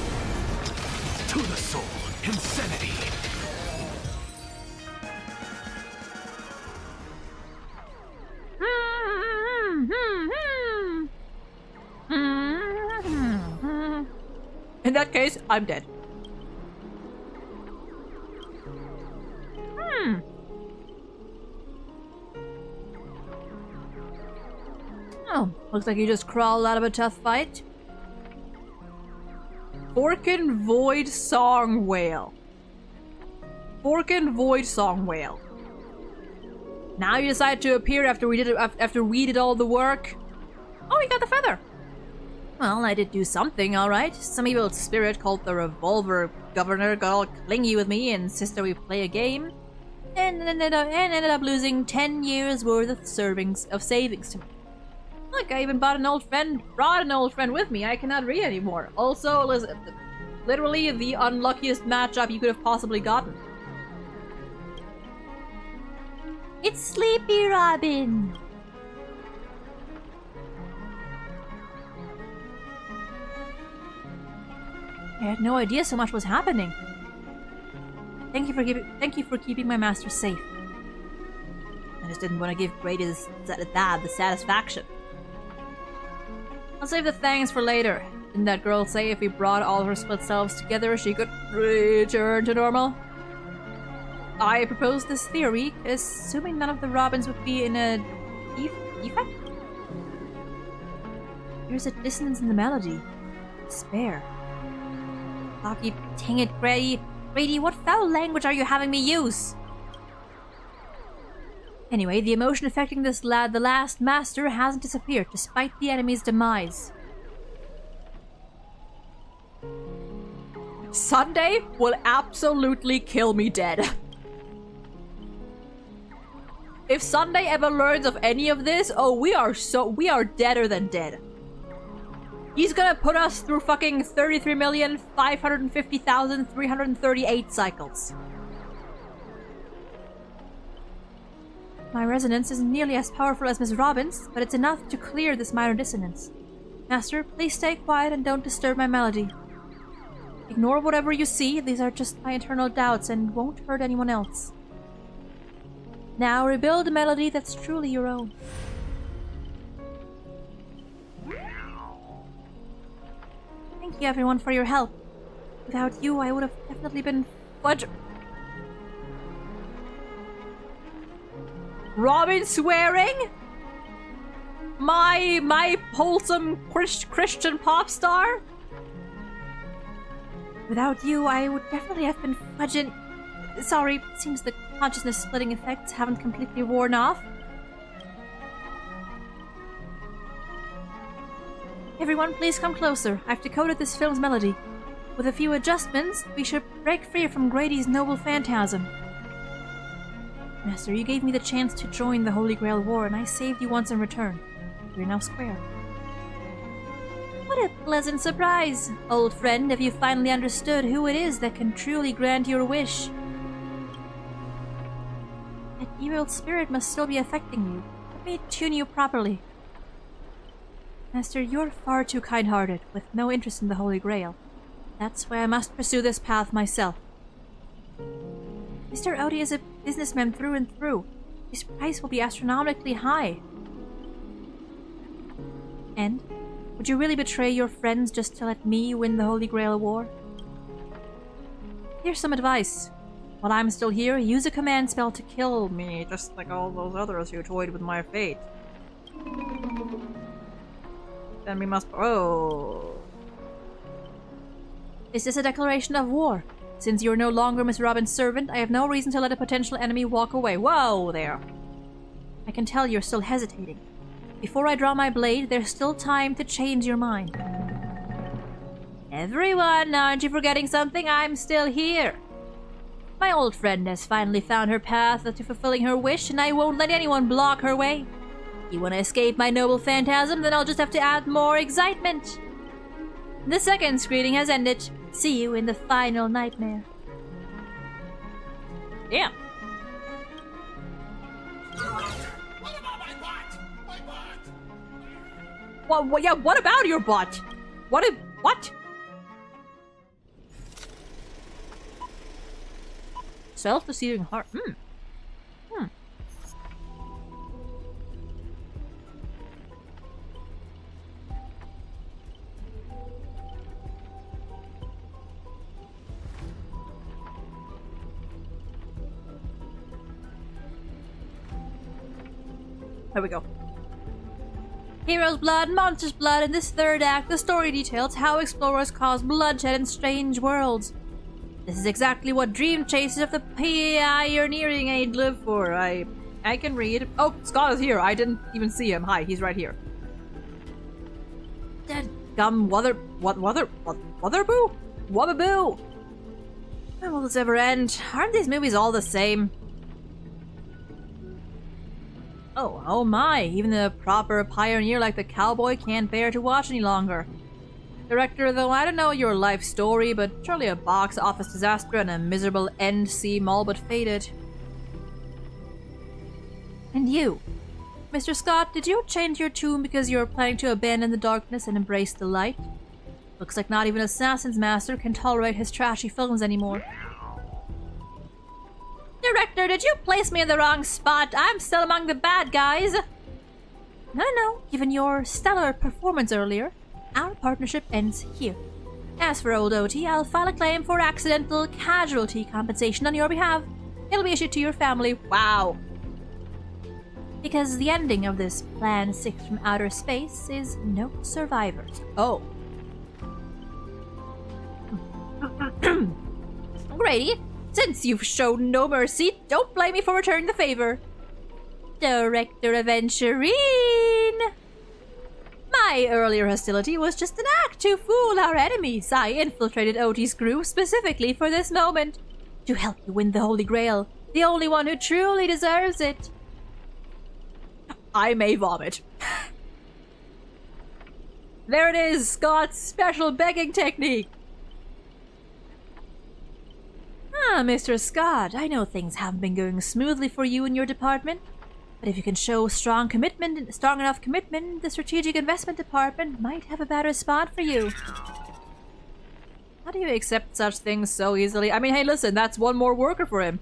To the soul, insanity. In that case, I'm dead. Oh, looks like you just crawled out of a tough fight. Forkin Void Song Whale. Forkin Void Song Whale. Now you decide to appear after we did all the work. Oh, you got the feather. Well, I did do something, alright. Some evil spirit called the Revolver Governor got all clingy with me and insisted we play a game. And ended up losing 10 years worth of savings to me. Look, I even brought an old friend with me. I cannot read anymore. Also, literally the unluckiest matchup you could have possibly gotten. It's Sleepy Robin! I had no idea so much was happening. Thank you for keeping my master safe. I just didn't want to give Grady the satisfaction. I'll save the thanks for later. Didn't that girl say if we brought all her split selves together, she could return to normal? I proposed this theory, assuming none of the Robins would be in a defect? There's a dissonance in the melody. Despair. Lucky, dang it, Grady. Grady, what foul language are you having me use? Anyway, the emotion affecting this lad, the last master, hasn't disappeared, despite the enemy's demise. Sunday will absolutely kill me dead. If Sunday ever learns of any of this, oh, we are deader than dead. He's gonna put us through fucking 33,550,338 cycles. My resonance isn't nearly as powerful as Miss Robin's, but it's enough to clear this minor dissonance. Master, please stay quiet and don't disturb my melody. Ignore whatever you see, these are just my internal doubts and won't hurt anyone else. Now rebuild a melody that's truly your own. Thank you everyone for your help. Without you, I would have definitely been fudge. Robin swearing? My wholesome Christian pop star? Without you, I would definitely have been fudging. Sorry, seems the consciousness splitting effects haven't completely worn off. Everyone, please come closer. I've decoded this film's melody. With a few adjustments, we should break free from Grady's noble phantasm. Master, you gave me the chance to join the Holy Grail War, and I saved you once in return. We're now square. What a pleasant surprise! Old friend, have you finally understood who it is that can truly grant your wish? That evil spirit must still be affecting you. Let me tune you properly. Master, you're far too kind-hearted, with no interest in the Holy Grail. That's why I must pursue this path myself. Mr. Odie is a businessman through and through. His price will be astronomically high. And? Would you really betray your friends just to let me win the Holy Grail War? Here's some advice. While I'm still here, use a command spell to kill me, just like all those others who toyed with my fate. Then we must— oh. Is this a declaration of war? Since you're no longer Miss Robin's servant, I have no reason to let a potential enemy walk away. Whoa there. I can tell you're still hesitating. Before I draw my blade, there's still time to change your mind. Everyone, aren't you forgetting something? I'm still here. My old friend has finally found her path to fulfilling her wish, and I won't let anyone block her way. You want to escape my noble phantasm? Then I'll just have to add more excitement. The second screening has ended. See you in the final nightmare. Yeah. What? Yeah, what about your butt? What? Self-deceiving heart. There we go. Hero's blood, monster's blood. In this third act, the story details how explorers cause bloodshed in strange worlds. This is exactly what dream chasers of the pioneering age live for. I can read. Oh, Scott is here. I didn't even see him. Hi, he's right here. Dead gum Wother Wotherboo? Wababoo! When will this ever end? Aren't these movies all the same? Oh my, even the proper pioneer like the cowboy can't bear to watch any longer. Director, though, I don't know your life story, but surely a box office disaster and a miserable end seem all but fated. And you, Mr. Scott, did you change your tune because you're planning to abandon the darkness and embrace the light? Looks like not even Assassin's Master can tolerate his trashy films anymore. Director, did you place me in the wrong spot? I'm still among the bad guys. No. Given your stellar performance earlier, our partnership ends here. As for old OT, I'll file a claim for accidental casualty compensation on your behalf. It'll be issued to your family. Wow. Because the ending of this Plan 6 from outer space is no survivors. Oh. Grady, since you've shown no mercy, don't blame me for returning the favor. Director Aventurine! My earlier hostility was just an act to fool our enemies. I infiltrated OT's group specifically for this moment. To help you win the Holy Grail. The only one who truly deserves it. I may vomit. There it is, Scott's special begging technique. Mr. Scott, I know things haven't been going smoothly for you and your department, but if you can show strong enough commitment, the Strategic Investment Department might have a better spot for you. How do you accept such things so easily? I mean, hey, listen, that's one more worker for him.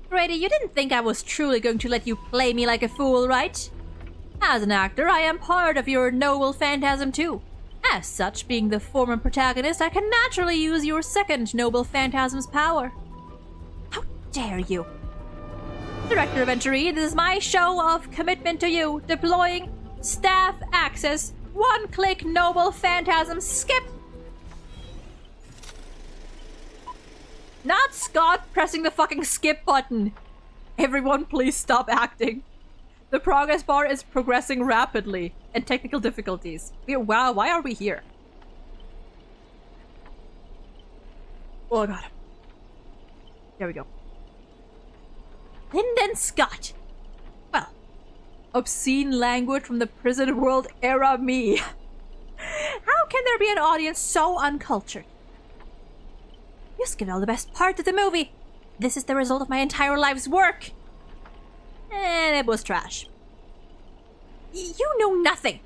Grady, you didn't think I was truly going to let you play me like a fool, right? As an actor, I am part of your noble phantasm too. As such, being the former protagonist, I can naturally use your second noble phantasm's power. How dare you? Director Aventurine, this is my show of commitment to you. Deploying staff access. One-click noble phantasm skip. Not Scott pressing the fucking skip button. Everyone please stop acting. The progress bar is progressing rapidly, and technical difficulties. Wow, why are we here? Oh god. There we go. Lyndon Scott! Well, obscene language from the prison world era me. How can there be an audience so uncultured? You skipped all the best part of the movie. This is the result of my entire life's work. and it was trash. You know nothing.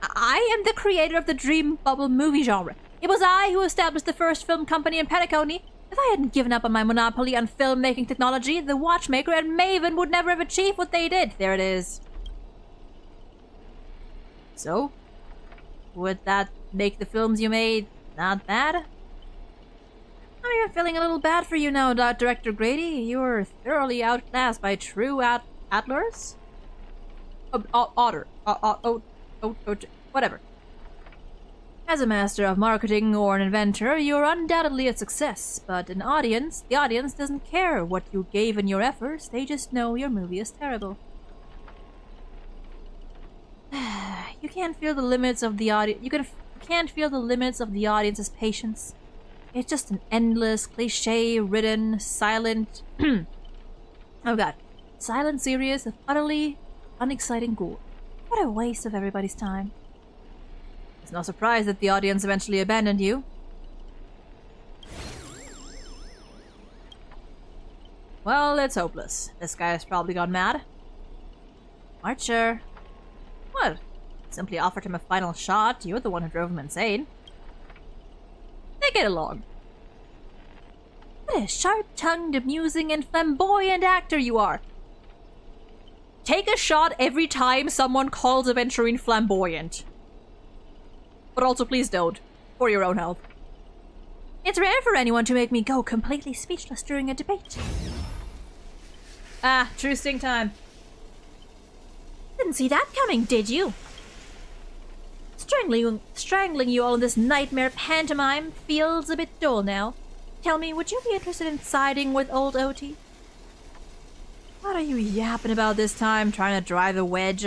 I am the creator of the dream bubble movie genre. It was I who established the first film company in Patagonia. If I hadn't given up on my monopoly on filmmaking technology, the watchmaker and Maven would never have achieved what they did. There it is. So, would that make the films you made not bad? I'm even feeling a little bad for you now, Director Grady. You were thoroughly outclassed by true Attlers? Otter. Whatever. As a master of marketing or an inventor, you're undoubtedly a success, but the audience doesn't care what you gave in your efforts, they just know your movie is terrible. You can't feel the limits of the audience. You can't feel the limits of the audience's patience. It's just an endless, cliche-ridden, silent... oh god. Silent series of utterly unexciting gore. What a waste of everybody's time. It's no surprise that the audience eventually abandoned you. Well, it's hopeless. This guy's probably gone mad. Archer. What? Simply offered him a final shot. You're the one who drove him insane. They get along. What a sharp-tongued, amusing, and flamboyant actor you are. Take a shot every time someone calls Aventurine flamboyant. But also please don't. For your own health. It's rare for anyone to make me go completely speechless during a debate. Ah, true sting time. Didn't see that coming, did you? Strangling you all in this nightmare pantomime feels a bit dull now. Tell me, would you be interested in siding with old OT? What are you yapping about this time, trying to drive a wedge?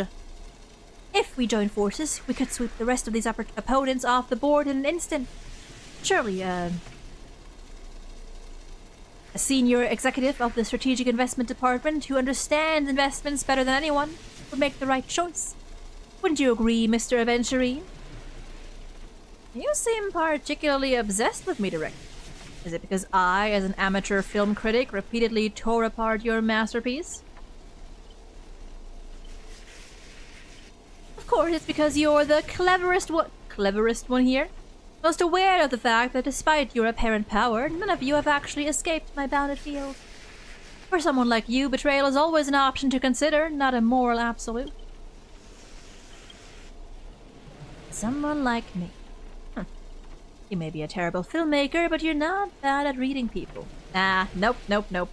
If we join forces, we could sweep the rest of these opponents off the board in an instant. Surely, a senior executive of the Strategic Investment Department who understands investments better than anyone would make the right choice. Wouldn't you agree, Mr. Aventurine? You seem particularly obsessed with me, Director. Is it because I, as an amateur film critic, repeatedly tore apart your masterpiece? Of course, it's because you're the cleverest one here. Most aware of the fact that despite your apparent power, none of you have actually escaped my bounded field. For someone like you, betrayal is always an option to consider, not a moral absolute. Someone like me. You may be a terrible filmmaker, but you're not bad at reading people. Ah, nope. I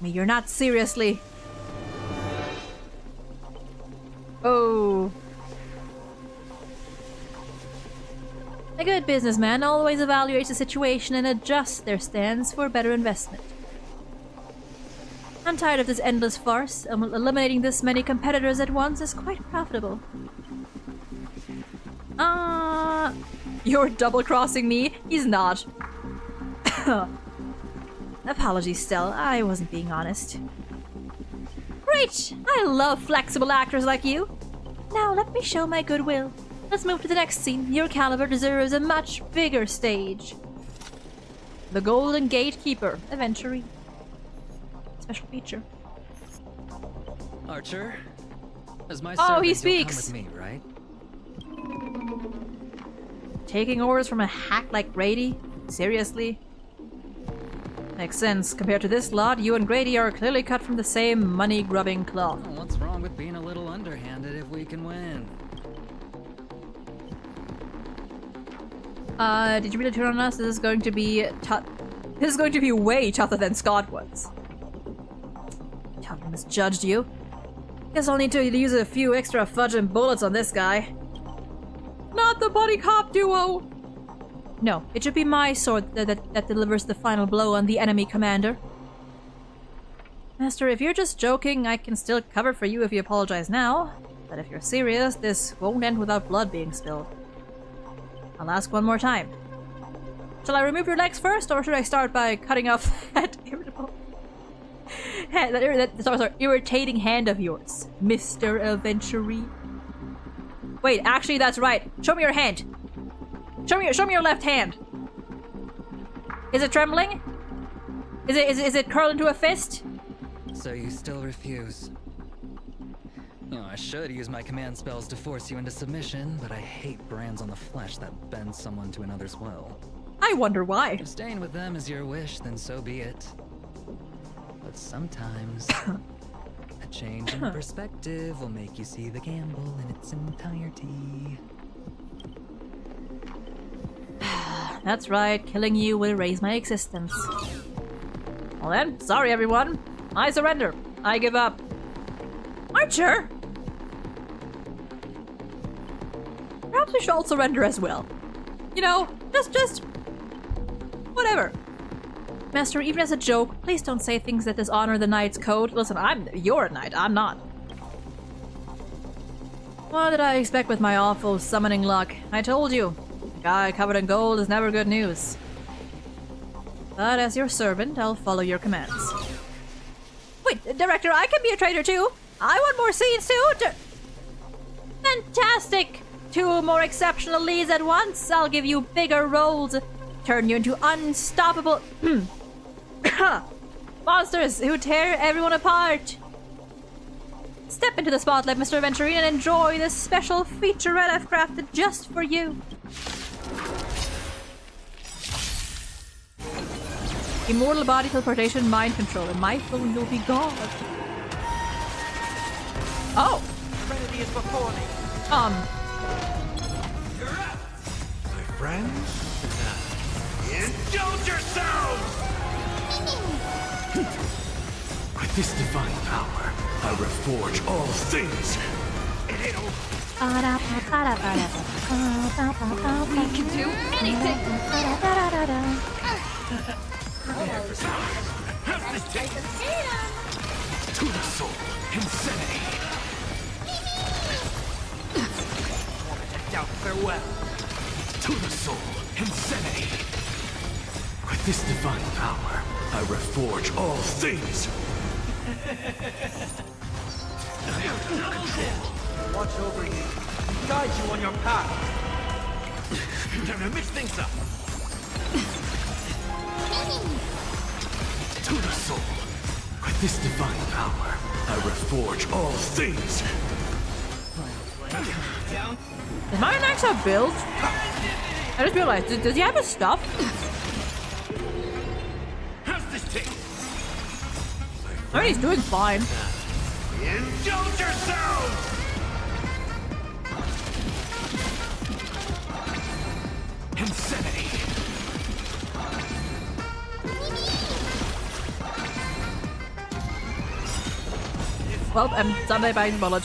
mean, you're not seriously... Oh. A good businessman always evaluates the situation and adjusts their stance for better investment. I'm tired of this endless farce. Eliminating this many competitors at once is quite profitable. You're double-crossing me? He's not. Apologies, Stell. I wasn't being honest. Great! I love flexible actors like you. Now let me show my goodwill. Let's move to the next scene. Your caliber deserves a much bigger stage. The Golden Gatekeeper, Aventurine. Special feature. Archer, as my oh, he servant, speaks. You'll come with me, right? Taking orders from a hack like Grady? Seriously? Makes sense. Compared to this lot, you and Grady are clearly cut from the same money-grubbing cloth. Well, what's wrong with being a little underhanded if we can win? Did you really turn on us? This is going to be way tougher than Scott was. Tell me, misjudged you. Guess I'll need to use a few extra fudge and bullets on this guy. Not the buddy cop duo! No, it should be my sword that delivers the final blow on the enemy commander. Master, if you're just joking, I can still cover for you if you apologize now. But if you're serious, this won't end without blood being spilled. I'll ask one more time. Shall I remove your legs first, or should I start by cutting off that irritating hand of yours, Mr. Aventurine? Wait, actually, that's right. Show me your hand. Show me your left hand. Is it trembling? Is it curled into a fist? So you still refuse. You know, I should use my command spells to force you into submission, but I hate brands on the flesh that bend someone to another's will. I wonder why. If staying with them is your wish, then so be it. But sometimes, a change in perspective will make you see the gamble in its entirety. That's right, killing you will erase my existence. Well then, sorry everyone. I surrender. I give up. Archer! Perhaps we should all surrender as well. You know, just... whatever. Master, even as a joke, please don't say things that dishonor the knight's code. Listen, you're a knight, I'm not. What did I expect with my awful summoning luck? I told you. A guy covered in gold is never good news. But as your servant, I'll follow your commands. Wait, Director, I can be a traitor too! I want more scenes too! Fantastic! 2 more exceptional leads at once! I'll give you bigger roles! Turn you into unstoppable... monsters who tear everyone apart! Step into the spotlight, Mr. Aventurine, and enjoy this special featurette I've crafted just for you. Immortal body teleportation, mind control, and my phone will be gone. Oh! Serenity is before me. My friends, indulge yourselves! With this divine power, I reforge all things. We can do anything! To the soul, insanity. Farewell. To the soul, insanity. With this divine power, I reforge all things. Watch over you. Guide you on your path. Time to mix things up. To the soul. With this divine power, I reforge all things. Does my axe have build? I just realized, does he have his stuff? How's this taste? I mean, he's doing fine. Indulge yourselves! Insanity. Well, I'm Sunday by bullet.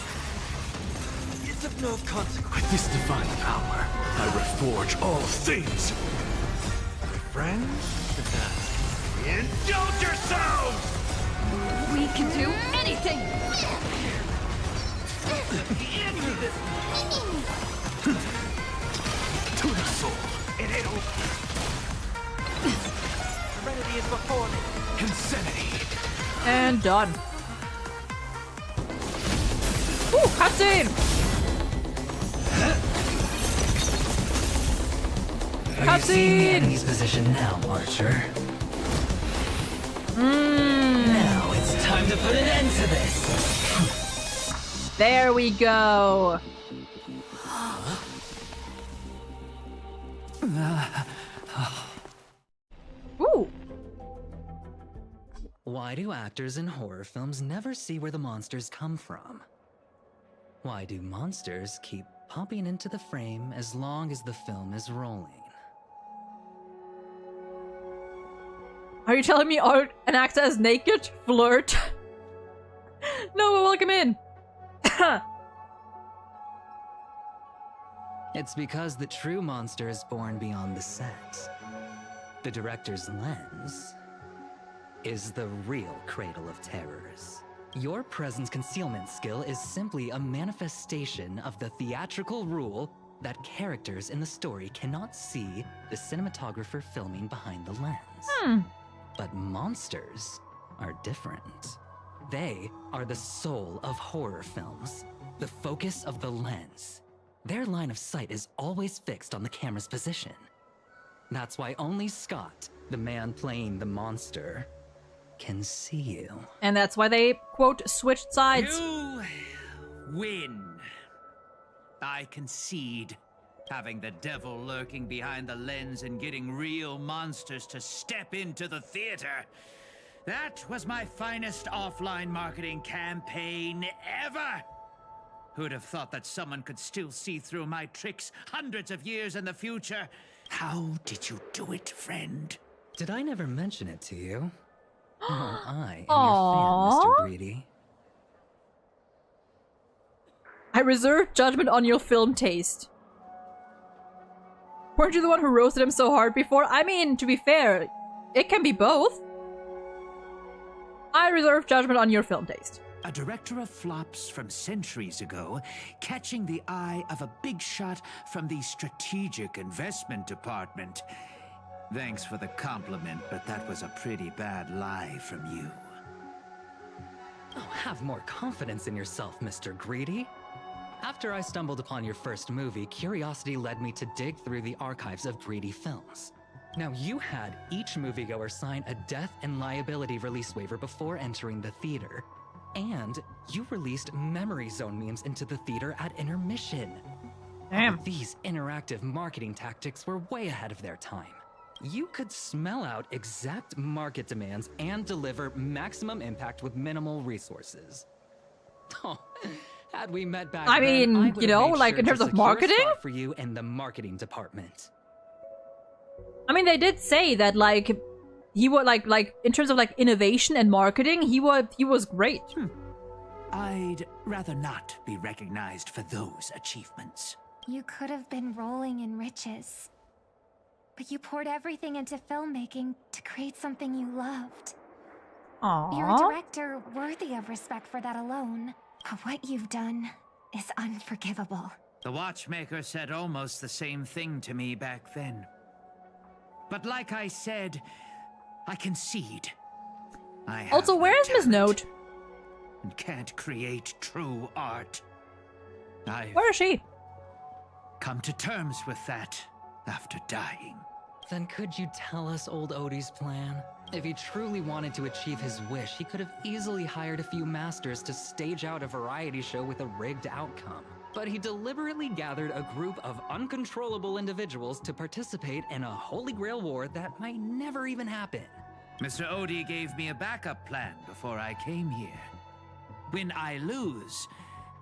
It's of no consequence. With this divine power, I reforge all things. My friends, indulge yourselves! We can do anything! To the soul. Serenity is before me. Insanity. And done. Ooh, cutscene! Are you seeing the enemy's position now, Archer? Now it's time to put an end to this. There we go. Ooh. Why do actors in horror films never see where the monsters come from? Why do monsters keep popping into the frame as long as the film is rolling? Are you telling me art an actor is naked? Flirt? No, welcome in. It's because the true monster is born beyond the set. The director's lens is the real cradle of terrors. Your presence concealment skill is simply a manifestation of the theatrical rule that characters in the story cannot see the cinematographer filming behind the lens. But monsters are different. They are the soul of horror films, the focus of the lens. Their line of sight is always fixed on the camera's position. That's why only Scott, the man playing the monster, can see you. And that's why they, quote, switched sides. You win. I concede. Having the devil lurking behind the lens and getting real monsters to step into the theater. That was my finest offline marketing campaign ever. Who'd have thought that someone could still see through my tricks hundreds of years in the future? How did you do it, friend? Did I never mention it to you? Oh, I am Aww. your fan, Mr. Greedy. I reserve judgment on your film taste. Weren't you the one who roasted him so hard before? I mean, to be fair, it can be both. I reserve judgment on your film taste. A director of flops from centuries ago, catching the eye of a big shot from the strategic investment department. Thanks for the compliment, but that was a pretty bad lie from you. Oh, have more confidence in yourself, Mr. Greedy. After I stumbled upon your first movie, curiosity led me to dig through the archives of Greedy films. Now, you had each moviegoer sign a death and liability release waiver before entering the theater. And you released memory zone memes into the theater at intermission. Damn. These interactive marketing tactics were way ahead of their time. You could smell out exact market demands and deliver maximum impact with minimal resources. Oh, had we met back I then, mean, I would you have know, made like, sure in to terms of secure a marketing? spot for you in the marketing department. I mean, they did say that, like, he was, like, in terms of, like, innovation and marketing, he was great. I'd rather not be recognized for those achievements. You could have been rolling in riches. But you poured everything into filmmaking to create something you loved. You're a Aww. director worthy of respect for that alone. But what you've done is unforgivable. The watchmaker said almost the same thing to me back then. But like I said, I concede. I have Also, no where is Miss talent Note? and can't create true art. I've Where is she? come to terms with that after dying. Then could you tell us old Odie's plan? If he truly wanted to achieve his wish, he could have easily hired a few masters to stage out a variety show with a rigged outcome. But he deliberately gathered a group of uncontrollable individuals to participate in a Holy Grail war that might never even happen. Mr. Odie gave me a backup plan before I came here. When I lose,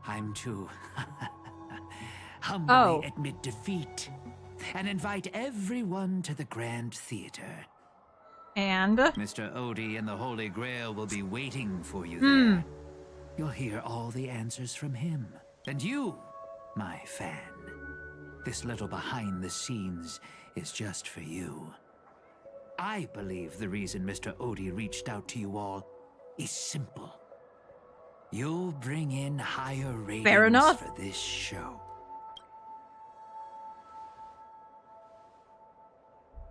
I'm to humbly admit defeat and invite everyone to the Grand Theater. And? Mr. Odie and the Holy Grail will be waiting for you there. You'll hear all the answers from him. And you, my fan, this little behind the scenes is just for you. I believe the reason Mr. Odie reached out to you all is simple. You'll bring in higher ratings Fair enough. for this show.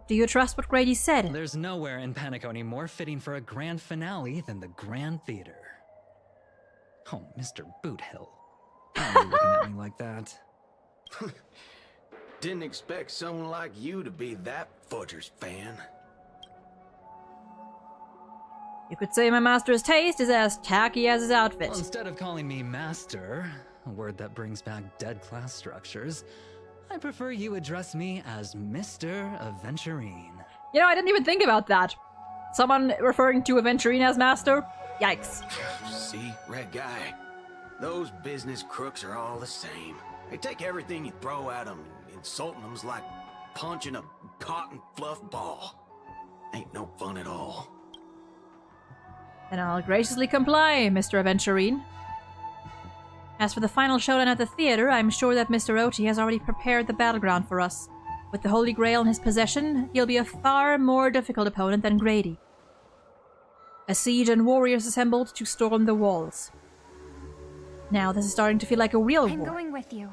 Do you trust what Grady said? There's nowhere in Panaconii more fitting for a grand finale than the Grand Theater. Oh, Mr. Boothill. Why are you looking at me like that? Didn't expect someone like you to be that Fudger's fan. You could say my master's taste is as tacky as his outfit. Well, instead of calling me master, a word that brings back dead class structures, I prefer you address me as Mr. Aventurine. You know, I didn't even think about that. Someone referring to Aventurine as master? Yikes. See, red guy, those business crooks are all the same. They take everything you throw at them, and insulting them's like punching a cotton fluff ball. Ain't no fun at all. And I'll graciously comply, Mr. Aventurine. As for the final showdown at the theater, I'm sure that Mr. Oti has already prepared the battleground for us. With the Holy Grail in his possession, he'll be a far more difficult opponent than Grady. A siege and warriors assembled to storm the walls. Now this is starting to feel like a real I'm war. going with you.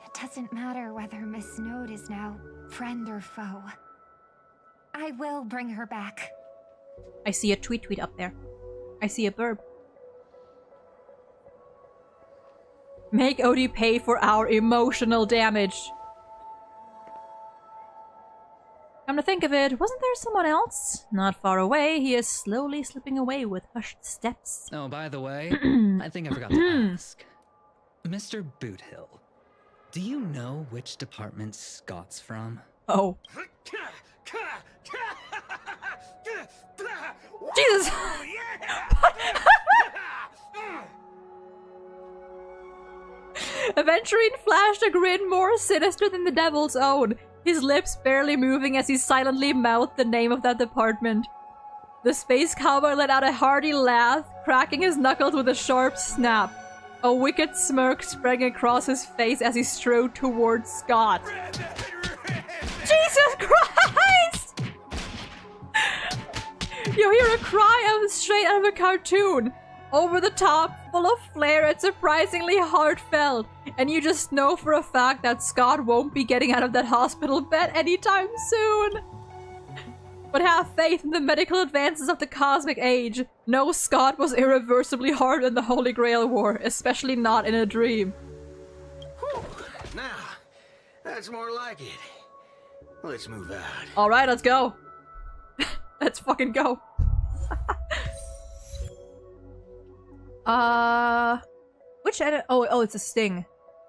It doesn't matter whether Miss Node is now friend or foe. I will bring her back. I see a tweet up there. I see a burb. Make Odie pay for our emotional damage. Come to think of it, wasn't there someone else? Not far away, he is slowly slipping away with hushed steps. Oh, by the way, I think I forgot to ask. Mr. Boothill, do you know which department Scott's from? Oh. Jesus! Aventurine flashed a grin more sinister than the devil's own, his lips barely moving as he silently mouthed the name of that department. The space cowboy let out a hearty laugh, cracking his knuckles with a sharp snap. A wicked smirk sprang across his face as he strode towards Scott. Jesus Christ! You hear a cry straight out of a cartoon. Over the top, full of flair and surprisingly heartfelt. And you just know for a fact that Scott won't be getting out of that hospital bed anytime soon. But have faith in the medical advances of the cosmic age. No Scott was irreversibly harmed in the Holy Grail War, especially not in a dream. Whew. Now, that's more like it. Let's move out. Alright, let's go. Let's fucking go. Which edit? Oh, it's a sting.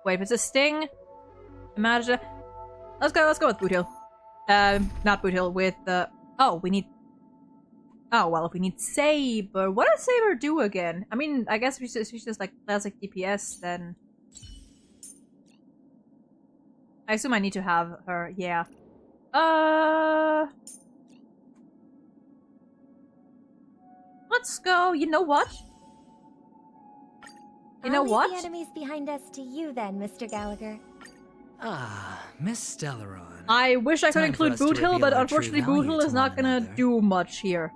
Wait, if it's a sting, imagine. Let's go with Boothill. Not Boothill, with the. Oh, we need. Oh well, if we need Saber, what does Saber do again? I mean, I guess if she's just like classic DPS, then I assume I need to have her. Yeah. Let's go. You know what? You know what? I'll leave the enemies behind us to you then, Mr. Gallagher. Ah, Miss Stellaron. I wish I could include Boothill, but unfortunately Boothill is not gonna do much here.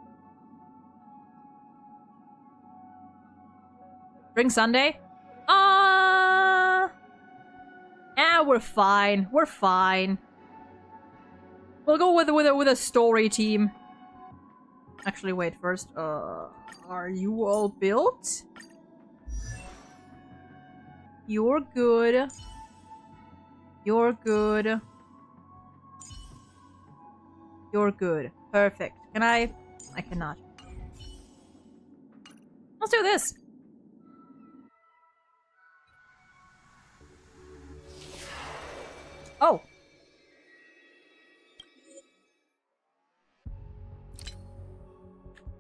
Bring Sunday? We're fine. We're fine. We'll go with a story team. Actually, wait, first, are you all built? You're good. You're good. You're good. Perfect. Can I? I cannot. Let's do this. Oh.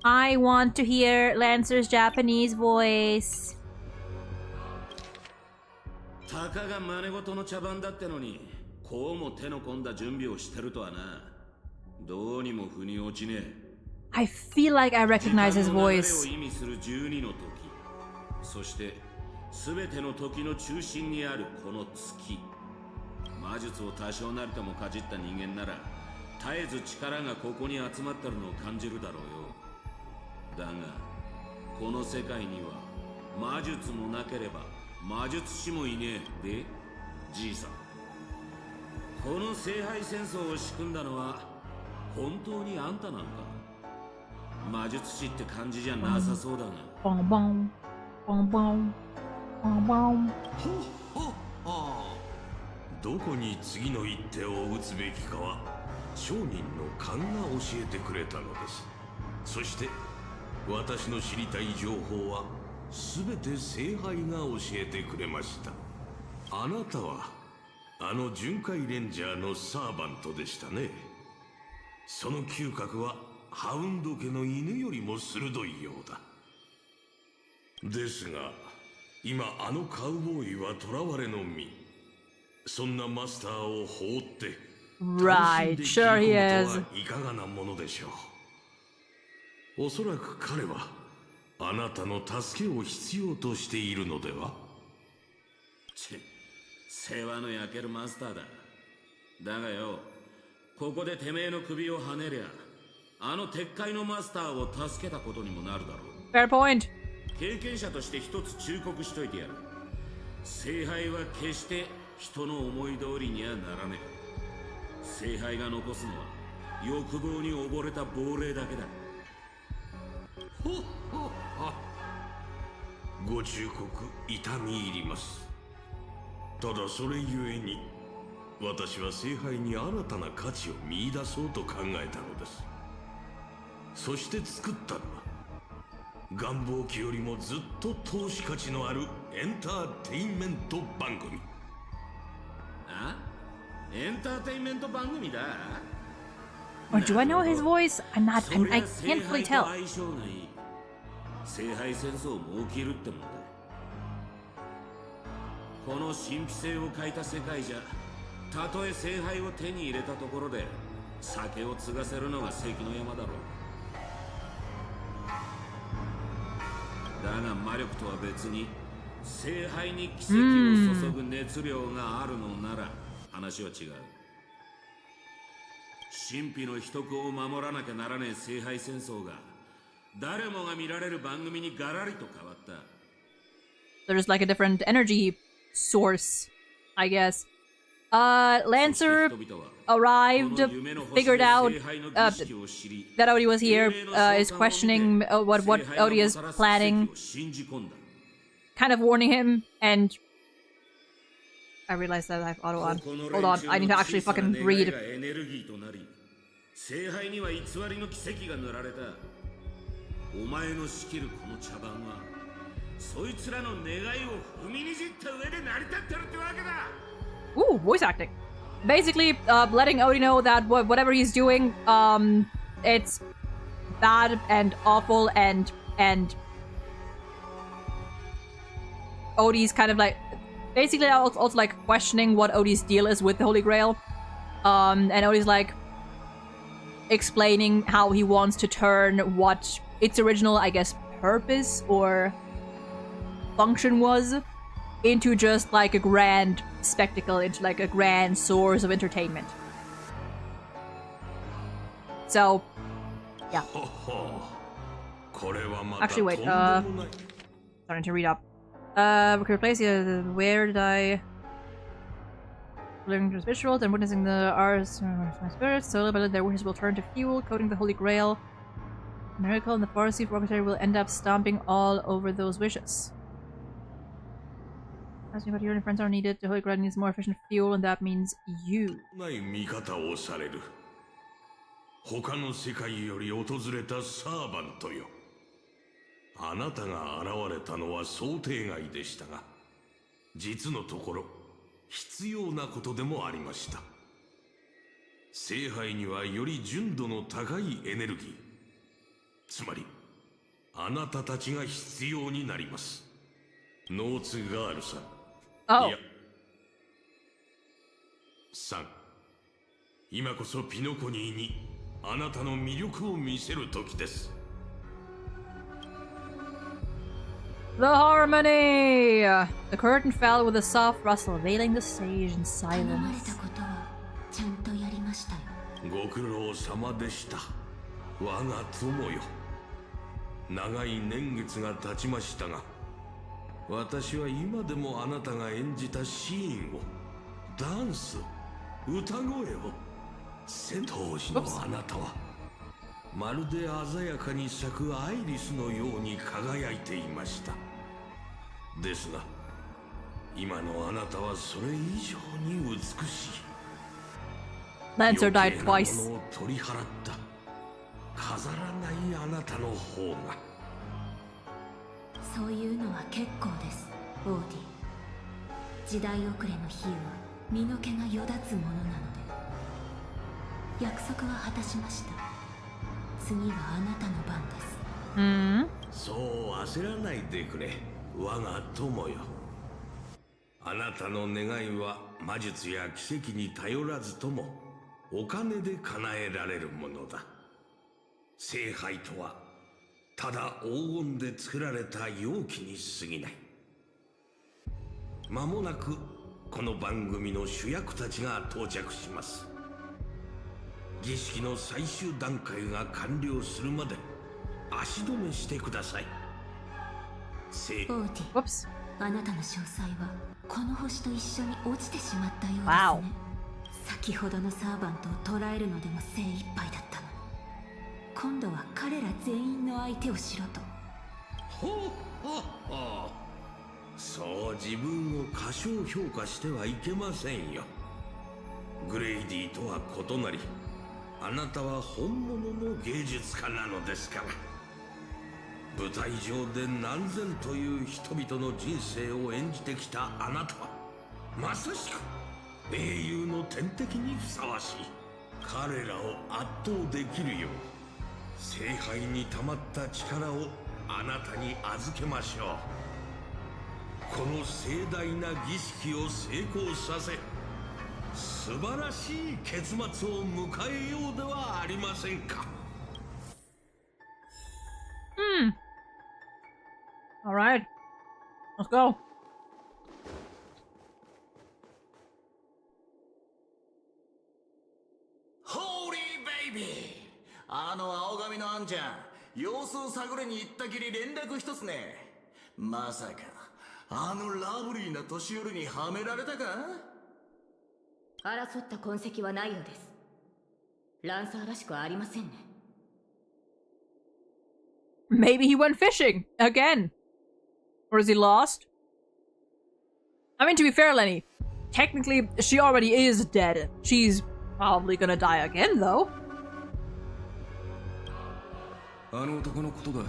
I want to hear Lancer's Japanese voice. たかが真似事の茶番だってのに、こうも手の込んだ準備をしてるとはな。どうにも腑に落ちねえ。I feel like I recognize his voice. 意味する12の時、そして全ての時の中心にあるこの月。魔術を多少なりともかじった人間なら、絶えず力がここに集まってるのを感じるだろうよ。だが、この世界には魔術もなければ魔術師もいねえ。で、じいさん。この聖杯戦争を仕組んだのは本当にあんたなんか。魔術師って感じじゃなさそうだが。ボンボンボンボンボンボン。ほっほっ。どこに次の一手を打つべきかは商人の勘が教えてくれたのです。そして私の知りたい情報は全て聖杯が教えてくれました。あなたはあの巡回レンジャーのサーバントでしたね。その嗅覚はハウンド家の犬よりも鋭いようだ。ですが今あのカウボーイは囚われの身。そんなマスターを放って Right, sure he is. いかがなものでしょう。おそらく彼はあなたの助けを必要としているのでは。世話の焼けるマスターだ。だがよ、ここでてめえの首をはねりゃ、あの鉄塊のマスターを助けたことにもなるだろう。Fair point. 経験者として一つ忠告しといてやる。聖杯は決して人の思い通りにはならねえ。聖杯が残すのは欲望に溺れた亡霊だけだ。ほっほっは。ご忠告痛み入ります。ただそれゆえに私は聖杯に新たな価値を見出そうと考えたのです。そして作ったのは願望機よりもずっと投資価値のあるエンターテインメント番組。あ？エンターテインメント番組だ。 Or do I know his voice? I can't fully tell. 聖杯戦争も起きるってもんだ。この神秘性を欠いた世界じゃ、たとえ聖杯を手に入れたところで酒を継がせるのが関の山だろう。だが魔力とは別に聖杯に奇跡を注ぐ熱量があるのなら話は違う。神秘の秘匿を守らなきゃならねえ聖杯戦争が誰もが見られる番組にガラリと変わった。 There's like a different energy source, I guess. Lancer arrived, figured out that Odie was here, is questioning what Odie is planning, kind of warning him, and I realized that I have auto on. Hold on, I need to actually fucking read. 聖杯には偽りの奇跡が塗られた。お前の仕切るこの茶番はそいつらの願いを踏みにじった上で成り立ってるってわけだ。 Ooh, voice acting. Basically, letting Odie know that whatever he's doing, it's bad and awful, and Odie's kind of like, basically also like questioning what Odie's deal is with the Holy Grail, and Odie's like explaining how he wants to turn what its original, I guess, purpose or function was into just like a grand spectacle, into like a grand source of entertainment. So, yeah. Actually, wait, starting to read up. We could replace where did I... Learning those visuals and witnessing the R's spirits, so little by little their wishes will turn to fuel, coating the Holy Grail. A miracle in the forest of Rocketary will end up stomping all over those wishes. Asking what your friends are needed, the Holy Grail needs more efficient fuel, and that means you. 他の世界より訪れたサーバントよ。あなたが現れたのは想定外でしたが、実のところ必要なことでもありました。聖杯にはより純度の高いエネルギー、つまりあなたたちが必要になります。ノーツガールさん。いや、さん。今こそピノコニーにあなたの魅力を見せる時です。The harmony! The curtain fell with a soft rustle, veiling the stage in silence. ご苦労様でした。我が友よ。長い年月が経ちましたが、私は今でもあなたが演じたシーンを、ダンス、歌声を、当時のあなたは、まるで鮮やかに咲くアイリスのように輝いていました。ですが、今のあなたはそれ以上に美しい。Lancer died twice. 余計なものを取り払った、飾らないあなたの方が。そういうのは結構です、オーディ。時代遅れの比喩は身の毛がよだつものなので。約束は果たしました。次はあなたの番です。そう焦らないでくれ、我が友よ。あなたの願いは魔術や奇跡に頼らずともお金で叶えられるものだ。聖杯とはただ黄金で作られた容器に過ぎない。間もなくこの番組の主役たちが到着します。儀式の最終段階が完了するまで足止めしてください。オーディ、あなたの詳細はこの星と一緒に落ちてしまったようですね。先ほどのサーバントを捕らえるのでも精一杯だったのに、今度は彼ら全員の相手をしろと。ほほほ。そう自分を過小評価してはいけませんよ。グレイディとは異なり、あなたは本物の芸術家なのですから。舞台上で何千という人々の人生を演じてきたあなたは、まさしく英雄の天敵にふさわしい。彼らを圧倒できるよう、聖杯に溜まった力をあなたに預けましょう。この盛大な儀式を成功させ、素晴らしい結末を迎えようではありませんか。All right. Let's go. Holy baby! あの青髪のあんちゃん、様子を探りに行ったきり連絡一つね。まさか、あのラブリーな年寄りにはめられたか？争った痕跡はないようです。ランサーらしくはありませんね。Maybe he went fishing again. Or is he lost? I mean, to be fair, Lenny, technically, she already is dead. She's probably gonna die again, though. あの男のことだ。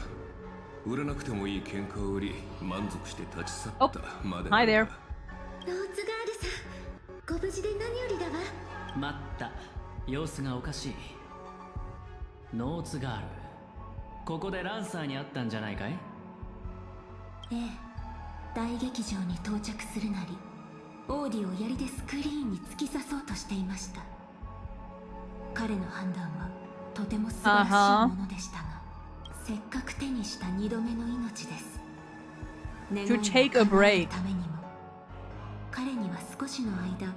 売れなくてもいい喧嘩を売り、満足して立ち去ったまで。Hi there. ローツガールさん、ご無事で何よりだわ。待った。様子がおかしい。ノーツガール。ここでランサーに会ったんじゃないかい？ええ、大劇場に到着するなり、オーディを槍でスクリーンに突き刺そうとしていました。彼の判断はとても素晴らしいものでしたが、せっかく手にした2度目の命です。To take a break. ためにも、彼には少しの間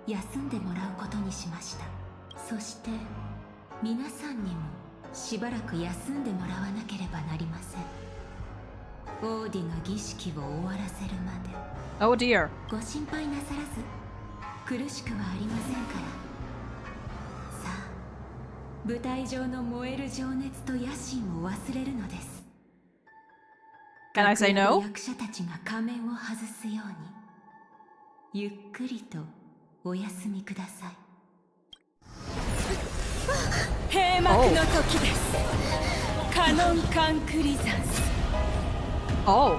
休んでもらうことにしました。そして皆さんにもしばらく休んでもらわなければなりません。オーディが儀式を終わらせるまで。Oh dear. ご心配なさらず、苦しくはありませんから。さあ、舞台上の燃える情熱と野心を忘れるのです。Can I say no? 役者たちが仮面を外すように、ゆっくりとお休みください。閉幕の時です。カノンカンクリザンス。Oh.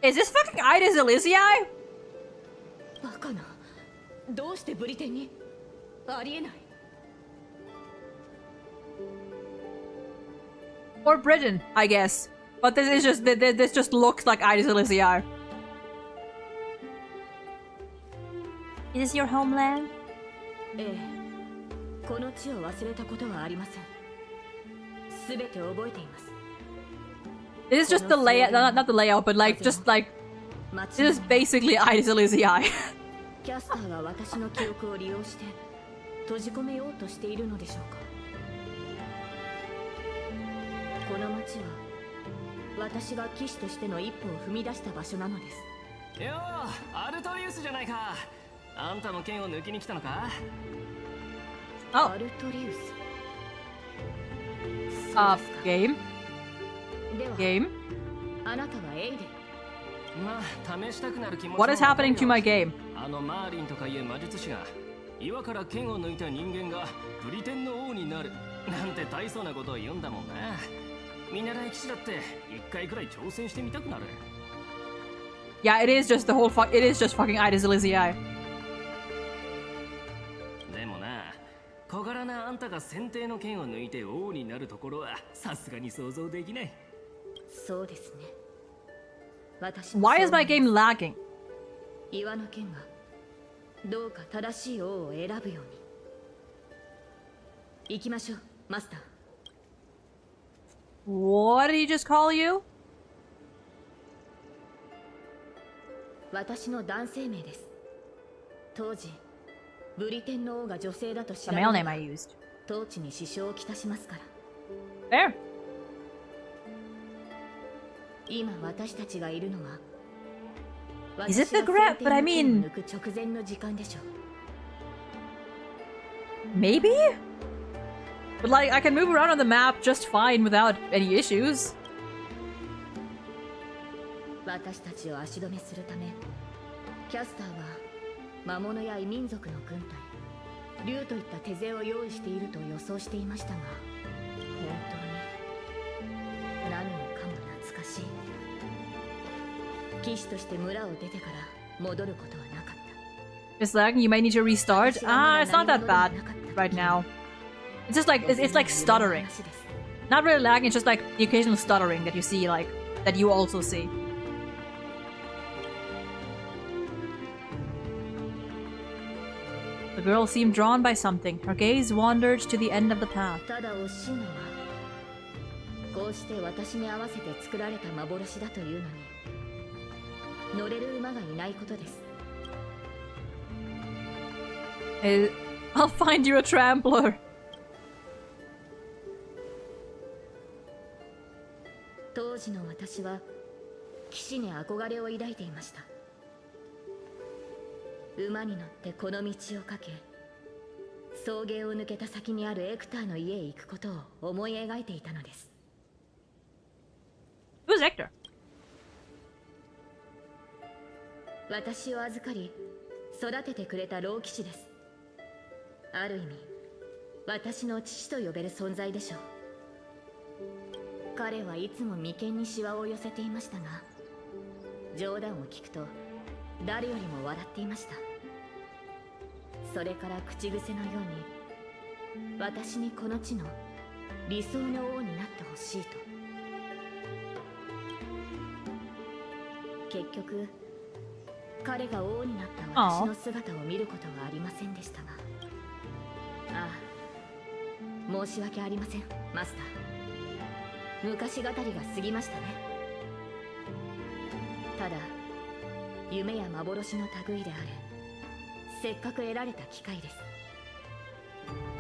Is this fucking Ida's Elysiae? バカな。どうしてブリテンに？ありえない。Or Britain, I guess. But this just looks like Ida's Elysiae. Is this your homeland? ええ、この地を忘れたことはありません。すべて覚えています。This is just the layout, not the layout, but like just like this is basically Ida's Elysiae. キャスターが私の記憶を利用して閉じ込めようとしているのでしょうか。この町は私が騎士としての一歩を踏み出した場所なのです。よー、アルトリウスじゃないか。あんたも剣を抜きに来たのか？アルトリウス。Game? では、 Game? あなたはエイデン。まあ、試したくなる気持ち。 What is happening to my game? あのマーリンとかいう魔術師が岩から剣を抜いた人間がブリテンの王になるなんて大層なことを言うんだもんな。見習い騎士だって一回くらい挑戦してみたくなる。 Yeah, it is just the whole it is just fucking Ida's Elysiae. でもな、小柄なあんたが先手の剣を抜いて王になるところはさすがに想像できない。そうですね。Why is my game lagging? 岩の剣がどうか正しい王を選ぶように。行きましょう、マスター。What did he just call you? 私の男性名です。当時、ブリテンの王が女性だと知 The ら male れ name I used. 統治に支障をきたしますから。 There. 今私たちがいるのは Is it the grab? But I mean, 抜く直前の時間でしょう。Maybe? But like, I can move around on the map just fine without any issues. 私たちを足止めするため、キャスターは魔物や異民族の軍隊、竜といった手勢を用意していると予想していましたが、本当に何もかも懐かしい。騎士として村を出てから戻ることはなかった。Just lagging, you might need to restart. Ah, it's not that bad right now. It's just like, it's like stuttering. Not really lagging, it's just like the occasional stuttering that you see, like, that you also see. The girl seemed drawn by something. Her gaze wandered to the end of the path. ただ惜しいのは、こうして私に合わせて作られた幻だというのに、乗れる馬がいないことです。I'll find you a trampler. 当時の私は騎士に憧れを抱いていました。馬に乗ってこの道をかけ、草原を抜けた先にあるエクターの家へ行くことを思い描いていたのです。Who's Hector? 私を預かり育ててくれた老騎士です。ある意味私の父と呼べる存在でしょう。彼はいつも眉間にシワを寄せていましたが、冗談を聞くと誰よりも笑っていました。それから口癖のように、私にこの地の理想の王になってほしいと。結局彼が王になった私の姿を見ることはありませんでしたが、ああ、申し訳ありません、マスター。昔語りが過ぎましたね。ただ夢や幻の類である。せっかく得られた機会です。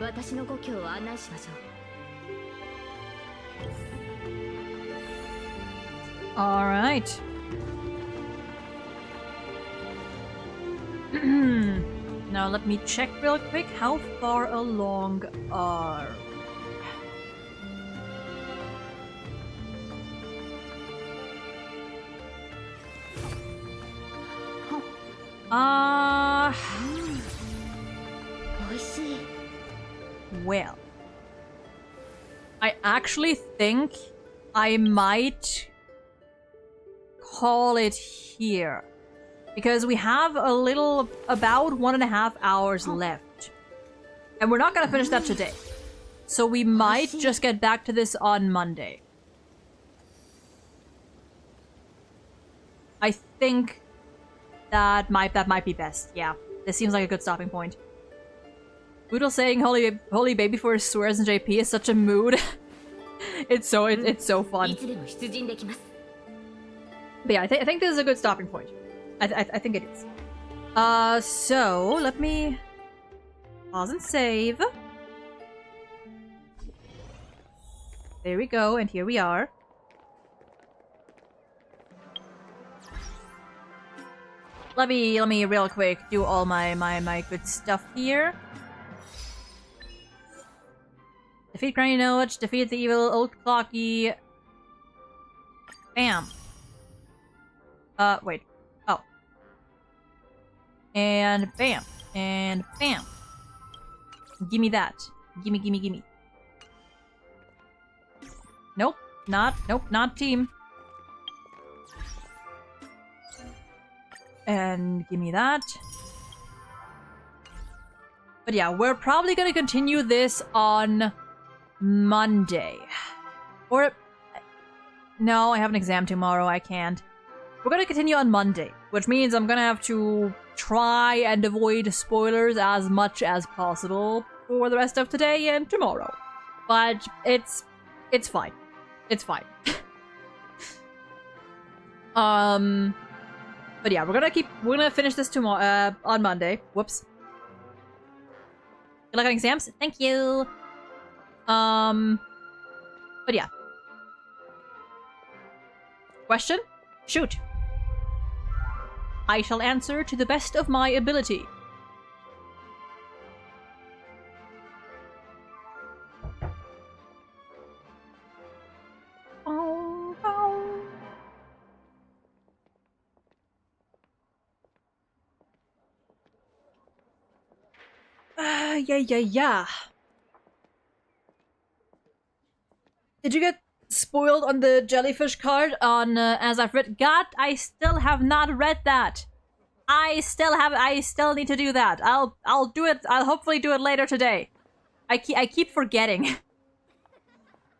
私の故郷を案内しましょう。Alright. Now let me check real quick. How far along are we? Well, I actually think I might call it here. Because we have a little, about 1.5 hours left. And we're not gonna finish that today. So we might just get back to this on Monday. I think that might be best. Yeah, this seems like a good stopping point. Boodle saying holy baby for his swears in JP is such a mood. it's so fun. But yeah, I think this is a good stopping point. I think it is. So let me pause and save. There we go, and here we are. Let me real quick do all my good stuff here. Defeat Granny Noach, defeat the evil old clocky. Bam. Wait. Oh. And bam. And bam. Gimme that. Gimme. Nope. Not team. And gimme that. But yeah, we're probably gonna continue this on Monday. Or... no, I have an exam tomorrow, I can't. We're gonna continue on Monday, which means I'm gonna have to try and avoid spoilers as much as possible for the rest of today and tomorrow. But it's fine. It's fine. But yeah, we're gonna finish this tomorrow, on Monday. Whoops. Good luck on exams. Thank you. But yeah. Question? Shoot. I shall answer to the best of my ability. Yeah. Did you get spoiled on the jellyfish card on As I've Read? God, I still have not read that. I still need to do that. I'll do it. I'll hopefully do it later today. I keep forgetting.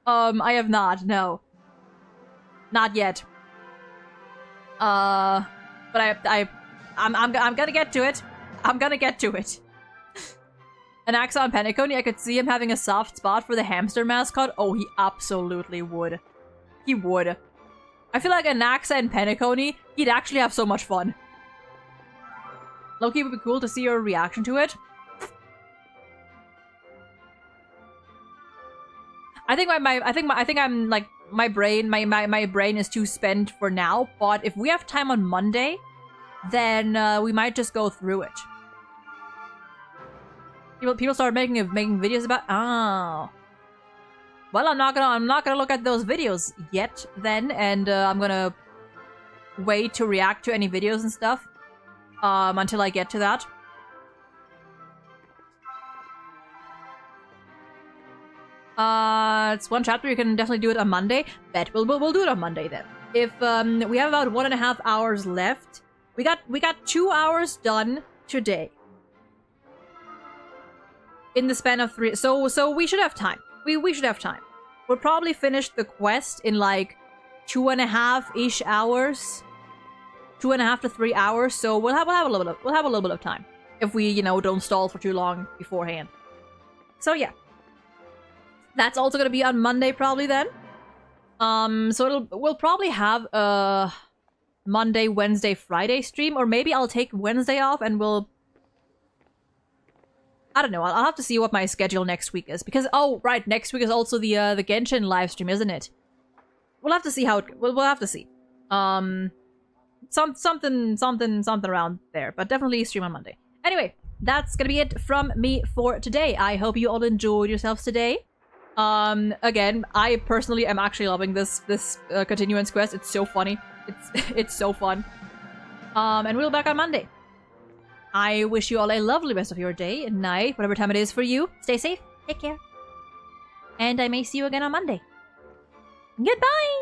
I have not. No. Not yet. But I'm gonna get to it. I'm gonna get to it. An Axon Penacony, I could see him having a soft spot for the hamster mascot. Oh, he absolutely would. He would. I feel like an Axa and Penacony, he'd actually have so much fun. Loki, would be cool to see your reaction to it. I think I'm like my brain is too spent for now. But if we have time on Monday, then we might just go through it. People start making videos about. Oh, well, I'm not gonna look at those videos yet. Then, and I'm gonna wait to react to any videos and stuff until I get to that. It's one chapter. You can definitely do it on Monday. Bet we'll do it on Monday then. If we have about 1.5 hours left, we got 2 hours done today. In the span of 3, so we should have time. We should have time. We'll probably finish the quest in like 2.5-ish hours, 2.5 to 3 hours. So we'll have a little bit of time if we don't stall for too long beforehand. So yeah, that's also gonna be on Monday probably then. So we'll probably have a Monday, Wednesday, Friday stream, or maybe I'll take Wednesday off and we'll. I don't know. I'll have to see what my schedule next week is because right, next week is also the Genshin live stream, isn't it? We'll have to see how it. We'll have to see. Something around there, but definitely stream on Monday. Anyway, that's gonna be it from me for today. I hope you all enjoyed yourselves today. Again, I personally am actually loving this continuance quest. It's so funny. It's so fun. And we'll be back on Monday. I wish you all a lovely rest of your day and night, whatever time it is for you. Stay safe, take care, and I may see you again on Monday. Goodbye!